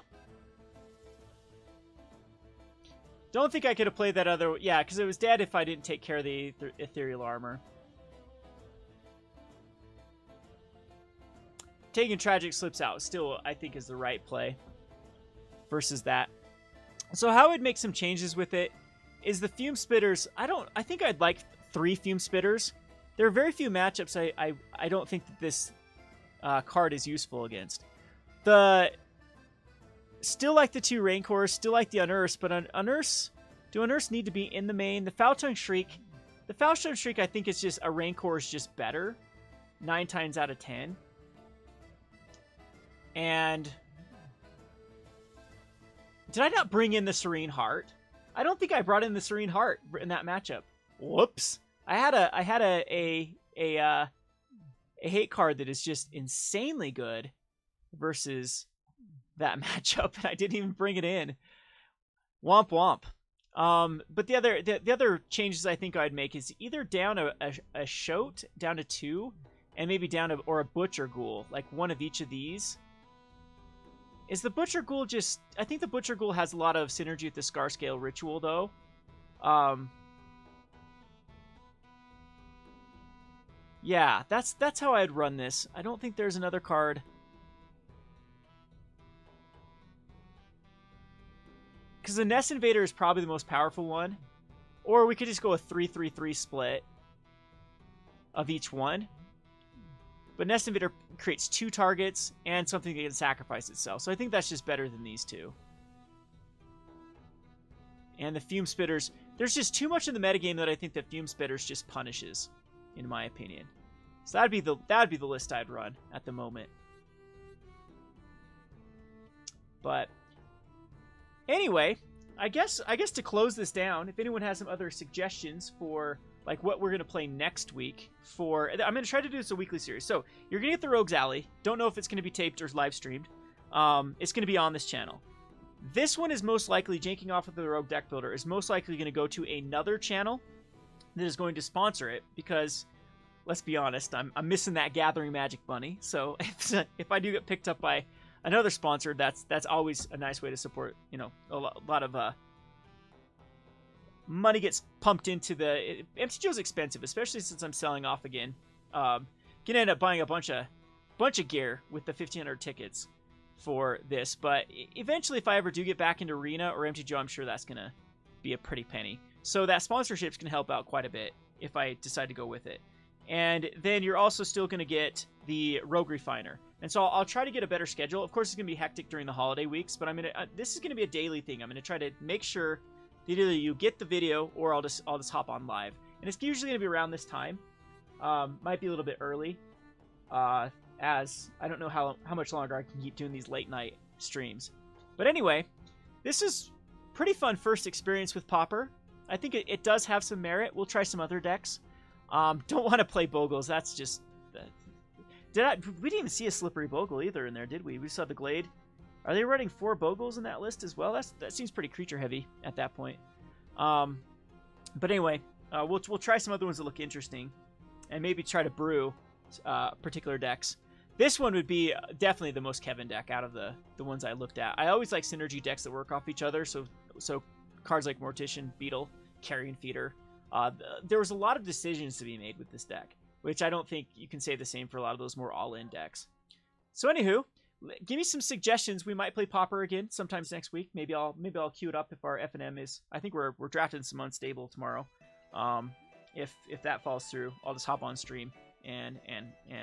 Don't think I could have played that other... Yeah, because it was dead if I didn't take care of the Ethereal Armor. Taking Tragic Slips out still, I think, is the right play. Versus that. So how I'd make some changes with it is the Fume Spitters... I think I'd like 3 Fume Spitters. There are very few matchups I don't think that this card is useful against. Still like the 2 Rancors, still like the Unearths, but do Unearths need to be in the main? The Foul-Tongue Shriek, I think is just, a Rancor is just better. 9 times out of 10. And did I not bring in the Serene Heart? I don't think I brought in the Serene Heart in that matchup. Whoops. I had a hate card that is just insanely good versus that matchup, and I didn't even bring it in. Womp womp. But the other changes I think I'd make is either down a Shoat down to 2, and maybe down to, or a Butcher Ghoul, like one of each of these. Is the Butcher Ghoul just... I think the Butcher Ghoul has a lot of synergy with the Scarscale Ritual, though. Yeah, that's how I'd run this. I don't think there's another card. Because the Nest Invader is probably the most powerful one. Or we could just go a 3-3-3 split of each one. but Nest Invader creates 2 targets and something that can sacrifice itself. So I think that's just better than these 2. And the Fume Spitters, there's just too much in the metagame that I think that Fume Spitters just punishes, in my opinion. So that'd be the list I'd run at the moment. But anyway, I guess to close this down, if anyone has some other suggestions for like what we're gonna play next week, I'm gonna try to do this a weekly series. So you're gonna get the Rogues Alley. Don't know if it's gonna be taped or live streamed. It's gonna be on this channel. This one is most likely, janking off of the Rogue Deck Builder, is most likely going to go to another channel that is going to sponsor it because, let's be honest, I'm missing that Gathering Magic money. So if I do get picked up by another sponsor, that's always a nice way to support, you know, a lot of money gets pumped into the... MTGO is expensive, especially since I'm selling off again. Gonna end up buying a bunch of gear with the 1,500 tickets for this, but eventually if I ever do get back into Arena or MTGO, I'm sure that's gonna be a pretty penny. So that sponsorship's gonna help out quite a bit if I decide to go with it. And then you're also still gonna get the Rogue Refiner. And so I'll try to get a better schedule. Of course, it's gonna be hectic during the holiday weeks, but this is gonna be a daily thing. I'm gonna try to make sure that either you get the video or I'll just hop on live. And it's usually gonna be around this time. Might be a little bit early. As I don't know how much longer I can keep doing these late night streams. But anyway, this is pretty fun first experience with Pauper. I think it does have some merit. We'll try some other decks. Don't want to play Bogles. That's just... we didn't even see a Slippery Bogle either in there, did we? We saw the Glade. Are they running 4 Bogles in that list as well? That seems pretty creature heavy at that point. But anyway, we'll try some other ones that look interesting. And maybe try to brew particular decks. This one would be definitely the most Kevin deck out of the ones I looked at. I always like synergy decks that work off each other, so cards like Mortician, Beetle, Carrion Feeder. There was a lot of decisions to be made with this deck, which I don't think you can say the same for a lot of those more all-in decks. So anywho, give me some suggestions. We might play Pauper again sometimes next week. Maybe I'll queue it up if our FNM is... I think we're drafting some unstable tomorrow. If that falls through, I'll just hop on stream and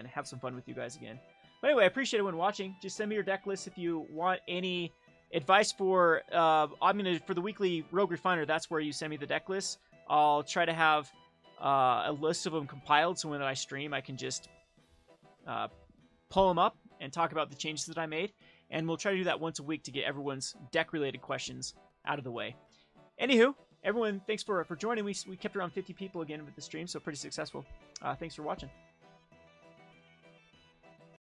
have some fun with you guys again. But anyway, I appreciate everyone watching. Just send me your deck list if you want any advice for for the weekly Rogue Refiner. That's where you send me the deck list. I'll try to have a list of them compiled, so when I stream, I can just pull them up and talk about the changes that I made. And we'll try to do that once a week to get everyone's deck-related questions out of the way. Anywho, everyone, thanks for joining. We kept around 50 people again with the stream, so pretty successful. Thanks for watching.